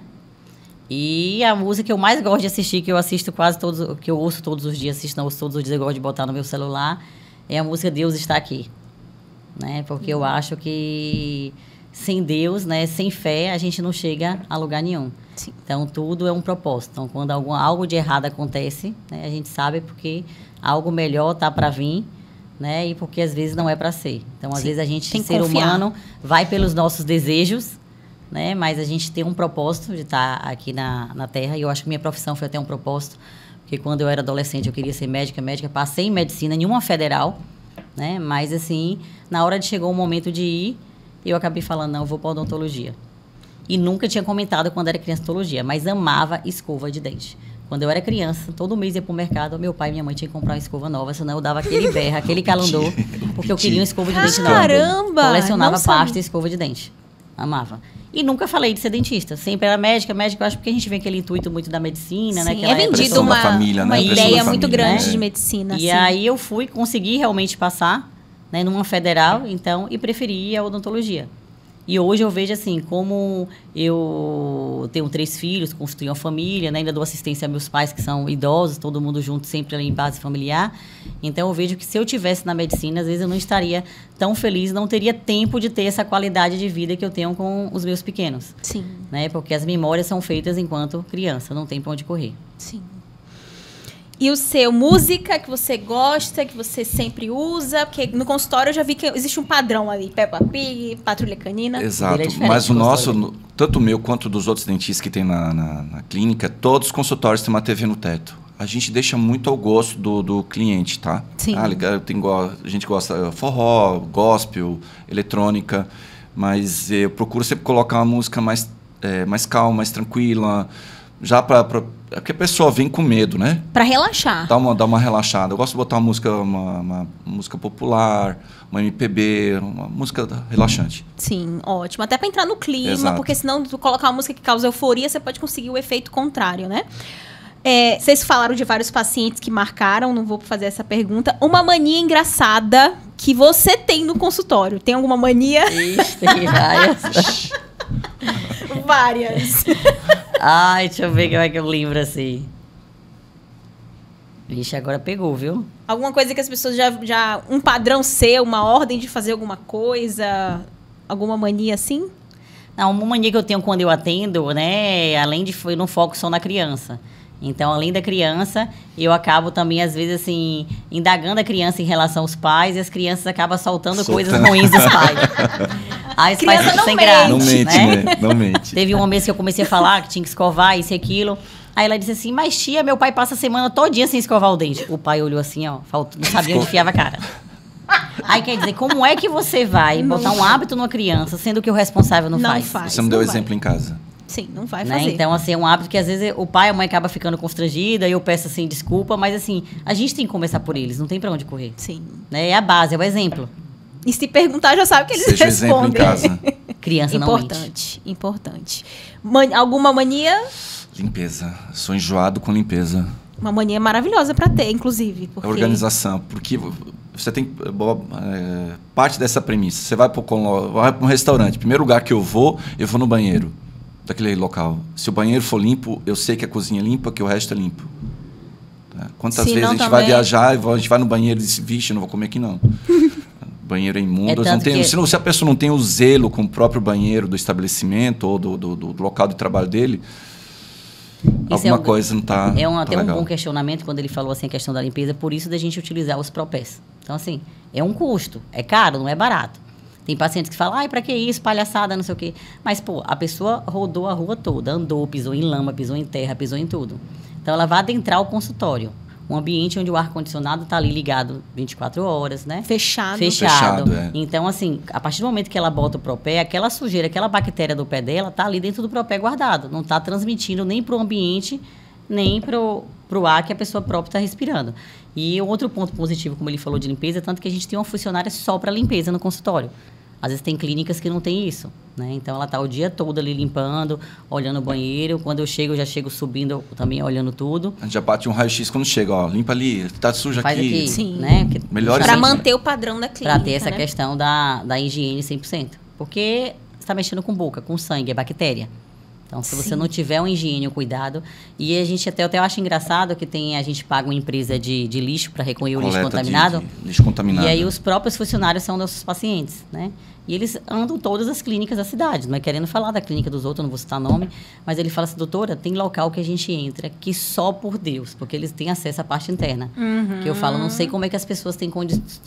E a música que eu mais gosto de assistir, que eu assisto quase todos, que eu ouço todos os dias, ouço todos os dias, eu gosto de botar no meu celular, é a música Deus Está Aqui. Né? Porque eu acho que sem Deus, né, sem fé, a gente não chega a lugar nenhum. Sim. Então, tudo é um propósito. Então, quando algo de errado acontece, né, a gente sabe porque algo melhor tá para vir, né, e porque às vezes não é para ser. Então, às vezes a gente, ser humano, vai pelos nossos desejos, né, mas a gente tem um propósito de estar aqui na Terra, e eu acho que minha profissão foi até um propósito, porque quando eu era adolescente eu queria ser médica, passei em medicina, nenhuma federal, né, mas assim, na hora de chegou o momento de ir, eu acabei falando, não, eu vou para odontologia. E nunca tinha comentado quando era criança odontologia, mas amava escova de dente. Quando eu era criança, todo mês ia pro mercado, meu pai e minha mãe tinham que comprar uma escova nova, senão eu dava aquele berra, aquele calundor, porque eu queria uma escova de dente nova. Caramba! Colecionava pasta e escova de dente. Amava. E nunca falei de ser dentista. Sempre era médica, eu acho que a gente vê aquele intuito muito da medicina, sim, né? é vendido uma ideia muito grande de medicina. E aí eu consegui realmente passar, né, numa federal, então, e preferi a odontologia. E hoje eu vejo assim, como eu tenho 3 filhos, construí uma família, né, ainda dou assistência a meus pais que são idosos, todo mundo junto sempre ali em base familiar. Então eu vejo que se eu tivesse na medicina, às vezes eu não estaria tão feliz, não teria tempo de ter essa qualidade de vida que eu tenho com os meus pequenos. Sim. Né, porque as memórias são feitas enquanto criança, não tem para onde correr. Sim. E o seu, música que você gosta, que você sempre usa? Porque no consultório eu já vi que existe um padrão ali. Peppa Pig, Patrulha Canina. Exato. Mas o nosso, tanto o meu quanto dos outros dentistas que tem na clínica, todos os consultórios têm uma TV no teto. A gente deixa muito ao gosto do cliente, tá? Sim. A gente gosta de forró, gospel, eletrônica, mas eu procuro sempre colocar uma música mais calma, mais tranquila, já porque a pessoa vem com medo, né? Pra relaxar. Dá uma relaxada. Eu gosto de botar uma música popular, uma MPB, uma música relaxante. Sim, ótimo. Até pra entrar no clima, exato. Porque senão tu colocar uma música que causa euforia, você pode conseguir o efeito contrário, né? Vocês falaram de vários pacientes que marcaram, não vou fazer essa pergunta. Uma mania engraçada que você tem no consultório. Tem alguma mania? Ixi, tem várias. Várias. Ai, deixa eu ver como é que eu lembro assim. Vixe, agora pegou, viu? Alguma coisa que as pessoas já... Um padrão seu, uma ordem de fazer alguma coisa? Alguma mania assim? Não, uma mania que eu tenho quando eu atendo, né? Além de... Eu não foco só na criança. Então, além da criança, eu acabo também, às vezes, assim, indagando a criança em relação aos pais, e as crianças acabam soltando coisas ruins dos pais. Aí os pais ficam sem graça. Não mente, né? Não mente. Teve uma vez que eu comecei a falar que tinha que escovar isso e aquilo. Aí ela disse assim, mas tia, meu pai passa a semana todinha sem escovar o dente. O pai olhou assim, ó, não sabia onde enfiava a cara. Aí quer dizer, como é que você vai botar um hábito numa criança, sendo que o responsável não faz? Você não deu exemplo em casa. Sim, não vai né? fazer. Então, assim, é um hábito que às vezes o pai e a mãe acabam ficando constrangida e eu peço, assim, desculpa, mas, assim, a gente tem que começar por eles, não tem pra onde correr. Sim. Né? É a base, é o exemplo. E se perguntar, já sabe que eles Seja respondem. exemplo em casa. Criança não mente. Importante. Alguma mania? Limpeza. Sou enjoado com limpeza. Uma mania maravilhosa pra ter, inclusive. Porque... Organização. Porque você tem... parte dessa premissa. Você vai para um restaurante. Primeiro lugar que eu vou no banheiro daquele local. Se o banheiro for limpo, eu sei que a cozinha é limpa, que o resto é limpo. Tá? Quantas vezes a gente vai viajar, a gente vai no banheiro e diz, vixe, eu não vou comer aqui não. banheiro é imundo. tanto Se a pessoa não tem o zelo com o próprio banheiro do estabelecimento ou do local de trabalho dele, alguma coisa não está até um bom questionamento quando ele falou assim a questão da limpeza, por isso da gente utilizar os Propés. Então, assim, é um custo, é caro, não é barato. Tem pacientes que falam, pra que isso, palhaçada, não sei o quê. Mas, pô, a pessoa rodou a rua toda, andou, pisou em lama, pisou em terra, pisou em tudo. Então, ela vai adentrar o consultório. Um ambiente onde o ar-condicionado está ali ligado 24 horas, né? Fechado. Então, assim, a partir do momento que ela bota o Propé, aquela sujeira, aquela bactéria do pé dela está ali dentro do Propé guardado. Não está transmitindo nem para o ambiente, nem para o ar que a pessoa própria está respirando. E outro ponto positivo, como ele falou de limpeza, é tanto que a gente tem uma funcionária só para limpeza no consultório. Às vezes tem clínicas que não tem isso, né? Então, ela está o dia todo ali limpando, olhando o banheiro. Quando eu já chego subindo também, olhando tudo. A gente já bate um raio-x quando chega, ó, limpa ali, tá sujo faz aqui. Sim. Né? Para manter o padrão da clínica, para ter essa questão da higiene 100%. Porque você está mexendo com boca, com sangue, é bactéria. Então, se você não tiver um higiene, um cuidado... E a gente até acho engraçado que a gente paga uma empresa de lixo para recolher o lixo contaminado. Lixo contaminado. E aí os próprios funcionários são nossos pacientes, né? E eles andam todas as clínicas da cidade. Não é querendo falar da clínica dos outros, não vou citar nome. Mas ele fala assim, doutora, tem local que a gente entra que só por Deus. Porque eles têm acesso à parte interna. Que eu falo, não sei como é que as pessoas têm condições...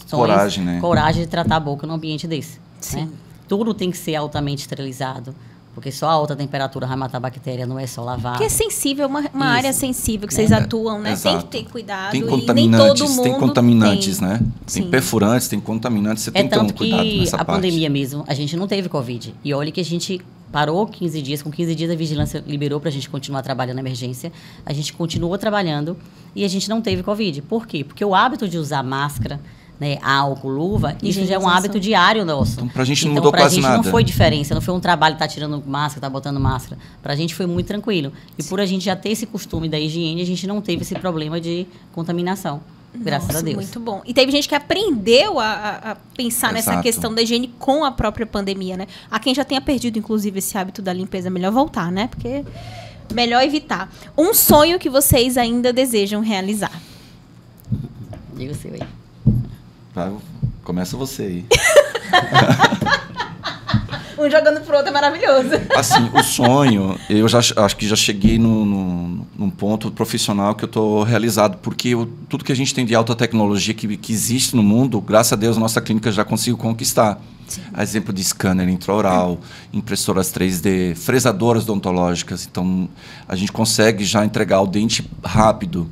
Coragem de tratar a boca num ambiente desse. Sim. Né? Tudo tem que ser altamente esterilizado. Porque só a alta temperatura vai matar a bactéria, não é só lavar. Porque é sensível, uma área sensível que vocês atuam, né? Exato. Tem que ter cuidado. Tem contaminantes, e nem todo mundo tem contaminantes, né? Sim. Tem perfurantes, tem contaminantes, você tem que ter um cuidado nessa parte. É tanto que a pandemia mesmo, a gente não teve Covid. E olha que a gente parou 15 dias, com 15 dias a vigilância liberou para a gente continuar trabalhando na emergência. A gente continuou trabalhando e a gente não teve Covid. Por quê? Porque o hábito de usar máscara... Né, álcool, luva, isso já é um hábito diário nosso. Então, pra gente não mudou quase nada. Não foi diferença, não foi um trabalho tá tirando máscara, tá botando máscara. Pra gente foi muito tranquilo. E por a gente já ter esse costume da higiene, a gente não teve esse problema de contaminação. Graças a Deus. Muito bom. E teve gente que aprendeu a pensar nessa questão da higiene com a própria pandemia, né? Há quem já tenha perdido, inclusive, esse hábito da limpeza, melhor voltar, né? Porque melhor evitar. Um sonho que vocês ainda desejam realizar. Diga o seu aí. Começa você aí. Um jogando pro outro é maravilhoso. Assim, o sonho, eu acho que já cheguei num ponto profissional que eu estou realizado, porque tudo que a gente tem de alta tecnologia que existe no mundo, graças a Deus, nossa clínica já conseguiu conquistar. Sim. A exemplo de scanner intraoral, impressoras 3D, fresadoras odontológicas. Então, a gente consegue já entregar o dente rápido.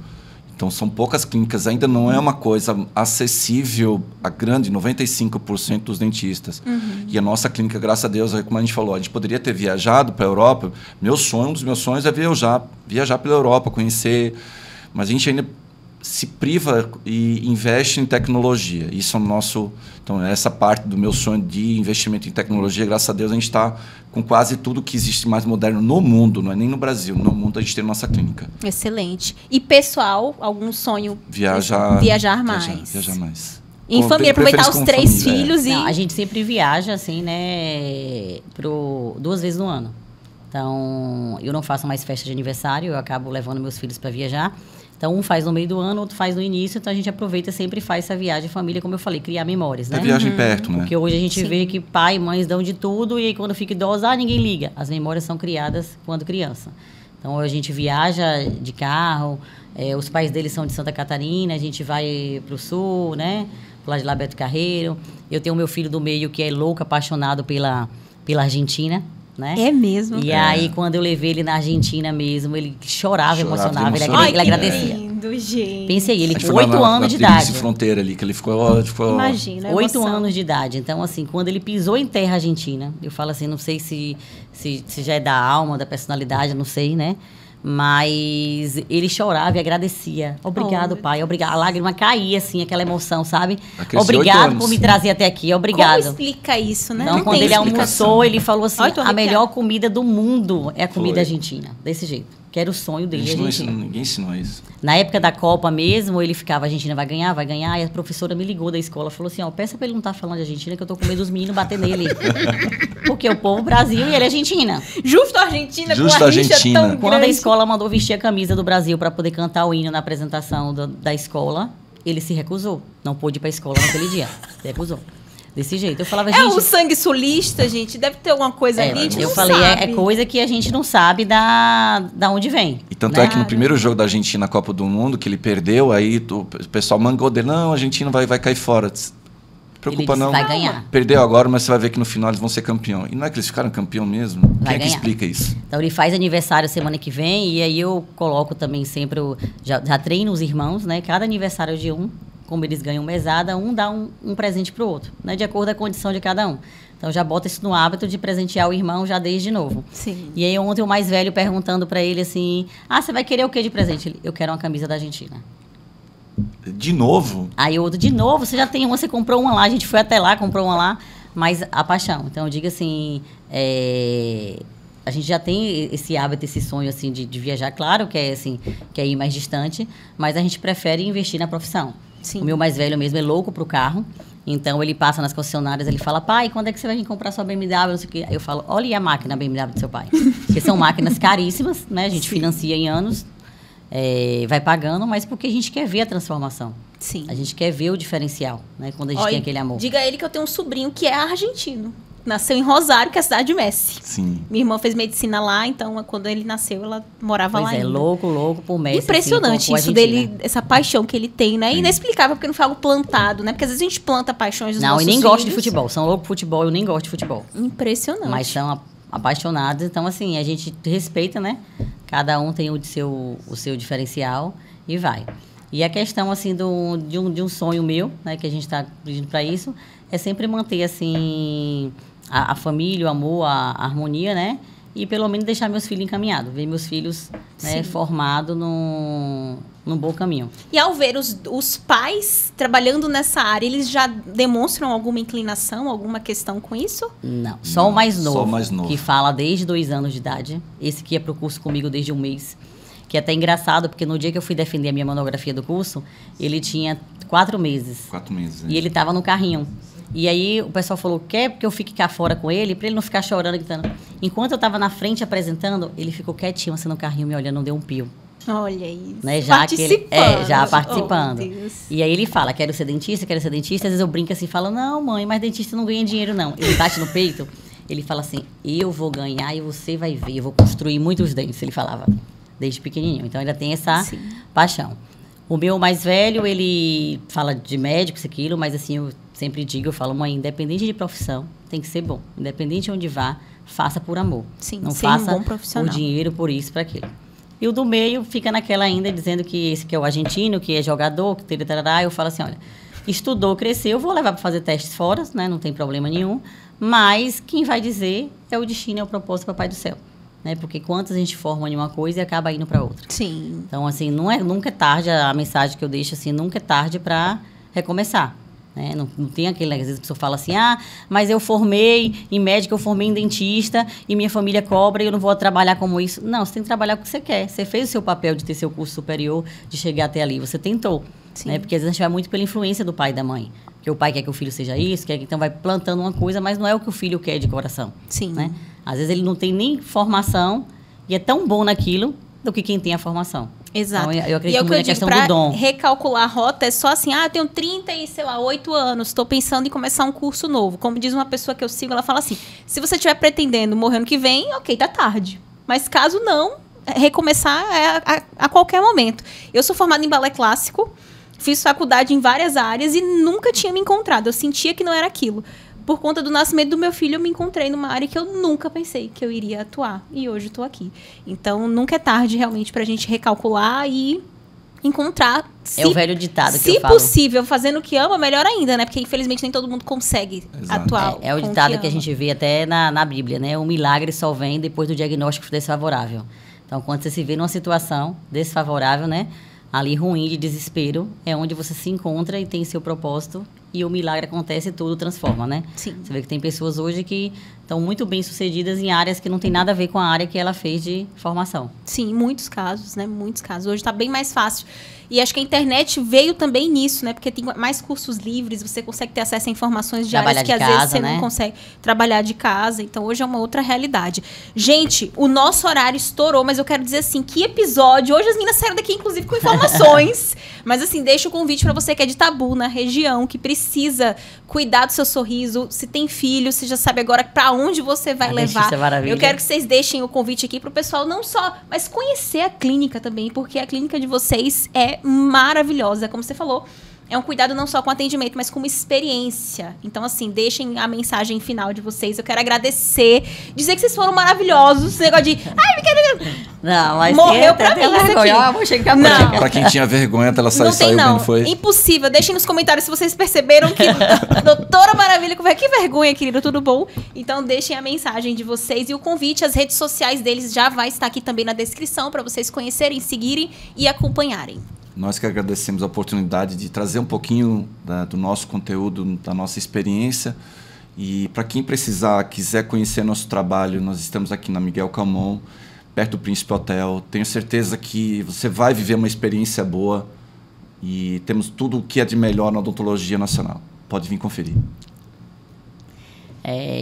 Então, são poucas clínicas, ainda não é uma coisa acessível a grande 95% dos dentistas. E a nossa clínica, graças a Deus, como a gente falou, a gente poderia ter viajado para a Europa. Um dos meus sonhos é viajar pela Europa, conhecer, mas a gente ainda se priva e investe em tecnologia. Isso é o nosso... Então, essa parte do meu sonho de investimento em tecnologia, graças a Deus, a gente está com quase tudo que existe mais moderno no mundo, não é nem no Brasil, no mundo a gente tem nossa clínica. Excelente. E pessoal, algum sonho? Viajar mais. Viajar mais. Em família, aproveitar os 3 filhos e... Não, a gente sempre viaja, assim, né, 2 vezes no ano. Então, eu não faço mais festa de aniversário, eu acabo levando meus filhos para viajar. Então, um faz no meio do ano, outro faz no início. Então, a gente aproveita e sempre faz essa viagem família, como eu falei, criar memórias, né? É viagem perto, né? Porque hoje a gente vê que pai e mães dão de tudo e aí quando fica idosa, ninguém liga. As memórias são criadas quando criança. Então, a gente viaja de carro, os pais deles são de Santa Catarina, a gente vai para o sul, né? Lá de Beto Carreiro. Eu tenho o meu filho do meio que é louco, apaixonado pela Argentina. Né? É mesmo. E aí, quando eu levei ele na Argentina mesmo, ele chorava emocionava, ele agradecia. Lindo, gente. Pensei, ele com 8 anos de idade. Fronteira ali, que ele ficou... Imagina, 8 anos de idade. Então, assim, quando ele pisou em terra argentina, eu falo assim, não sei se já é da alma, da personalidade, não sei, né? Mas ele chorava e agradecia. Obrigado, pai. Obrigado. A lágrima caía, assim, aquela emoção, sabe? Obrigado por me trazer até aqui. Obrigado. Como explica isso, né? Então, não quando ele almoçou, ele falou assim, a melhor arrepiado. Comida do mundo é a comida argentina. Desse jeito. Que era o sonho dele, Ninguém ensinou isso. Na época da Copa mesmo, ele ficava, a Argentina vai ganhar. E a professora me ligou da escola, falou assim, peça pra ele não estar falando de Argentina, que eu tô com medo dos meninos bater nele. Porque o povo Brasil e ele é Argentina. Justo a Argentina com a rixa tão grande. Quando a escola mandou vestir a camisa do Brasil para poder cantar o hino na apresentação da escola, ele se recusou. Não pôde ir pra escola naquele dia. Se recusou. Desse jeito. Eu falava, É gente... o sangue sulista, gente? Deve ter alguma coisa ali, a gente eu não falei, sabe. é coisa que a gente não sabe da onde vem. E tanto né? é que no primeiro jogo da Argentina na Copa do Mundo, que ele perdeu, aí o pessoal mangou dele, não, a Argentina vai cair fora. Não se preocupa não. Vai ganhar. Perdeu agora, mas você vai ver que no final eles vão ser campeão. E não é que eles ficaram campeão mesmo? Quem é que explica isso? Então ele faz aniversário semana que vem e aí eu coloco também sempre, já treino os irmãos, né? Cada aniversário de um, como eles ganham mesada, um dá um presente pro outro, né? De acordo com a condição de cada um. Então já bota isso no hábito de presentear o irmão já desde novo. Sim. E aí ontem o mais velho perguntando para ele assim, você vai querer o que de presente? Ele, eu quero uma camisa da Argentina. De novo? Aí o outro, de novo, você já tem uma, você comprou uma lá, a gente foi até lá, comprou uma lá, mas a paixão. Então eu digo assim, a gente já tem esse hábito, esse sonho assim de viajar, claro que é assim, que é ir mais distante, mas a gente prefere investir na profissão. Sim. O meu mais velho mesmo é louco pro carro, então ele passa nas concessionárias, ele fala, pai, quando é que você vai vir comprar sua BMW? Não sei o quê. Aí eu falo, olha aí a máquina BMW do seu pai. Porque são máquinas caríssimas, né? A gente financia em anos, vai pagando, mas porque a gente quer ver a transformação. Sim. A gente quer ver o diferencial, né? Quando a gente tem aquele amor. Diga a ele que eu tenho um sobrinho que é argentino. Nasceu em Rosário, que é a cidade de Messi. Sim. Minha irmã fez medicina lá, então quando ele nasceu, ela morava lá ainda. Louco por Messi. Impressionante assim, isso dele, essa paixão que ele tem, né? Sim. Inexplicável, porque não foi algo plantado, né? Porque às vezes a gente planta paixões dos Não, nossos e nem filhos. gosto de futebol. São loucos por futebol, eu nem gosto de futebol. Impressionante. Mas são apaixonados. Então, assim, a gente respeita, né? Cada um tem o seu diferencial e vai. E a questão, assim, de um sonho meu, né? Que a gente está pedindo para isso, é sempre manter, assim, a família, o amor, a harmonia, né? E pelo menos deixar meus filhos encaminhados. Ver meus filhos, né, formados num bom caminho. E ao ver os pais trabalhando nessa área, eles já demonstram alguma inclinação, alguma questão com isso? Não, só o mais novo. Só o mais novo. Que fala desde 2 anos de idade. Esse que ia pro curso comigo desde 1 mês. Que é até engraçado, porque no dia que eu fui defender a minha monografia do curso, ele tinha 4 meses. 4 meses. E ele estava no carrinho. E aí o pessoal falou, quer que eu fique cá fora com ele, para ele não ficar chorando, gritando. Enquanto eu estava na frente apresentando, ele ficou quietinho, assim, no carrinho, me olhando, não deu um pio. Olha isso. Né? Já Participando. já participando. Oh, Deus. E aí ele fala, quero ser dentista. Às vezes eu brinco assim, falo, não, mãe, mas dentista não ganha dinheiro, não. Ele bate no peito, ele fala assim, eu vou ganhar e você vai ver, eu vou construir muitos dentes, ele falava, desde pequenininho. Então, ainda tem essa paixão. O meu mais velho, ele fala de médico, isso, aquilo, mas assim, eu sempre digo, eu falo, mãe, independente de profissão, tem que ser bom. Independente de onde vá, faça por amor. Sim, não ser faça um bom profissional. por dinheiro, por isso, por aquilo. E o do meio fica naquela ainda, dizendo que esse que é o argentino, que é jogador, que tarará. Eu falo assim, olha, estudou, cresceu, vou levar para fazer testes fora, né? Não tem problema nenhum. Mas quem vai dizer é o destino, é o propósito do Papai do Céu. Né? Porque quantas a gente forma em uma coisa e acaba indo para outra. Sim. Então, assim, nunca é tarde, a mensagem que eu deixo, assim, nunca é tarde para recomeçar. Né? Não tem aquele, às vezes a pessoa fala assim, mas eu formei em médico, eu formei em dentista e minha família cobra e eu não vou trabalhar como isso. Não, você tem que trabalhar com o que você quer. Você fez o seu papel de ter seu curso superior, de chegar até ali. Você tentou. Né? Porque às vezes a gente vai muito pela influência do pai e da mãe. Porque o pai quer que o filho seja isso, então vai plantando uma coisa, mas não é o que o filho quer de coração. Sim. Né? Às vezes ele não tem nem formação e é tão bom naquilo do que quem tem a formação. Exato. Então, eu acredito e é o que muito eu na digo, questão pra do dom. recalcular a rota é só assim, eu tenho 8 anos, estou pensando em começar um curso novo. Como diz uma pessoa que eu sigo, ela fala assim, se você estiver pretendendo morrer ano que vem, ok, tá tarde. Mas caso não, recomeçar a qualquer momento. Eu sou formada em balé clássico, fiz faculdade em várias áreas e nunca tinha me encontrado. Eu sentia que não era aquilo. Por conta do nascimento do meu filho, eu me encontrei numa área que eu nunca pensei que eu iria atuar. E hoje estou aqui. Então, nunca é tarde, realmente, para a gente recalcular e encontrar... É o velho ditado que eu falo. Se possível, fazendo o que ama, melhor ainda, né? Porque, infelizmente, nem todo mundo consegue atuar. É o ditado que a gente vê até na Bíblia, né? O milagre só vem depois do diagnóstico desfavorável. Então, quando você se vê numa situação desfavorável, né? Ali ruim, de desespero, é onde você se encontra e tem seu propósito e o milagre acontece e tudo transforma, né? Sim. Você vê que tem pessoas hoje que estão muito bem sucedidas em áreas que não tem nada a ver com a área que ela fez de formação. Sim, muitos casos, né? Muitos casos. Hoje está bem mais fácil. E acho que a internet veio também nisso, né? Porque tem mais cursos livres, você consegue ter acesso a informações diárias que às vezes você não consegue trabalhar de casa. Então hoje é uma outra realidade. Gente, o nosso horário estourou, mas eu quero dizer assim, que episódio. Hoje as meninas saíram daqui, inclusive, com informações. Mas assim, deixa o convite para você que é de Tabu, na região, que precisa cuidar do seu sorriso. Se tem filho, você já sabe agora para onde você vai levar. Eu quero que vocês deixem o convite aqui pro pessoal não só, mas conhecer a clínica também, porque a clínica de vocês é maravilhosa, como você falou. É um cuidado não só com atendimento, mas com uma experiência. Então, assim, deixem a mensagem final de vocês. Eu quero agradecer, dizer que vocês foram maravilhosos. Esse negócio de... Ai, me quero... Não, mas morreu pra mim isso aqui. Vou chegar não. Pra quem tinha vergonha, ela saiu não. Bem, foi. Impossível. Deixem nos comentários se vocês perceberam que doutora Maravilha, que vergonha, querido, tudo bom? Então, deixem a mensagem de vocês e o convite. As redes sociais deles já vai estar aqui também na descrição para vocês conhecerem, seguirem e acompanharem. Nós que agradecemos a oportunidade de trazer um pouquinho do nosso conteúdo, da nossa experiência. E para quem precisar, quiser conhecer nosso trabalho, nós estamos aqui na Miguel Calmon, perto do Príncipe Hotel. Tenho certeza que você vai viver uma experiência boa e temos tudo o que é de melhor na odontologia nacional. Pode vir conferir.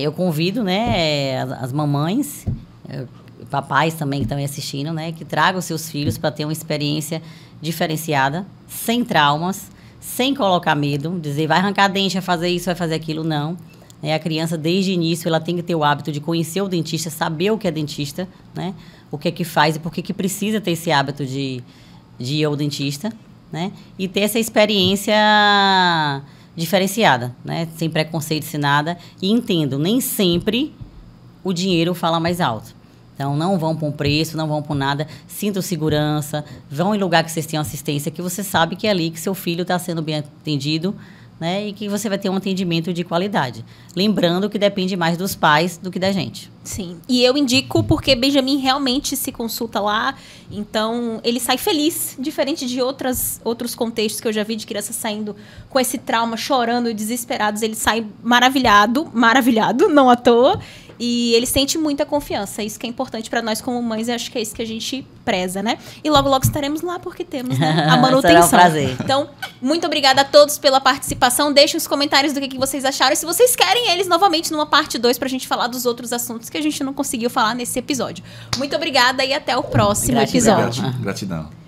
Eu convido, né, as mamães, papais também que estão assistindo, né, que tragam seus filhos para ter uma experiência diferenciada, sem traumas, sem colocar medo, dizer vai arrancar dente, vai fazer isso, vai fazer aquilo, não. A criança, desde o início, ela tem que ter o hábito de conhecer o dentista, saber o que é dentista, né, o que é que faz e por que precisa ter esse hábito de ir ao dentista, né, e ter essa experiência diferenciada, né, sem preconceito, sem nada. E entendo, nem sempre o dinheiro fala mais alto. Então, não vão para um preço, não vão para nada. Sintam segurança, vão em lugar que vocês tenham assistência, que você sabe que é ali que seu filho está sendo bem atendido, né? E que você vai ter um atendimento de qualidade. Lembrando que depende mais dos pais do que da gente. Sim. E eu indico porque Benjamin realmente se consulta lá. Então, ele sai feliz, diferente de outros contextos que eu já vi de crianças saindo com esse trauma, chorando, desesperados. Ele sai maravilhado, não à toa. E ele sente muita confiança. Isso que é importante para nós como mães. E acho que é isso que a gente preza, né? E logo, logo estaremos lá porque temos, né, a manutenção. Será um prazer. Então, muito obrigada a todos pela participação. Deixem os comentários do que vocês acharam. E se vocês querem eles novamente numa parte 2 pra gente falar dos outros assuntos que a gente não conseguiu falar nesse episódio. Muito obrigada e até o próximo episódio. Gratidão.